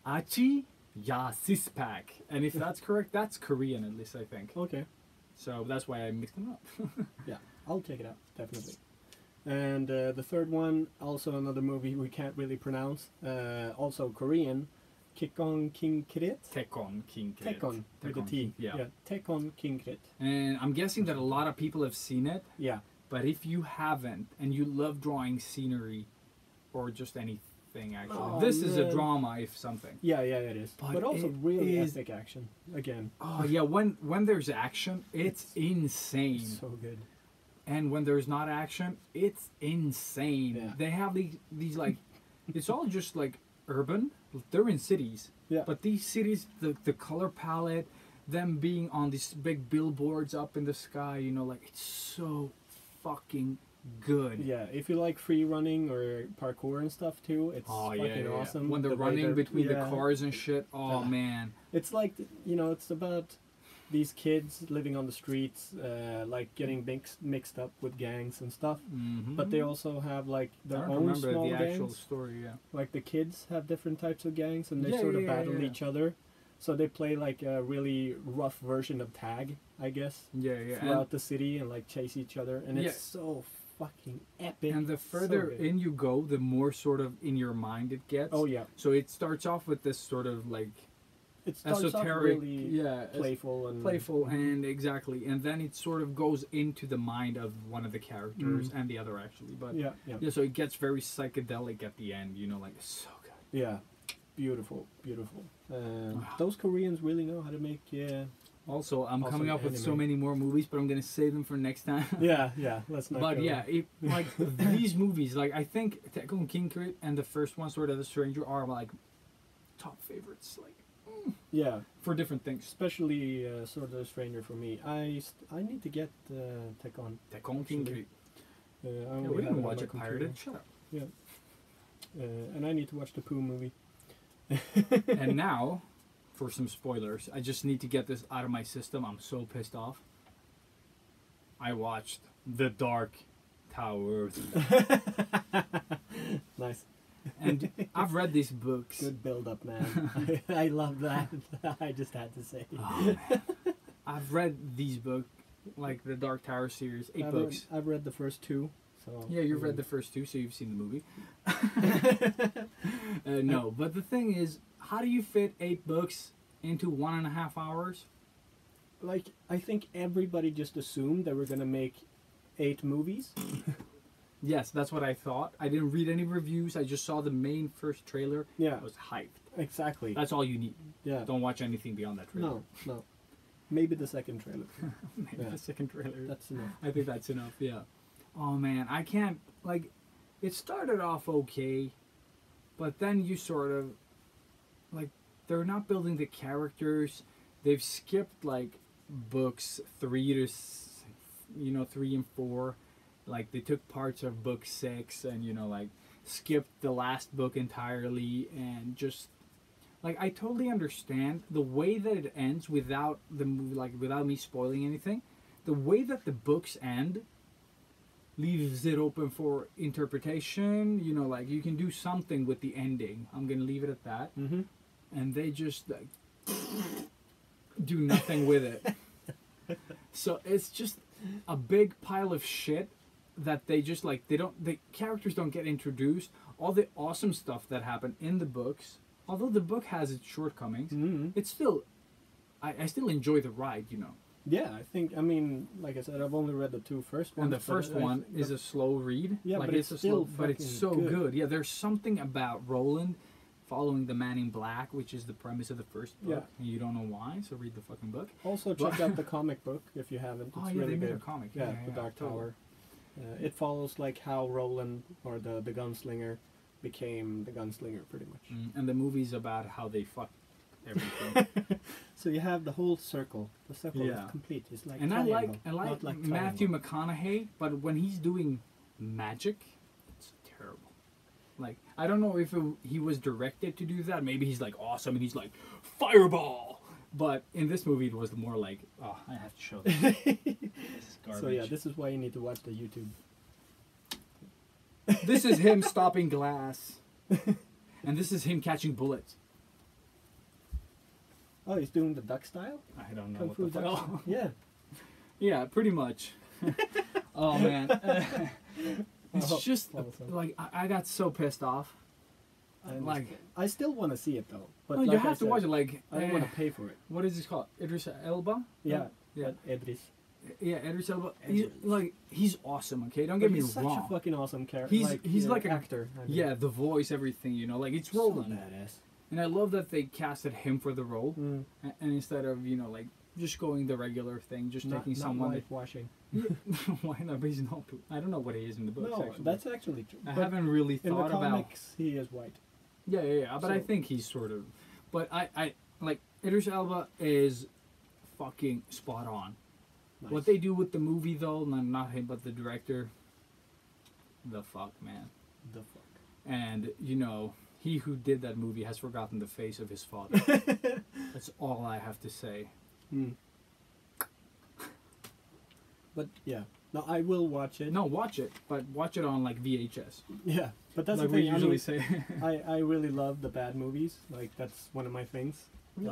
[SPEAKER 1] Achi Ya Sispak, and if that's correct, that's Korean at least I think.
[SPEAKER 2] Okay.
[SPEAKER 1] So that's why I mixed them up.
[SPEAKER 2] Yeah, I'll check it out, definitely. And the third one, also another movie we can't really pronounce, also Korean, Tekon King Krit.
[SPEAKER 1] Tekon King Krit.
[SPEAKER 2] Tekon, with a
[SPEAKER 1] Tekon,
[SPEAKER 2] T.
[SPEAKER 1] yeah.
[SPEAKER 2] Tekon King Krit.
[SPEAKER 1] And I'm guessing that a lot of people have seen it,
[SPEAKER 2] Yeah.
[SPEAKER 1] but if you haven't and you love drawing scenery or just anything actually,
[SPEAKER 2] Oh,
[SPEAKER 1] this is a
[SPEAKER 2] man.
[SPEAKER 1] drama if something.
[SPEAKER 2] Yeah, it is.
[SPEAKER 1] But
[SPEAKER 2] But also
[SPEAKER 1] it
[SPEAKER 2] really
[SPEAKER 1] is-
[SPEAKER 2] epic action, again.
[SPEAKER 1] Oh yeah, when there's action, it's insane.
[SPEAKER 2] So good.
[SPEAKER 1] And when there's not action, it's insane.
[SPEAKER 2] Yeah.
[SPEAKER 1] They have these like, it's all just like urban. They're in cities.
[SPEAKER 2] Yeah.
[SPEAKER 1] But these cities, the color palette, them being on these big billboards up in the sky, you know, like it's so fucking good.
[SPEAKER 2] Yeah, if you like free running or parkour and stuff too, it's
[SPEAKER 1] Oh
[SPEAKER 2] fucking
[SPEAKER 1] yeah, yeah, yeah.
[SPEAKER 2] awesome.
[SPEAKER 1] When they're
[SPEAKER 2] The way
[SPEAKER 1] running between the
[SPEAKER 2] yeah.
[SPEAKER 1] cars and shit. Oh
[SPEAKER 2] Yeah.
[SPEAKER 1] man.
[SPEAKER 2] It's like, it's about these kids living on the streets, like getting mixed up with gangs and stuff.
[SPEAKER 1] Mm-hmm.
[SPEAKER 2] But they also have like
[SPEAKER 1] I
[SPEAKER 2] their
[SPEAKER 1] don't
[SPEAKER 2] own
[SPEAKER 1] remember
[SPEAKER 2] small
[SPEAKER 1] the actual
[SPEAKER 2] gangs.
[SPEAKER 1] story. Yeah.
[SPEAKER 2] Like the kids have different types of gangs, and they
[SPEAKER 1] Yeah,
[SPEAKER 2] sort of
[SPEAKER 1] yeah,
[SPEAKER 2] battle
[SPEAKER 1] yeah.
[SPEAKER 2] each other. So they play like a really rough version of tag, I guess,
[SPEAKER 1] Yeah, yeah.
[SPEAKER 2] throughout the city and like chase each other, and
[SPEAKER 1] Yeah.
[SPEAKER 2] it's so fucking epic.
[SPEAKER 1] And the
[SPEAKER 2] So
[SPEAKER 1] further
[SPEAKER 2] good.
[SPEAKER 1] in you go, the more sort of in your mind it gets.
[SPEAKER 2] Oh yeah,
[SPEAKER 1] So it starts off with this sort of like
[SPEAKER 2] it starts off
[SPEAKER 1] esoteric,
[SPEAKER 2] really
[SPEAKER 1] yeah,
[SPEAKER 2] playful and
[SPEAKER 1] playful, and exactly, and then it sort of goes into the mind of one of the characters and the other actually. But
[SPEAKER 2] yeah.
[SPEAKER 1] so it gets very psychedelic at the end. You know, like it's so good.
[SPEAKER 2] Yeah, beautiful. Those Koreans really know how to make.
[SPEAKER 1] Also, I'm
[SPEAKER 2] Awesome
[SPEAKER 1] coming up with so
[SPEAKER 2] anime.
[SPEAKER 1] many more movies, but I'm gonna save them for next time.
[SPEAKER 2] Yeah. Let's not.
[SPEAKER 1] But
[SPEAKER 2] go.
[SPEAKER 1] yeah, like these movies, like I think Tekon King Crit and the first one, Sword of the Stranger, are like top favorites, like
[SPEAKER 2] Yeah,
[SPEAKER 1] for different things.
[SPEAKER 2] especially Sword of the Stranger for me. I need to get Tekon.
[SPEAKER 1] Tekon King
[SPEAKER 2] Actually,
[SPEAKER 1] Crit.
[SPEAKER 2] I
[SPEAKER 1] Yeah,
[SPEAKER 2] only
[SPEAKER 1] we
[SPEAKER 2] have
[SPEAKER 1] didn't
[SPEAKER 2] it on
[SPEAKER 1] watch
[SPEAKER 2] my
[SPEAKER 1] it
[SPEAKER 2] computer.
[SPEAKER 1] pirated. Shut up.
[SPEAKER 2] And I need to watch the Pooh movie.
[SPEAKER 1] And now, for some spoilers, I just need to get this out of my system. I'm so pissed off. I watched The Dark Tower.
[SPEAKER 2] Nice.
[SPEAKER 1] And I've read these books.
[SPEAKER 2] Good build up, man. I love that. I just had to say.
[SPEAKER 1] Oh, man. I've read these books, like the Dark Tower series, 8 books.
[SPEAKER 2] I've read the first 2. So
[SPEAKER 1] Yeah, you've read the first 2, so you've seen the movie. No, but the thing is, how do you fit 8 books into 1.5 hours?
[SPEAKER 2] Like, I think everybody just assumed they were gonna make 8 movies.
[SPEAKER 1] Yes, that's what I thought. I didn't read any reviews. I just saw the main first trailer.
[SPEAKER 2] Yeah,
[SPEAKER 1] I was hyped.
[SPEAKER 2] exactly.
[SPEAKER 1] That's all you need.
[SPEAKER 2] Yeah.
[SPEAKER 1] Don't watch anything beyond that trailer.
[SPEAKER 2] No. Maybe the second trailer.
[SPEAKER 1] Maybe
[SPEAKER 2] Yeah.
[SPEAKER 1] the second trailer.
[SPEAKER 2] That's enough.
[SPEAKER 1] I think that's enough, yeah. Oh man, I can't, like, it started off okay, but then you sort of, like, they're not building the characters. They've skipped, like, books 3 and 4. Like, they took parts of book 6 and, like, skipped the last book entirely and just, like, I totally understand the way that it ends without the movie, like, without me spoiling anything. The way that the books end leaves it open for interpretation. You know, like you can do something with the ending. I'm gonna leave it at that.
[SPEAKER 2] Mm-hmm.
[SPEAKER 1] And they just like do nothing with it. So it's just a big pile of shit that they just like the characters don't get introduced. All the awesome stuff that happened in the books, although the book has its shortcomings, it's still I still enjoy the ride, you know.
[SPEAKER 2] Yeah, I mean, like I said, I've only read the two first ones.
[SPEAKER 1] And the first one is a slow read.
[SPEAKER 2] Yeah,
[SPEAKER 1] like
[SPEAKER 2] but it's still
[SPEAKER 1] but it's so
[SPEAKER 2] fucking
[SPEAKER 1] good. Yeah, there's something about Roland following the man in black, which is the premise of the first book.
[SPEAKER 2] Yeah.
[SPEAKER 1] And you don't know why, so read the fucking book.
[SPEAKER 2] Also, check out the comic book if you haven't. It's
[SPEAKER 1] yeah,
[SPEAKER 2] really
[SPEAKER 1] they made
[SPEAKER 2] good.
[SPEAKER 1] a comic.
[SPEAKER 2] Yeah, the Dark
[SPEAKER 1] totally.
[SPEAKER 2] Tower. It follows like how Roland or the gunslinger became the gunslinger, pretty much.
[SPEAKER 1] And the movie's about how they fuck everything.
[SPEAKER 2] So you have the whole circle. The circle
[SPEAKER 1] Yeah.
[SPEAKER 2] is complete. It's like
[SPEAKER 1] And I
[SPEAKER 2] triangle,
[SPEAKER 1] like
[SPEAKER 2] not like
[SPEAKER 1] Matthew
[SPEAKER 2] triangle.
[SPEAKER 1] McConaughey, but when he's doing magic, it's terrible. Like, I don't know if he was directed to do that. Maybe he's like awesome and he's like, fireball! But in this movie, it was more like, oh, I have to show this. This is garbage.
[SPEAKER 2] So yeah, this is why you need to watch the YouTube.
[SPEAKER 1] This is him stopping glass. And this is him catching bullets.
[SPEAKER 2] Oh, he's doing the duck style?
[SPEAKER 1] I don't know
[SPEAKER 2] Kung
[SPEAKER 1] what
[SPEAKER 2] Fu
[SPEAKER 1] the fuck.
[SPEAKER 2] duck style? Yeah.
[SPEAKER 1] Yeah, pretty much. Oh, man. It's
[SPEAKER 2] Oh,
[SPEAKER 1] just,
[SPEAKER 2] awesome.
[SPEAKER 1] like, I got so pissed off. Like,
[SPEAKER 2] I still want to see it though. But
[SPEAKER 1] no,
[SPEAKER 2] like
[SPEAKER 1] you
[SPEAKER 2] I
[SPEAKER 1] have to
[SPEAKER 2] said,
[SPEAKER 1] watch it. Like,
[SPEAKER 2] I don't want to pay for it.
[SPEAKER 1] what is this called? Idris Elba?
[SPEAKER 2] Yeah.
[SPEAKER 1] Yeah.
[SPEAKER 2] But Idris.
[SPEAKER 1] Yeah, Idris Elba.
[SPEAKER 2] Idris.
[SPEAKER 1] He's awesome. Okay, don't get me
[SPEAKER 2] he's
[SPEAKER 1] wrong.
[SPEAKER 2] Such a fucking awesome character.
[SPEAKER 1] He's like an
[SPEAKER 2] actor. I mean.
[SPEAKER 1] Yeah, the voice, everything. You know, like it's
[SPEAKER 2] So
[SPEAKER 1] Roland.
[SPEAKER 2] badass.
[SPEAKER 1] And I love that they casted him for the role,
[SPEAKER 2] Mm.
[SPEAKER 1] and instead of like just going the regular thing, just taking
[SPEAKER 2] Not
[SPEAKER 1] someone.
[SPEAKER 2] whitewashing.
[SPEAKER 1] Why not? But he's not. I don't know what he is in the books.
[SPEAKER 2] No,
[SPEAKER 1] actually.
[SPEAKER 2] that's actually true.
[SPEAKER 1] I
[SPEAKER 2] But
[SPEAKER 1] haven't really
[SPEAKER 2] in the
[SPEAKER 1] thought about.
[SPEAKER 2] comics, he is white.
[SPEAKER 1] Yeah. But I
[SPEAKER 2] So-
[SPEAKER 1] think he's sort of. But I like Idris Elba is fucking spot on.
[SPEAKER 2] Nice.
[SPEAKER 1] What they do with the movie though, not him but the director. The fuck, man.
[SPEAKER 2] The fuck.
[SPEAKER 1] And he who did that movie has forgotten the face of his father. That's all I have to say.
[SPEAKER 2] Mm. But yeah, no, I will watch it.
[SPEAKER 1] No, watch it, but watch it on like VHS.
[SPEAKER 2] Yeah, but that's
[SPEAKER 1] like
[SPEAKER 2] the
[SPEAKER 1] we
[SPEAKER 2] thing.
[SPEAKER 1] usually say.
[SPEAKER 2] I really love the bad movies. Like that's one of my things.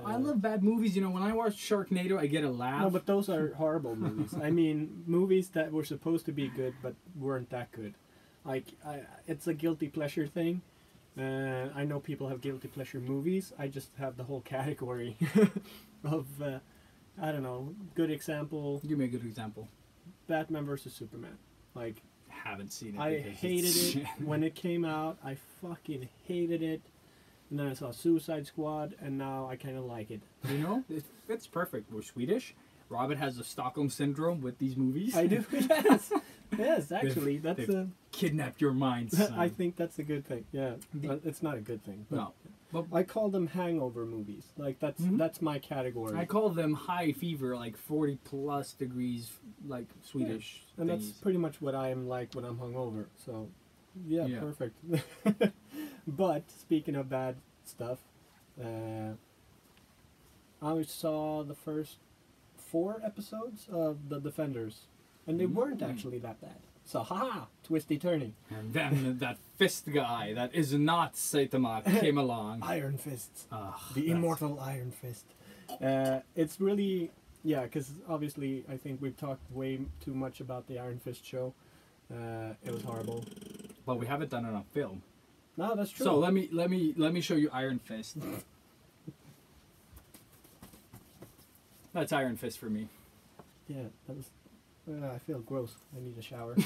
[SPEAKER 1] I love bad movies. When I watch Sharknado, I get a laugh.
[SPEAKER 2] No, but those are horrible movies. I mean, movies that were supposed to be good but weren't that good. Like, it's a guilty pleasure thing. I know people have guilty pleasure movies. I just have the whole category of, I don't know, good example,
[SPEAKER 1] Give me a good example.
[SPEAKER 2] Batman versus Superman. Like,
[SPEAKER 1] Haven't seen it.
[SPEAKER 2] I
[SPEAKER 1] because
[SPEAKER 2] hated
[SPEAKER 1] it's
[SPEAKER 2] it when it came out. I fucking hated it. And then I saw Suicide Squad, and now I kind of like it.
[SPEAKER 1] It's perfect. We're Swedish. Robert has the Stockholm syndrome with these movies.
[SPEAKER 2] I do, yes. Yes, actually, that's
[SPEAKER 1] they've
[SPEAKER 2] a...
[SPEAKER 1] Kidnapped your mind, son.
[SPEAKER 2] I think that's a good thing. Yeah, but it's not a good thing. But
[SPEAKER 1] No. But
[SPEAKER 2] I call them hangover movies. Like that's my category.
[SPEAKER 1] I call them high fever, like 40 plus degrees, like Swedish.
[SPEAKER 2] and that's
[SPEAKER 1] thingies.
[SPEAKER 2] pretty much what I am like when I'm hungover. So, yeah. Perfect. But speaking of bad stuff, I saw the first 4 episodes of The Defenders, and they weren't actually that bad. So, haha, twisty turning.
[SPEAKER 1] And then that fist guy that is not Saitama came along.
[SPEAKER 2] Iron Fists.
[SPEAKER 1] Ugh,
[SPEAKER 2] The
[SPEAKER 1] that's-
[SPEAKER 2] immortal Iron Fist. It's really, yeah, because obviously I think we've talked way too much about the Iron Fist show. It was horrible.
[SPEAKER 1] But we haven't done it on film.
[SPEAKER 2] No, that's true.
[SPEAKER 1] So let me show you Iron Fist. That's Iron Fist for me.
[SPEAKER 2] Yeah, that was. I feel gross. I need a shower.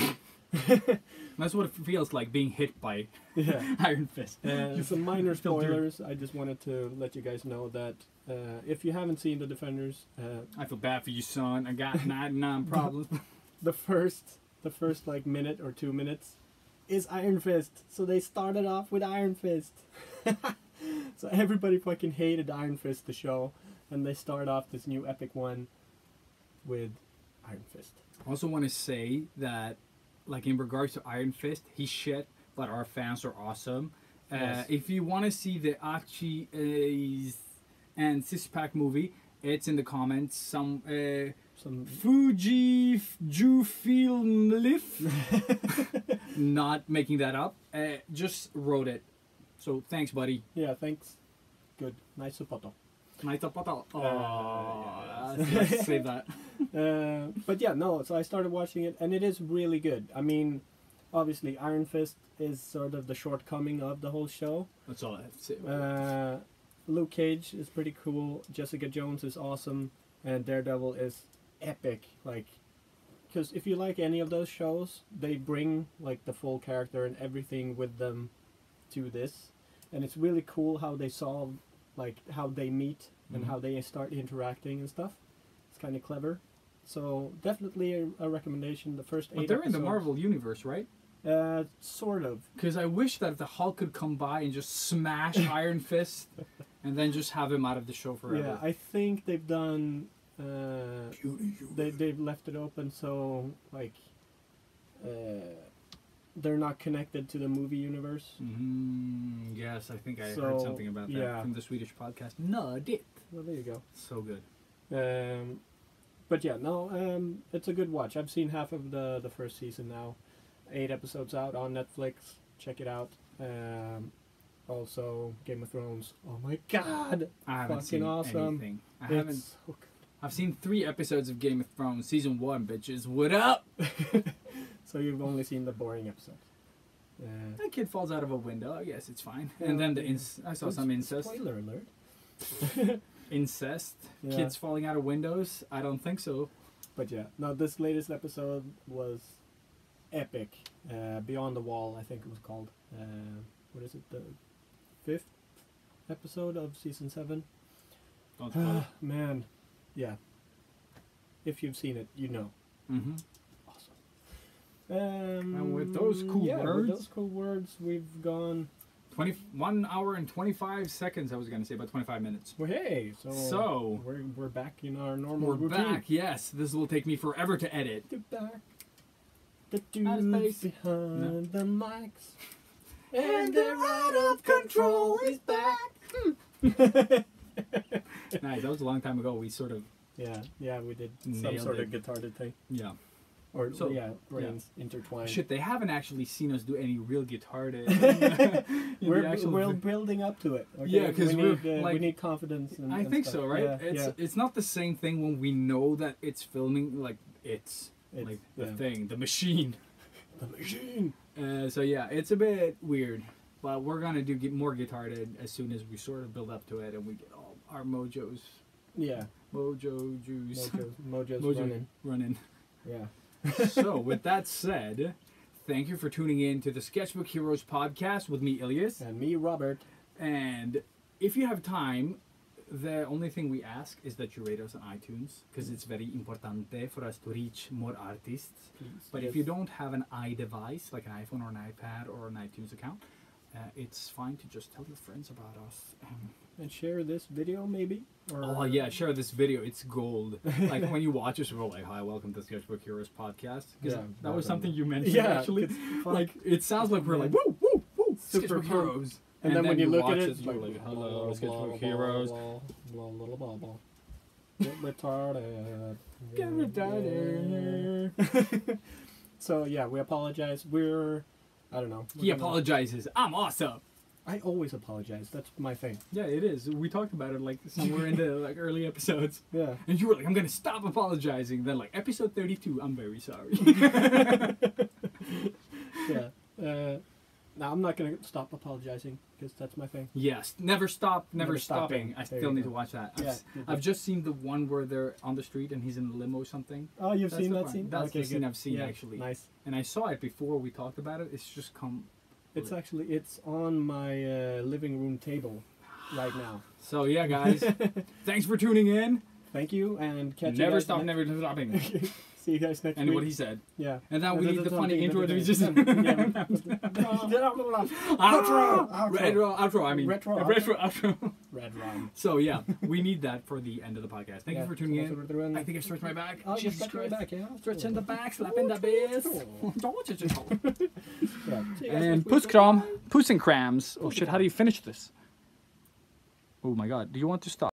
[SPEAKER 1] That's what it feels like being hit by
[SPEAKER 2] Yeah.
[SPEAKER 1] Iron Fist.
[SPEAKER 2] Some minor
[SPEAKER 1] Feel dirty.
[SPEAKER 2] spoilers. I just wanted to let you guys know that if you haven't seen The Defenders,
[SPEAKER 1] I feel bad for you, son. I got 99 problems.
[SPEAKER 2] the first like minute or 2 minutes is Iron Fist. So they started off with Iron Fist. So everybody fucking hated Iron Fist, the show, and they start off this new epic one with Iron Fist.
[SPEAKER 1] I also want to say that, like in regards to Iron Fist, he's shit, but our fans are awesome.
[SPEAKER 2] Yes.
[SPEAKER 1] If you want to see the Archie and Six Pack movie, it's in the comments.
[SPEAKER 2] some
[SPEAKER 1] Fuji Film Lift. Not making that up. Just wrote it. So thanks, buddy.
[SPEAKER 2] Yeah, thanks. Good. Nice photo.
[SPEAKER 1] Nice photo. Oh, let's save that.
[SPEAKER 2] But yeah, no. So I started watching it, and it is really good. I mean, obviously, Iron Fist is sort of the shortcoming of the whole show.
[SPEAKER 1] That's all I have to say.
[SPEAKER 2] Luke Cage is pretty cool. Jessica Jones is awesome, and Daredevil is epic. Like, because if you like any of those shows, they bring like the full character and everything with them to this, and it's really cool how they solve, like how they meet and how they start interacting and stuff. It's kind of clever. So definitely a recommendation. The first 8
[SPEAKER 1] But they're in the
[SPEAKER 2] episodes.
[SPEAKER 1] Marvel universe, right?
[SPEAKER 2] Sort of.
[SPEAKER 1] Because I wish that the Hulk could come by and just smash Iron Fist, and then just have him out of the show forever.
[SPEAKER 2] Yeah, I think they've done. They've left it open so like they're not connected to the movie universe.
[SPEAKER 1] Yes, I think I
[SPEAKER 2] So,
[SPEAKER 1] heard something about that
[SPEAKER 2] yeah.
[SPEAKER 1] from the Swedish podcast. No, dit.
[SPEAKER 2] Well, there you go.
[SPEAKER 1] So good.
[SPEAKER 2] But yeah, no, it's a good watch. I've seen half of the first season now. 8 episodes out on Netflix. Check it out. Also, Game of Thrones. Oh my god!
[SPEAKER 1] I haven't
[SPEAKER 2] Fucking
[SPEAKER 1] seen
[SPEAKER 2] awesome.
[SPEAKER 1] anything. I haven't.
[SPEAKER 2] It's so good.
[SPEAKER 1] I've seen 3 episodes of Game of Thrones, season 1, bitches. What up?
[SPEAKER 2] So you've only seen the boring episodes.
[SPEAKER 1] That kid falls out of a window. I guess it's fine. And then I saw some incest.
[SPEAKER 2] Spoiler alert.
[SPEAKER 1] Incest.
[SPEAKER 2] Yeah.
[SPEAKER 1] Kids falling out of windows. I don't think so.
[SPEAKER 2] But yeah, no, this latest episode was epic. Beyond the Wall, I think it was called. What is it? The 5th episode of season 7.
[SPEAKER 1] Don't spoil it.
[SPEAKER 2] Man, yeah. If you've seen it, you know.
[SPEAKER 1] Mm-hmm.
[SPEAKER 2] Awesome.
[SPEAKER 1] And with those cool
[SPEAKER 2] with
[SPEAKER 1] words,
[SPEAKER 2] those cool words, we've gone.
[SPEAKER 1] 1 hour and 25 seconds. I was going to say about 25 minutes.
[SPEAKER 2] Well, hey,
[SPEAKER 1] So
[SPEAKER 2] we're back in our normal
[SPEAKER 1] we're
[SPEAKER 2] routine.
[SPEAKER 1] back. Yes, this will take me forever to edit.
[SPEAKER 2] We're back. The
[SPEAKER 1] Out of
[SPEAKER 2] dudes
[SPEAKER 1] space.
[SPEAKER 2] behind the mics. And they're out of control is back.
[SPEAKER 1] Nice. That was a long time ago. We sort of
[SPEAKER 2] Yeah, we did some
[SPEAKER 1] Nailed
[SPEAKER 2] sort
[SPEAKER 1] it.
[SPEAKER 2] of guitar thing.
[SPEAKER 1] yeah.
[SPEAKER 2] Or,
[SPEAKER 1] So,
[SPEAKER 2] brains intertwined.
[SPEAKER 1] Shit, they haven't actually seen us do any real guitar.
[SPEAKER 2] We're building up to it. Okay?
[SPEAKER 1] Yeah, 'cause
[SPEAKER 2] we
[SPEAKER 1] we're,
[SPEAKER 2] need confidence.
[SPEAKER 1] I
[SPEAKER 2] and
[SPEAKER 1] think
[SPEAKER 2] stuff.
[SPEAKER 1] so, right?
[SPEAKER 2] Yeah,
[SPEAKER 1] It's not the same thing when we know that it's filming. Like it's like the
[SPEAKER 2] yeah.
[SPEAKER 1] thing, the machine.
[SPEAKER 2] The machine.
[SPEAKER 1] So yeah, it's a bit weird, but we're gonna do more guitar as soon as we sort of build up to it and we get all our mojos,
[SPEAKER 2] Yeah.
[SPEAKER 1] mojo juice,
[SPEAKER 2] Mojo's
[SPEAKER 1] mojo
[SPEAKER 2] running.
[SPEAKER 1] running.
[SPEAKER 2] Yeah.
[SPEAKER 1] So with that said, thank you for tuning in to the Sketchbook Heroes podcast with me, Ilias.
[SPEAKER 2] And me, Robert.
[SPEAKER 1] And if you have time, the only thing we ask is that you rate us on iTunes, because it's very importante for us to reach more artists.
[SPEAKER 2] Please.
[SPEAKER 1] But
[SPEAKER 2] Yes.
[SPEAKER 1] if you don't have an iDevice, like an iPhone or an iPad or an iTunes account, it's fine to just tell your friends about us.
[SPEAKER 2] And share this video, maybe. Or,
[SPEAKER 1] Oh yeah, share this video. It's gold. Like when you watch us, we're like, "Hi, welcome to Sketchbook Heroes podcast." Because
[SPEAKER 2] Yeah,
[SPEAKER 1] that was
[SPEAKER 2] welcome.
[SPEAKER 1] something you mentioned.
[SPEAKER 2] Yeah,
[SPEAKER 1] actually,
[SPEAKER 2] it's fun.
[SPEAKER 1] like it sounds like we're like, "Woo, woo, woo,
[SPEAKER 2] Super
[SPEAKER 1] Sketchbook
[SPEAKER 2] fun.
[SPEAKER 1] Heroes."
[SPEAKER 2] And then when you look at
[SPEAKER 1] watch
[SPEAKER 2] it,
[SPEAKER 1] us, you're like, "Hello, Sketchbook Heroes."
[SPEAKER 2] Get retarded.
[SPEAKER 1] Get retarded.
[SPEAKER 2] So yeah, we apologize. I don't know.
[SPEAKER 1] He apologizes. I'm awesome.
[SPEAKER 2] I always apologize. That's my thing.
[SPEAKER 1] Yeah, it is. We talked about it like somewhere in the like early episodes,
[SPEAKER 2] Yeah.
[SPEAKER 1] and you were like, "I'm gonna stop apologizing." Then like episode 32, I'm very sorry.
[SPEAKER 2] Yeah. Now I'm not gonna stop apologizing because that's my thing.
[SPEAKER 1] Yes, never stop, never
[SPEAKER 2] Never
[SPEAKER 1] stopping.
[SPEAKER 2] stopping.
[SPEAKER 1] I
[SPEAKER 2] There
[SPEAKER 1] still
[SPEAKER 2] you
[SPEAKER 1] need
[SPEAKER 2] go.
[SPEAKER 1] to watch that.
[SPEAKER 2] Yeah,
[SPEAKER 1] I've just seen the one where they're on the street and he's in a limo or something.
[SPEAKER 2] Oh, you've
[SPEAKER 1] That's
[SPEAKER 2] seen
[SPEAKER 1] the
[SPEAKER 2] that
[SPEAKER 1] one.
[SPEAKER 2] scene?
[SPEAKER 1] That's
[SPEAKER 2] Okay,
[SPEAKER 1] the scene
[SPEAKER 2] good.
[SPEAKER 1] I've seen,
[SPEAKER 2] Yeah,
[SPEAKER 1] actually.
[SPEAKER 2] Nice.
[SPEAKER 1] And I saw it before we talked about it. It's just come.
[SPEAKER 2] It's on my living room table right now.
[SPEAKER 1] So yeah, guys, thanks for tuning in.
[SPEAKER 2] Thank you and catch you
[SPEAKER 1] Never
[SPEAKER 2] guys
[SPEAKER 1] stop,
[SPEAKER 2] next-
[SPEAKER 1] never stopping.
[SPEAKER 2] See you guys next
[SPEAKER 1] And
[SPEAKER 2] week.
[SPEAKER 1] what he said.
[SPEAKER 2] Yeah.
[SPEAKER 1] And now we
[SPEAKER 2] That's
[SPEAKER 1] need the funny
[SPEAKER 2] something
[SPEAKER 1] intro
[SPEAKER 2] that
[SPEAKER 1] to
[SPEAKER 2] we
[SPEAKER 1] just
[SPEAKER 2] did.
[SPEAKER 1] outro,
[SPEAKER 2] Outro.
[SPEAKER 1] outro. I mean,
[SPEAKER 2] Retro
[SPEAKER 1] outro.
[SPEAKER 2] Red rum.
[SPEAKER 1] So yeah, we need that for the end of the podcast. Thank you for tuning
[SPEAKER 2] so that's what we're
[SPEAKER 1] in.
[SPEAKER 2] doing.
[SPEAKER 1] I think I stretched my back.
[SPEAKER 2] Oh, you
[SPEAKER 1] Jesus
[SPEAKER 2] stretch your
[SPEAKER 1] Christ.
[SPEAKER 2] back, yeah?
[SPEAKER 1] Stretch in the back, slap in the bass.
[SPEAKER 2] Yeah. See you guys
[SPEAKER 1] And
[SPEAKER 2] next
[SPEAKER 1] puss
[SPEAKER 2] week.
[SPEAKER 1] kram, puss and crams. Oh shit, how do you finish this? Oh my god, do you want to stop?